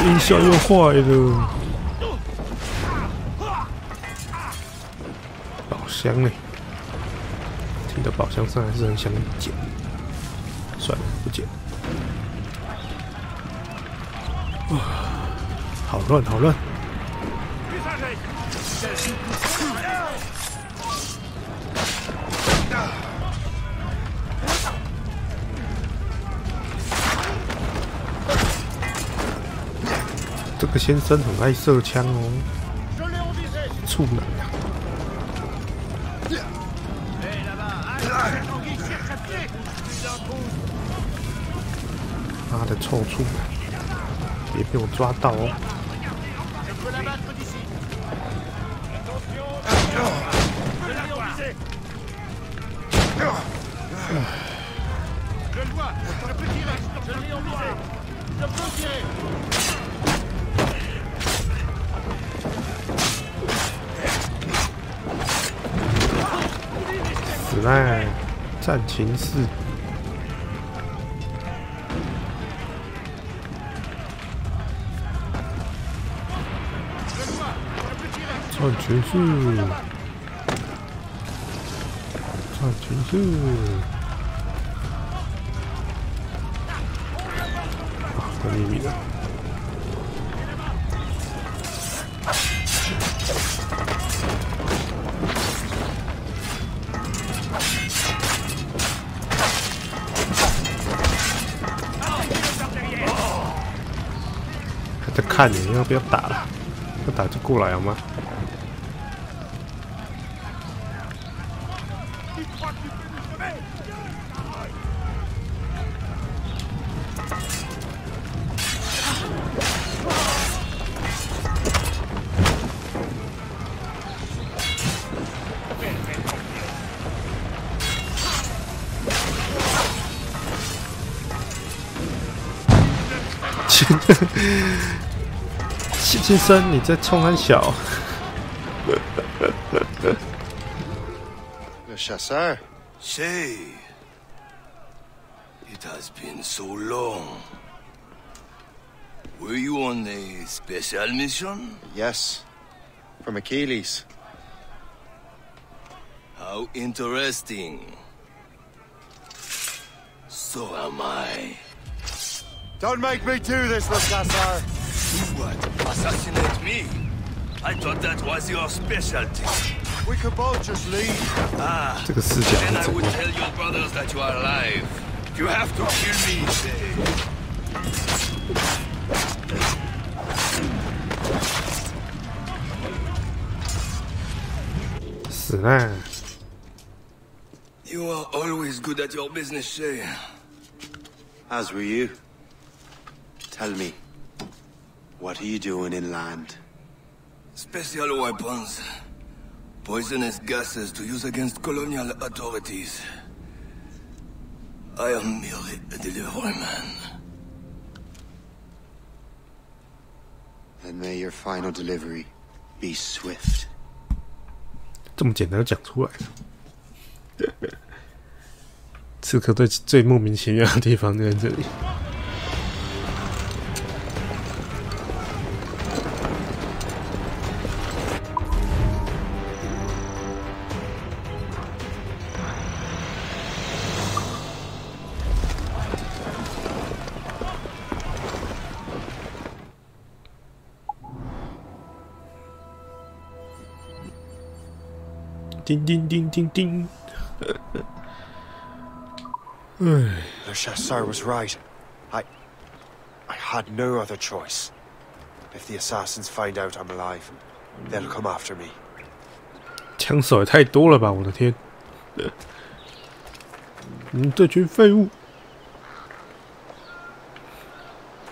音效又坏了。宝箱呢？听到宝箱上还是很想捡，算了，不捡。好乱，好乱。 这个先生很爱射枪哦，处男啊！妈的臭处男，别被我抓到哦！死啦！战情室。战情室。战情室。啊，有秘密的。 在看你要不要打了，要打就过来好吗？谢先生，你在冲很小。Le chasseur. Say, it has been so long. Were you on a special mission? Yes, from Achilles. How interesting. So am I. Don't make me do this, Le chasseur. Do what? Assassinate me? I thought that was your specialty. We could both just leave. 这个视角是 Then I 怎 would 样？ tell your brothers that you are alive. You have to kill me, say. 死啦！ You are always good at your business, Shay. As were you. Tell me, what are you doing inland? Special weapons. Poisonous gases to use against colonial authorities. I am merely a delivery man. Then may your final delivery be swift. 这么简单就讲出来了。刺客队最莫名其妙的地方就在这里。叮叮叮叮叮。The chasseur was right. I had no other choice. If the assassins find out I'm alive, they'll come after me. 枪手也太多了吧！我的天！你们这群废物，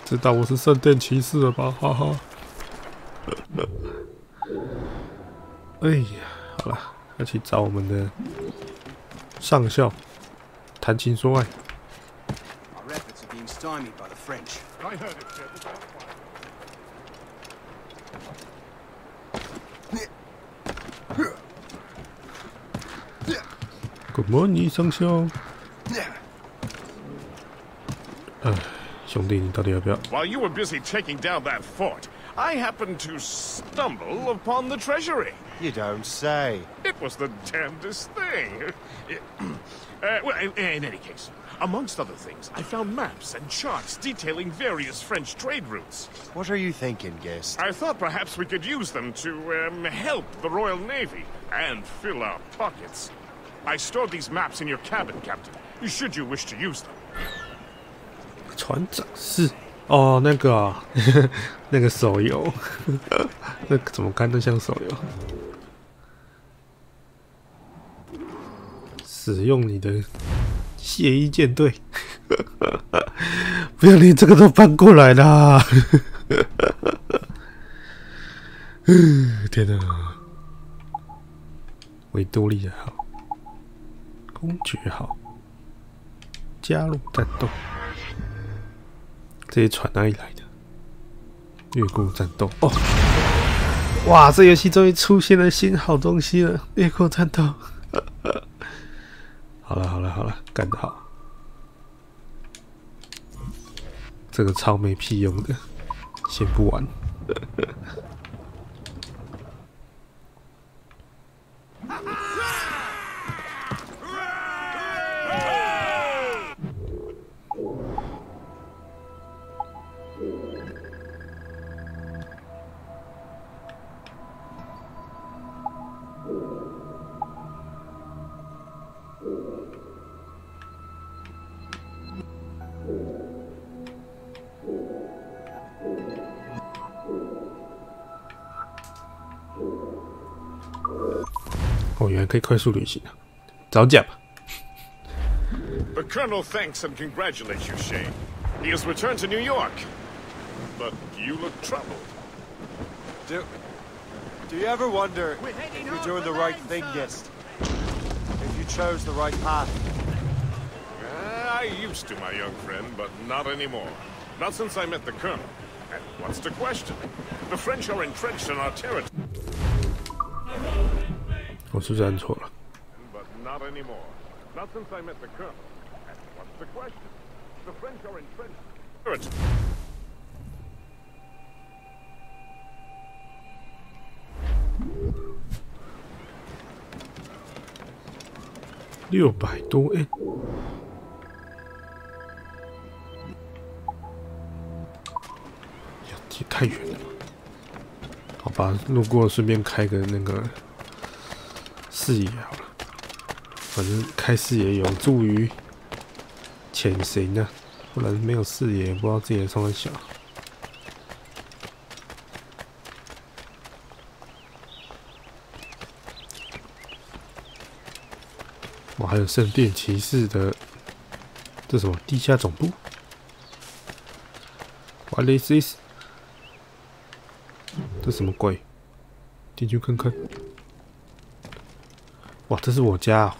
知道我是圣殿骑士了吧？哈哈！哎呀，好了，要去找我们的上校，谈情说爱。 Our efforts are being stymied by the French. I heard it said that. Good morning， 上校。兄弟，你到底要不要？ While you were busy taking down that fort, I happened to stumble upon the treasury. You don't say. It was the damnedest thing. Well, in any case, amongst other things, I found maps and charts detailing various French trade routes. What are you thinking, Gist? I thought perhaps we could use them to help the Royal Navy and fill our pockets. I stored these maps in your cabin, Captain, should you wish to use them. 船长是哦，那个啊，那个手游，那怎么看都像手游。使用你的谢衣舰队，不要连这个都搬过来啦！天哪，维多利亚号、公爵号加入战斗。 这些船哪里来的？越过战斗哦！哇，这游戏终于出现了新好东西了！越过战斗，好了好了好了，干得好！这个超没屁用的，先不玩。哦，原来可以快速旅行啊！早讲吧。 The Colonel thanks and congratulates you, Shane. He has returned to New York. But you look troubled. Do you ever wonder if you're doing the right thing, Gist? If you chose the right path? I used to, my young friend, but not anymore. Not since I met the Colonel. And what's the question? The French are entrenched in our territory. 我是不是按错了？ But not anymore. Not since I met the Colonel. And what's the question? The French are entrenched in our territory. 600多 N， 也太远了吧？好吧，路过顺便开个那个视野好了，反正开视野有助于潜行啊，不然没有视野，不知道自己的冲很小。哇，还有圣殿骑士的，这什么地下总部 ？What is this？ 这什么鬼？进去看看。哇，这是我家哦，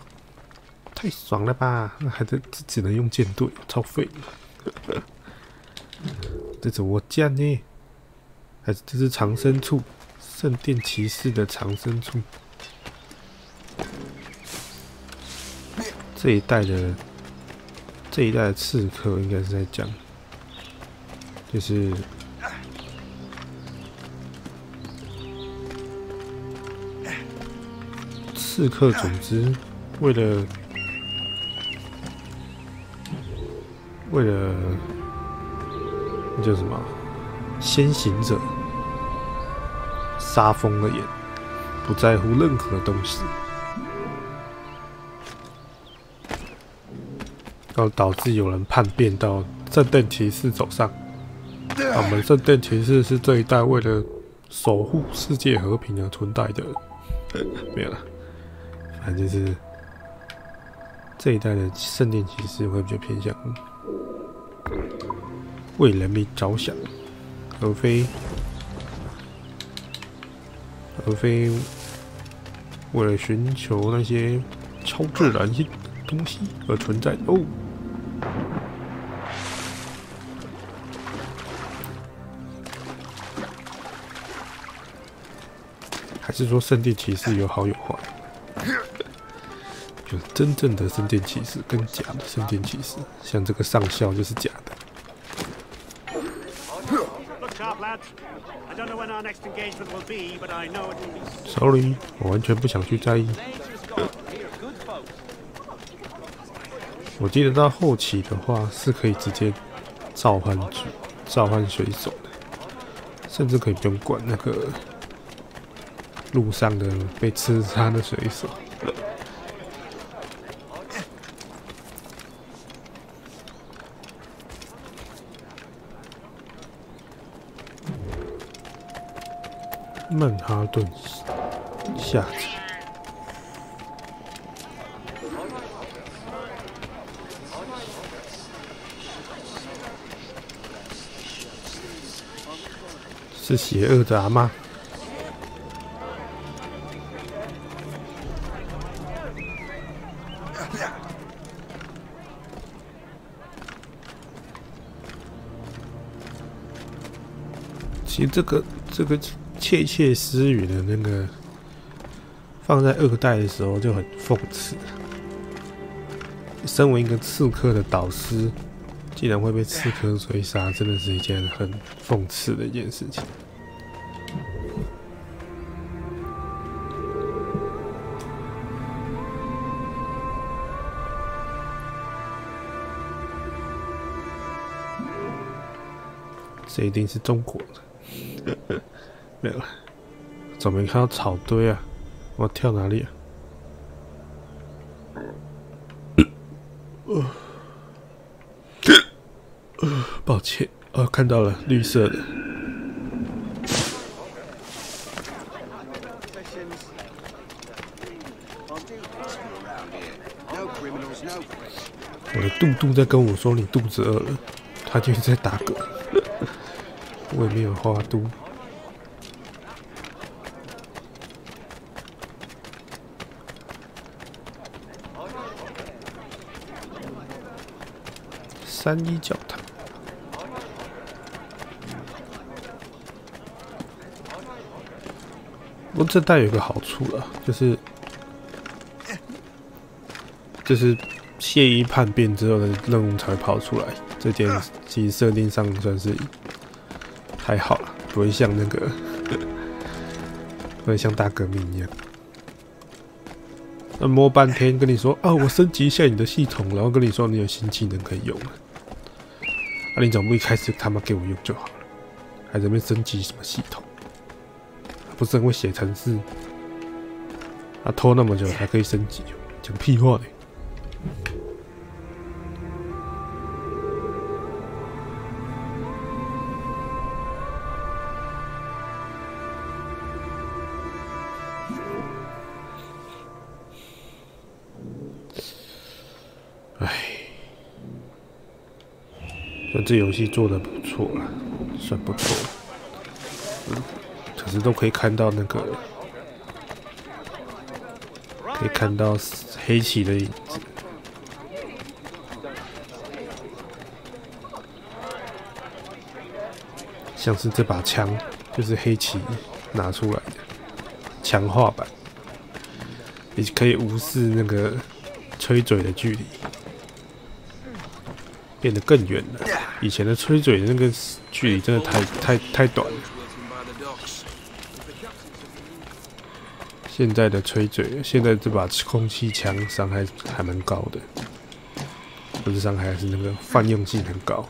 太爽了吧！那还得只能用舰队，超废的。这是我家呢，还是这是藏身处？圣殿骑士的藏身处。这一代的刺客应该是在讲，就是刺客组织为了那叫什么先行者杀疯了眼，不在乎任何东西。要导致有人叛变到圣殿骑士手上。我们圣殿骑士是这一代为了守护世界和平而存在的。没有了，反正就是这一代的圣殿骑士会比较偏向为人民着想，而非为了寻求那些超自然性东西而存在哦。还是说圣殿骑士有好有坏？就真正的圣殿骑士跟假的圣殿骑士，像这个上校就是假的。Sorry， 我完全不想去在意。我记得到后期的话是可以直接召唤水手的，甚至可以不用管那个路上的被刺杀的水手。曼哈顿下集。是邪恶的阿嬷。其实这个窃窃私语的那个，放在2代的时候就很讽刺。身为一个刺客的导师，竟然会被刺客追杀，真的是一件很讽刺的一件事情。这一定是中国的，没有了，怎么没看到草堆啊？我要跳哪里啊？抱歉，看到了绿色的。我的杜杜在跟我说你肚子饿了，他就是在打嗝。我也没有花都。3一教堂。不过这代有一个好处了，就是谢伊叛变之后的任务才会跑出来。这件其实设定上算是还好了，不会像那个，不会像大革命一样。那摸半天跟你说啊，我升级一下你的系统，然后跟你说你有新技能可以用了。你怎么不一开始他妈给我用就好了？还在那边升级什么系统？不是很会写程式？啊，拖那么久才可以升级，讲屁话嘞！这游戏做的不错啦，算不错。可是都可以看到那个，可以看到黑旗的影子。像是这把枪，就是黑旗拿出来的强化版，也可以无视那个吹嘴的距离。变得更远了。以前的吹嘴的那个距离真的太短了。现在的吹嘴，现在这把空气枪伤害还蛮高的，不是伤害，是那个泛用性很高。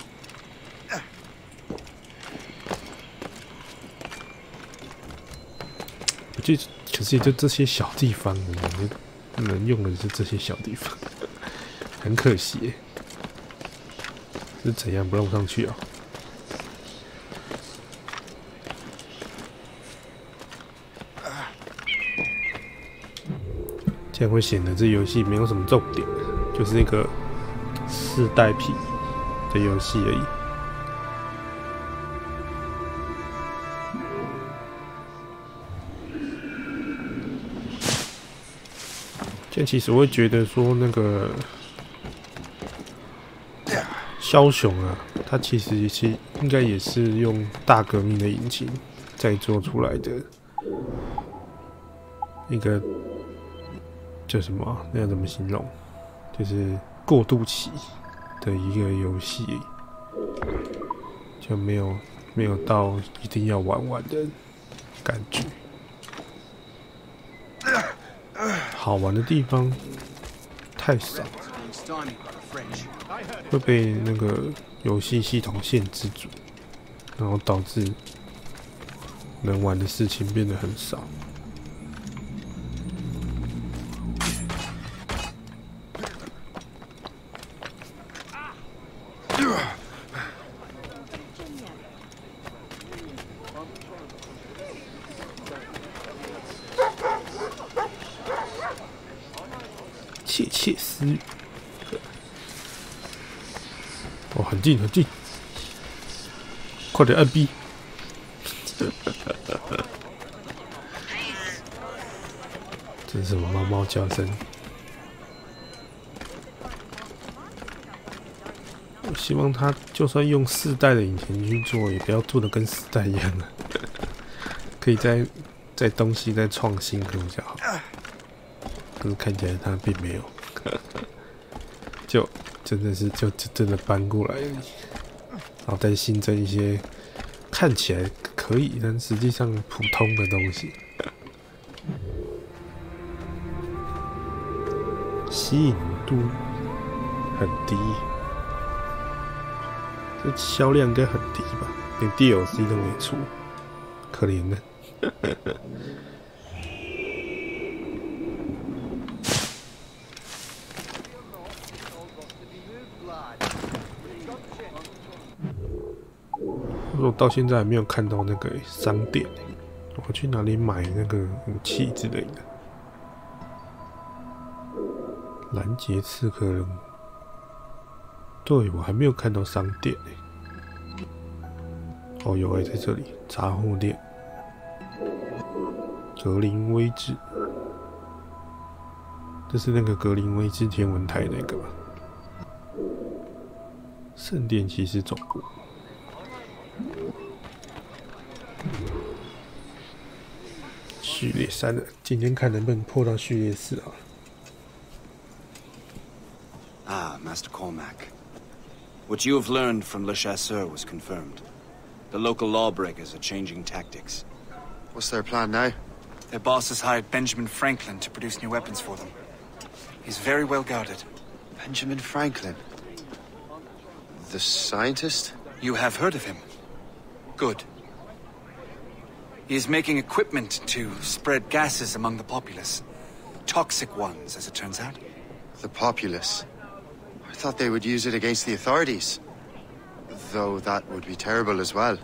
可是也就这些小地方，我们能用的是这些小地方，很可惜耶。是怎样不让上去啊？这样会显得这游戏没有什么重点，就是一个世代皮的游戏而已。这样其实我会觉得说那个。枭雄啊，它其实应该也是用大革命的引擎再做出来的一个叫什么？那要怎么形容？就是过渡期的一个游戏，就没有到一定要玩完的感觉。好玩的地方太少了。会被那个游戏系统限制住，然后导致能玩的事情变得很少。窃窃私语。哦，很近很近，快点按 B！ 这是什么猫猫叫声？我希望他就算用4代的引擎去做，也不要做的跟4代一样啊，可以在东西再创新可能比较好。可是看起来他并没有，真的是就真的搬过来而已，然后再新增一些看起来可以，但实际上普通的东西，吸引度很低，这销量应该很低吧？连 DLC 都没出，可怜的。我到现在还没有看到那个商店，我去哪里买那个武器之类的？拦截刺客人，对我还没有看到商店哦，有在这里杂货店，格林威治，这是那个格林威治天文台那个吧？圣殿骑士总部。序列3了，今天看能不能破到序列4啊？ Ah, Master Cormac. What you have learned from Le Chasseur was confirmed. The local lawbreakers are changing tactics. What's their plan now? Their boss has hired Benjamin Franklin to produce new weapons for them. He's very well guarded. Benjamin Franklin? The scientist? You have heard of him? Good. He is making equipment to spread gases among the populace. toxic ones, as it turns out. The populace. I thought they would use it against the authorities. Though that would be terrible as well.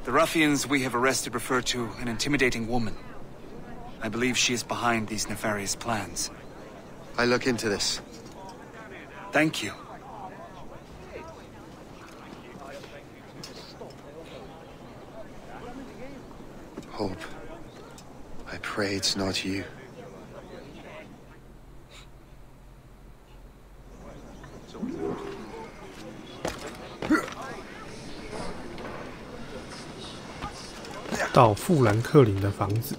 The ruffians we have arrested refer to an intimidating woman. I believe she is behind these nefarious plans. I'll look into this. Thank you. Hope. I pray it's not you. "到富兰克林的房子。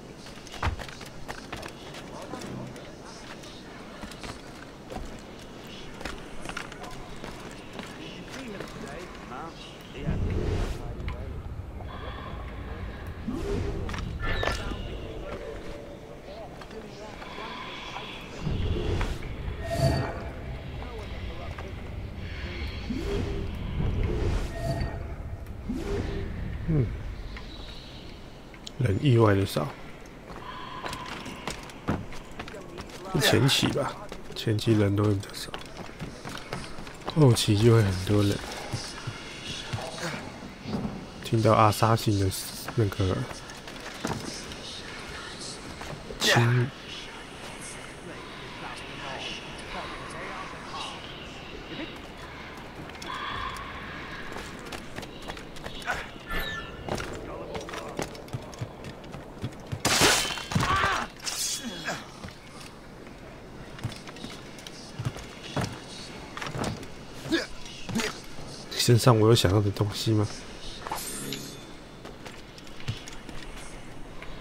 人意外的少，是前期吧？前期人都会比较少，后期就会很多人。听到阿萨辛的那个亲。身上我有想要的东西吗？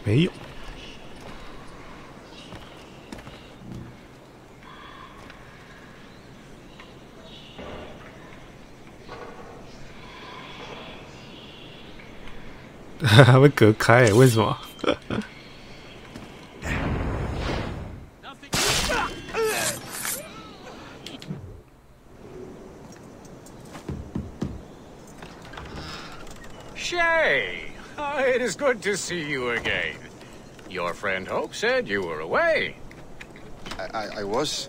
没有。还会隔开欸？为什么？Shay, it is good to see you again. Your friend Hope said you were away. I was.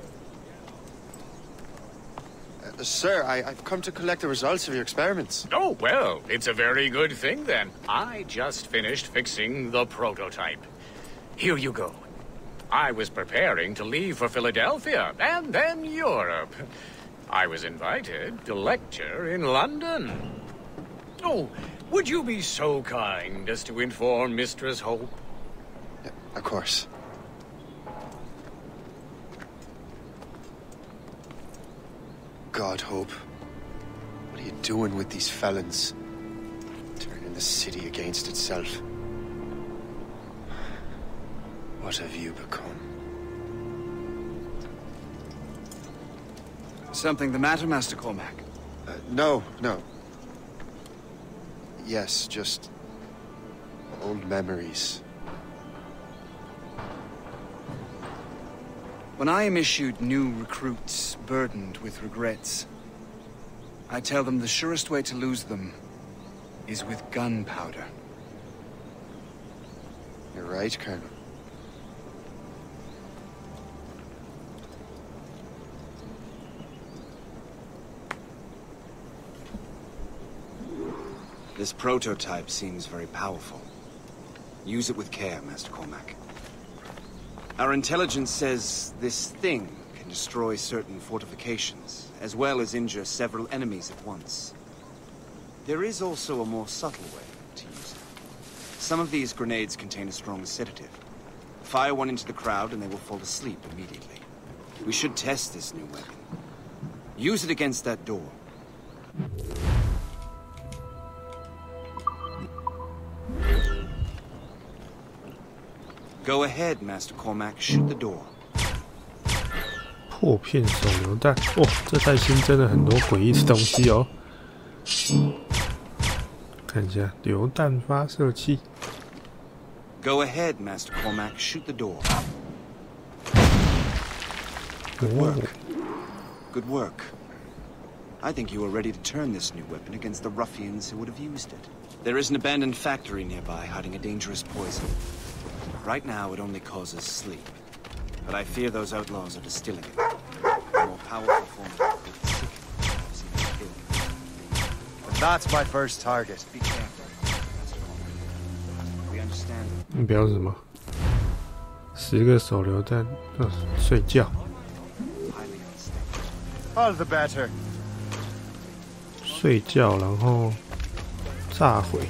Sir, I've come to collect the results of your experiments. Oh, well, it's a very good thing then. I just finished fixing the prototype. Here you go. I was preparing to leave for Philadelphia and then Europe. I was invited to lecture in London. Oh, would you be so kind as to inform Mistress Hope? Yeah, of course. God, Hope. What are you doing with these felons? Turning the city against itself. What have you become? Something the matter, Master Cormac? No. Yes, just old memories. When I am issued new recruits burdened with regrets, I tell them the surest way to lose them is with gunpowder. You're right, Colonel. This prototype seems very powerful. Use it with care, Master Cormac. Our intelligence says this thing can destroy certain fortifications, as well as injure several enemies at once. There is also a more subtle way to use it. Some of these grenades contain a strong sedative. Fire one into the crowd and they will fall asleep immediately. We should test this new weapon. Use it against that door. Go ahead, Master Cormac. Shoot the door. 破片手榴弹，哦，这代新增了很多诡异的东西哦。看一下，榴弹发射器。Go ahead, Master Cormac. Shoot the door. Good work. Good work. I think you are ready to turn this new weapon against the ruffians who would have used it. There is an abandoned factory nearby hiding a dangerous poison. Right now, it only causes sleep. But I fear those outlaws are distilling it. A more powerful form of And that's my first target. Be careful. We understand. 你标什么？10个手榴弹，睡觉。All the better. 睡觉，然后炸毁。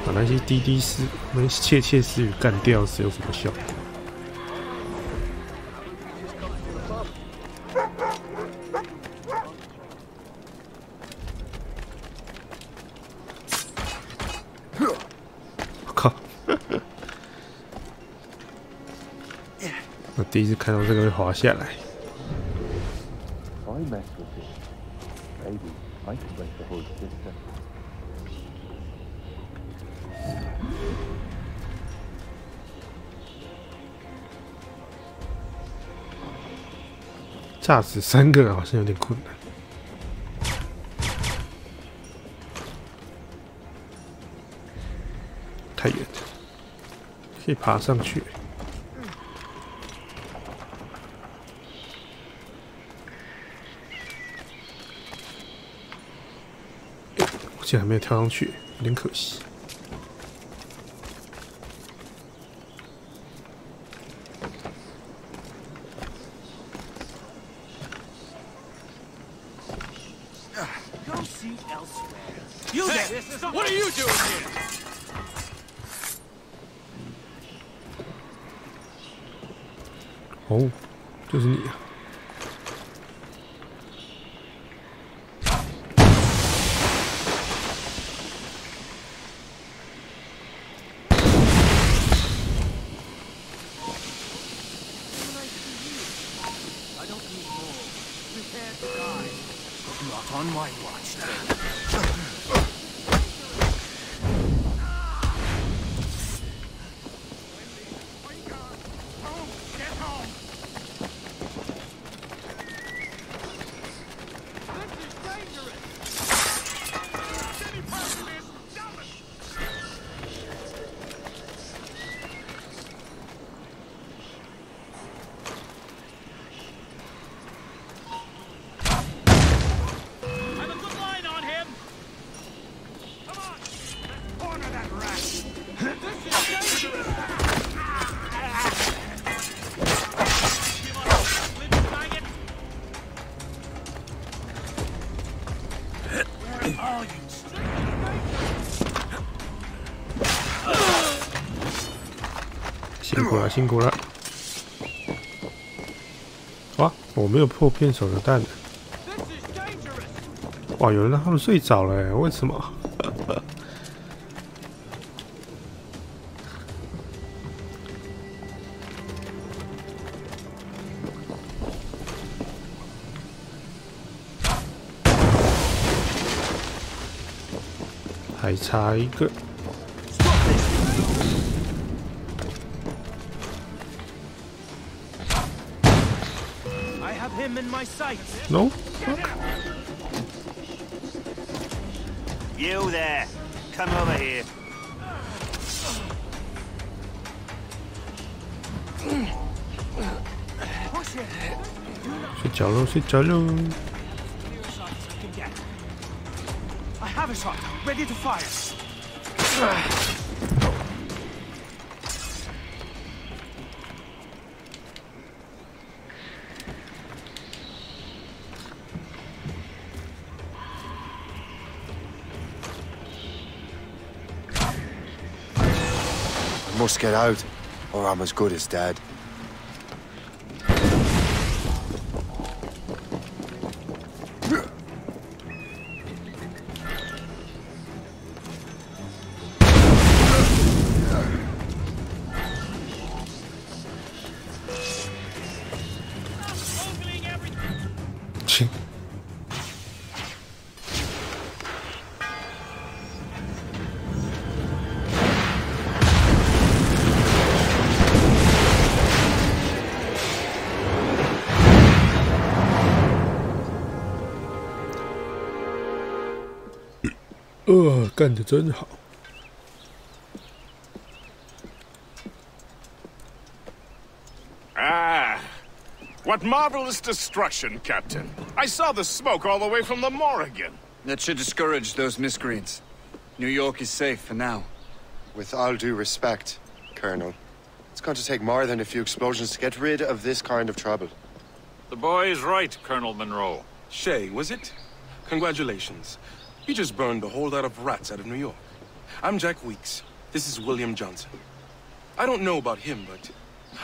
把那些滴私、那些窃私语干掉是有什么效果？我靠！我第一次看到这个会滑下来。炸死3个好像有点困难，太远了，可以爬上去。我竟然还没有跳上去，有点可惜。You there! What are you doing here? 哦，就是你啊！辛苦了，辛苦了！哇，我没有破片手榴弹的。哇，有人让他们睡着了，为什么？还差一个。No. You there? Come over here. 睡着喽，睡着喽。I have a shot, ready to fire. I must get out, or I'm as good as dead. 干得真好。Ah, what marvelous destruction, Captain. I saw the smoke all the way from the Morrigan. That should discourage those miscreants. New York is safe for now. With all due respect, Colonel, it's going to take more than a few explosions to get rid of this kind of trouble. The boy is right, Colonel Monroe. Shay, was it? Congratulations. You just burned a whole lot of rats out of New York. I'm Jack Weeks. This is William Johnson. I don't know about him, but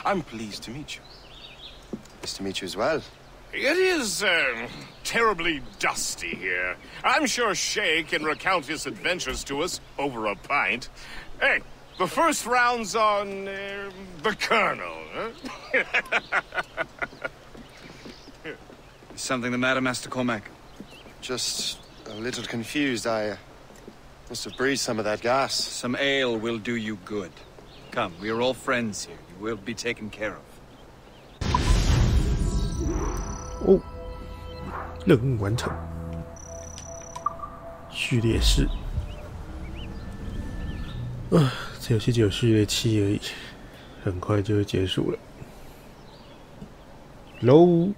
I'm pleased to meet you. Nice to meet you as well. It is, terribly dusty here. I'm sure Shay can recount his adventures to us over a pint. Hey, the first round's on, the Colonel, huh? Is something the matter, Master Cormac? Just a little confused. I must have breathed some of that gas. Some ale will do you good. Come, we are all friends here. You will be taken care of. 哦，任务完成。序列式。这游戏只有序列7而已，很快就会结束了。喽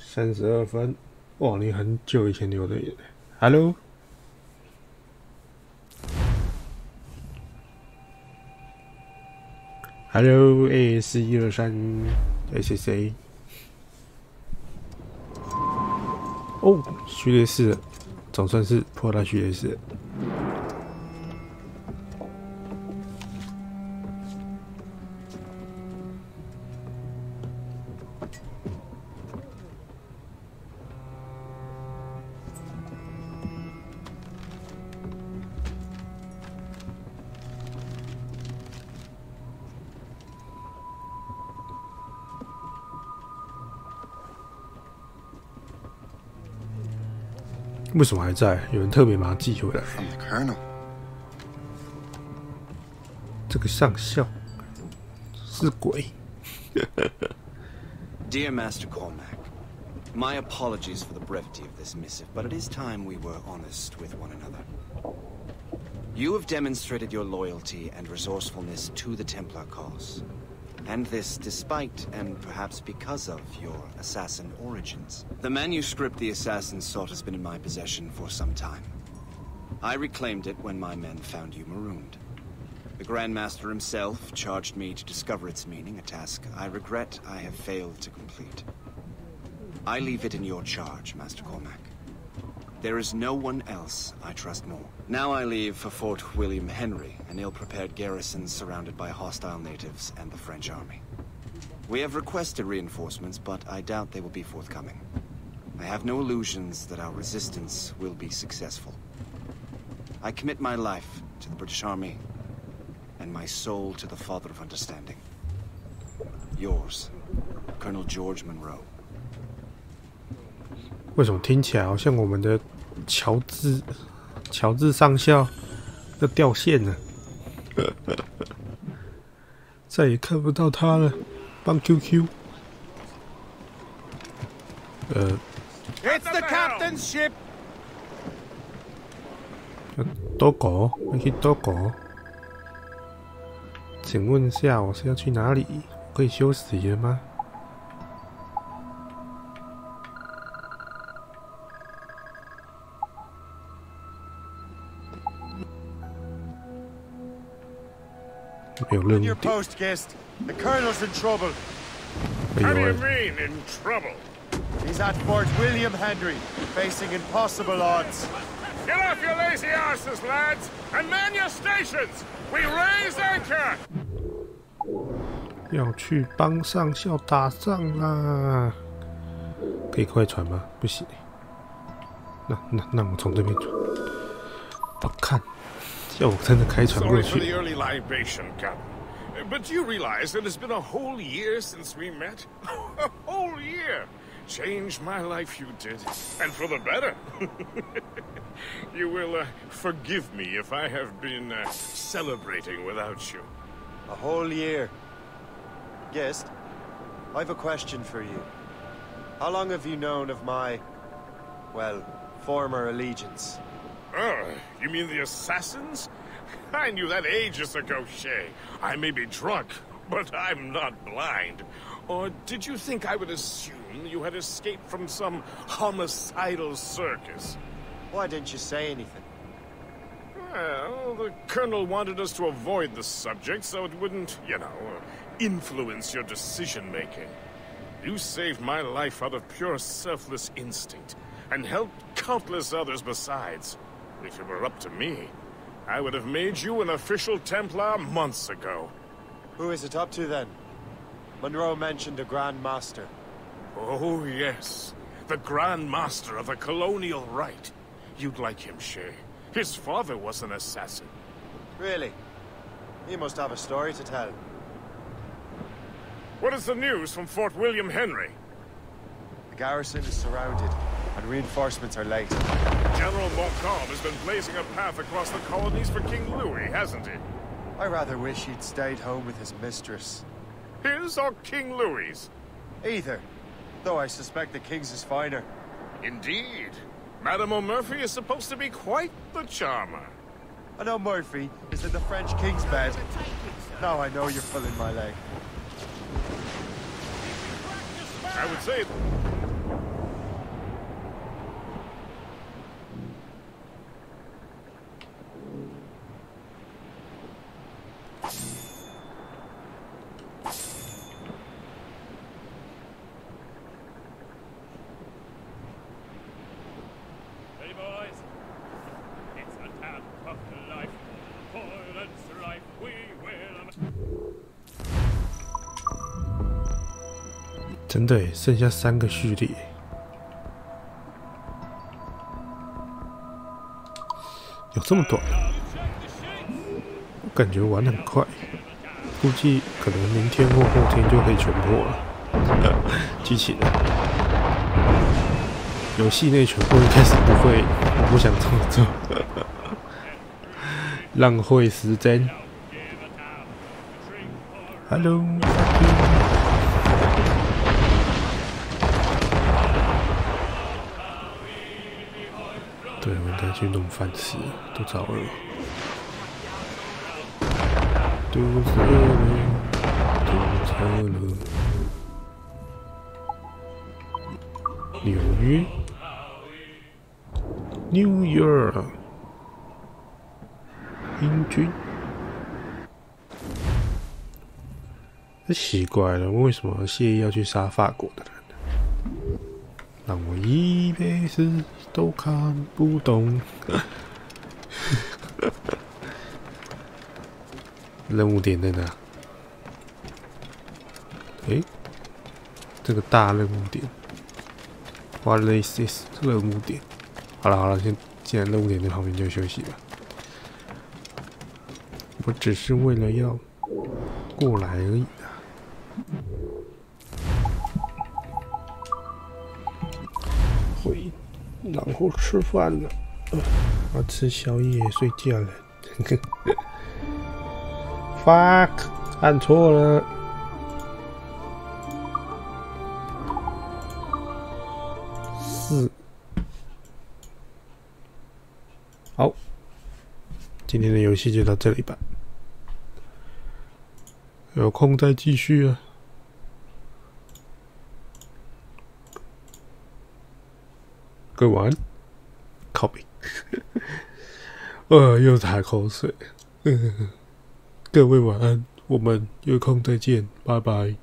，32分。哇，你很久以前留的言。Hello。Hello AS123 SSA。哦，序列4了，总算是破到序列4了。为什么还在？有人特别把它寄回来。这个上校是鬼。Dear Master Cormac, my apologies for the brevity of this missive, but it is time we were honest with one another. You have demonstrated your loyalty and resourcefulness to the Templar cause. And this despite, and perhaps because of, your assassin origins. The manuscript the assassins sought has been in my possession for some time. I reclaimed it when my men found you marooned. The Grand Master himself charged me to discover its meaning, a task I regret I have failed to complete. I leave it in your charge, Master Cormac. There is no one else I trust more. Now I leave for Fort William Henry, an ill-prepared garrison surrounded by hostile natives and the French army. We have requested reinforcements, but I doubt they will be forthcoming. I have no illusions that our resistance will be successful. I commit my life to the British Army, and my soul to the Father of Understanding. Yours, Colonel George Monroe. 为什么听起来好像我们的乔治上校要掉线了？再也看不到他了。帮 QQ。It's the captain's ship. 多狗，要去多狗。请问一下，我是要去哪里？可以休息了吗？没有任务 Your post, guest. The colonel's in trouble. How do you mean, in trouble? He's at Fort William Henry, facing impossible odds. Get off your lazy arses, lads, and man your stations! We raise anchor! 要去帮上校打仗啦！可以快船吗？不行。那我从这边转。我看，要我真的开船过 Sorry for 去。 the early libation, Captain. But you realize it has been a whole year since we met? A whole year! Changed my life, you did. And for the better. You will forgive me if I have been celebrating without you. A whole year. Guest, I've a question for you. How long have you known of my, well, former allegiance? You mean the assassins? I knew that ages ago, Shay. I may be drunk, but I'm not blind. Or did you think I would assume you had escaped from some homicidal circus? Why didn't you say anything? Well, the Colonel wanted us to avoid the subject so it wouldn't, influence your decision-making. You saved my life out of pure selfless instinct, and helped countless others besides. If it were up to me, I would have made you an official Templar months ago. Who is it up to then? Monroe mentioned the Grand Master. Oh, yes. The Grand Master of the Colonial Rite. You'd like him, Shay. His father was an assassin. Really? He must have a story to tell. What is the news from Fort William Henry? The garrison is surrounded, and reinforcements are late. General Montcalm has been blazing a path across the colonies for King Louis, hasn't he? I rather wish he'd stayed home with his mistress. His or King Louis's? Either, though I suspect the King's is finer. Indeed. Madame O'Murphy is supposed to be quite the charmer. And O'Murphy is in the French King's bed. Now I know you're pulling my leg. I would say... Hey boys, it's a tap of life, violence life, we will... 真的耶，剩下3个序列，有这么短？我感觉玩很快，估计可能明天或后天就可以全破了。机器人，游戏内全破一开始不会，我不想这么做，浪费时间。Hello。对，我应该去弄饭吃，肚子好饿。肚子饿了，肚子饿了。纽约 ，New York， 英军。这奇怪了，为什么谢意要去杀法国的人？让我一辈子都看不懂。任务点在哪？诶，这个大任务点 ，What is this？ 任务点。好了，既然任务点在旁边，就休息吧。我只是为了要过来而已啊。然后吃饭了，要吃宵夜睡觉了。fuck， 按错了。4。好，今天的游戏就到这里吧。有空再继续啊。各位晚安，靠北，又打口水，各位晚安，我们有空再见，拜拜。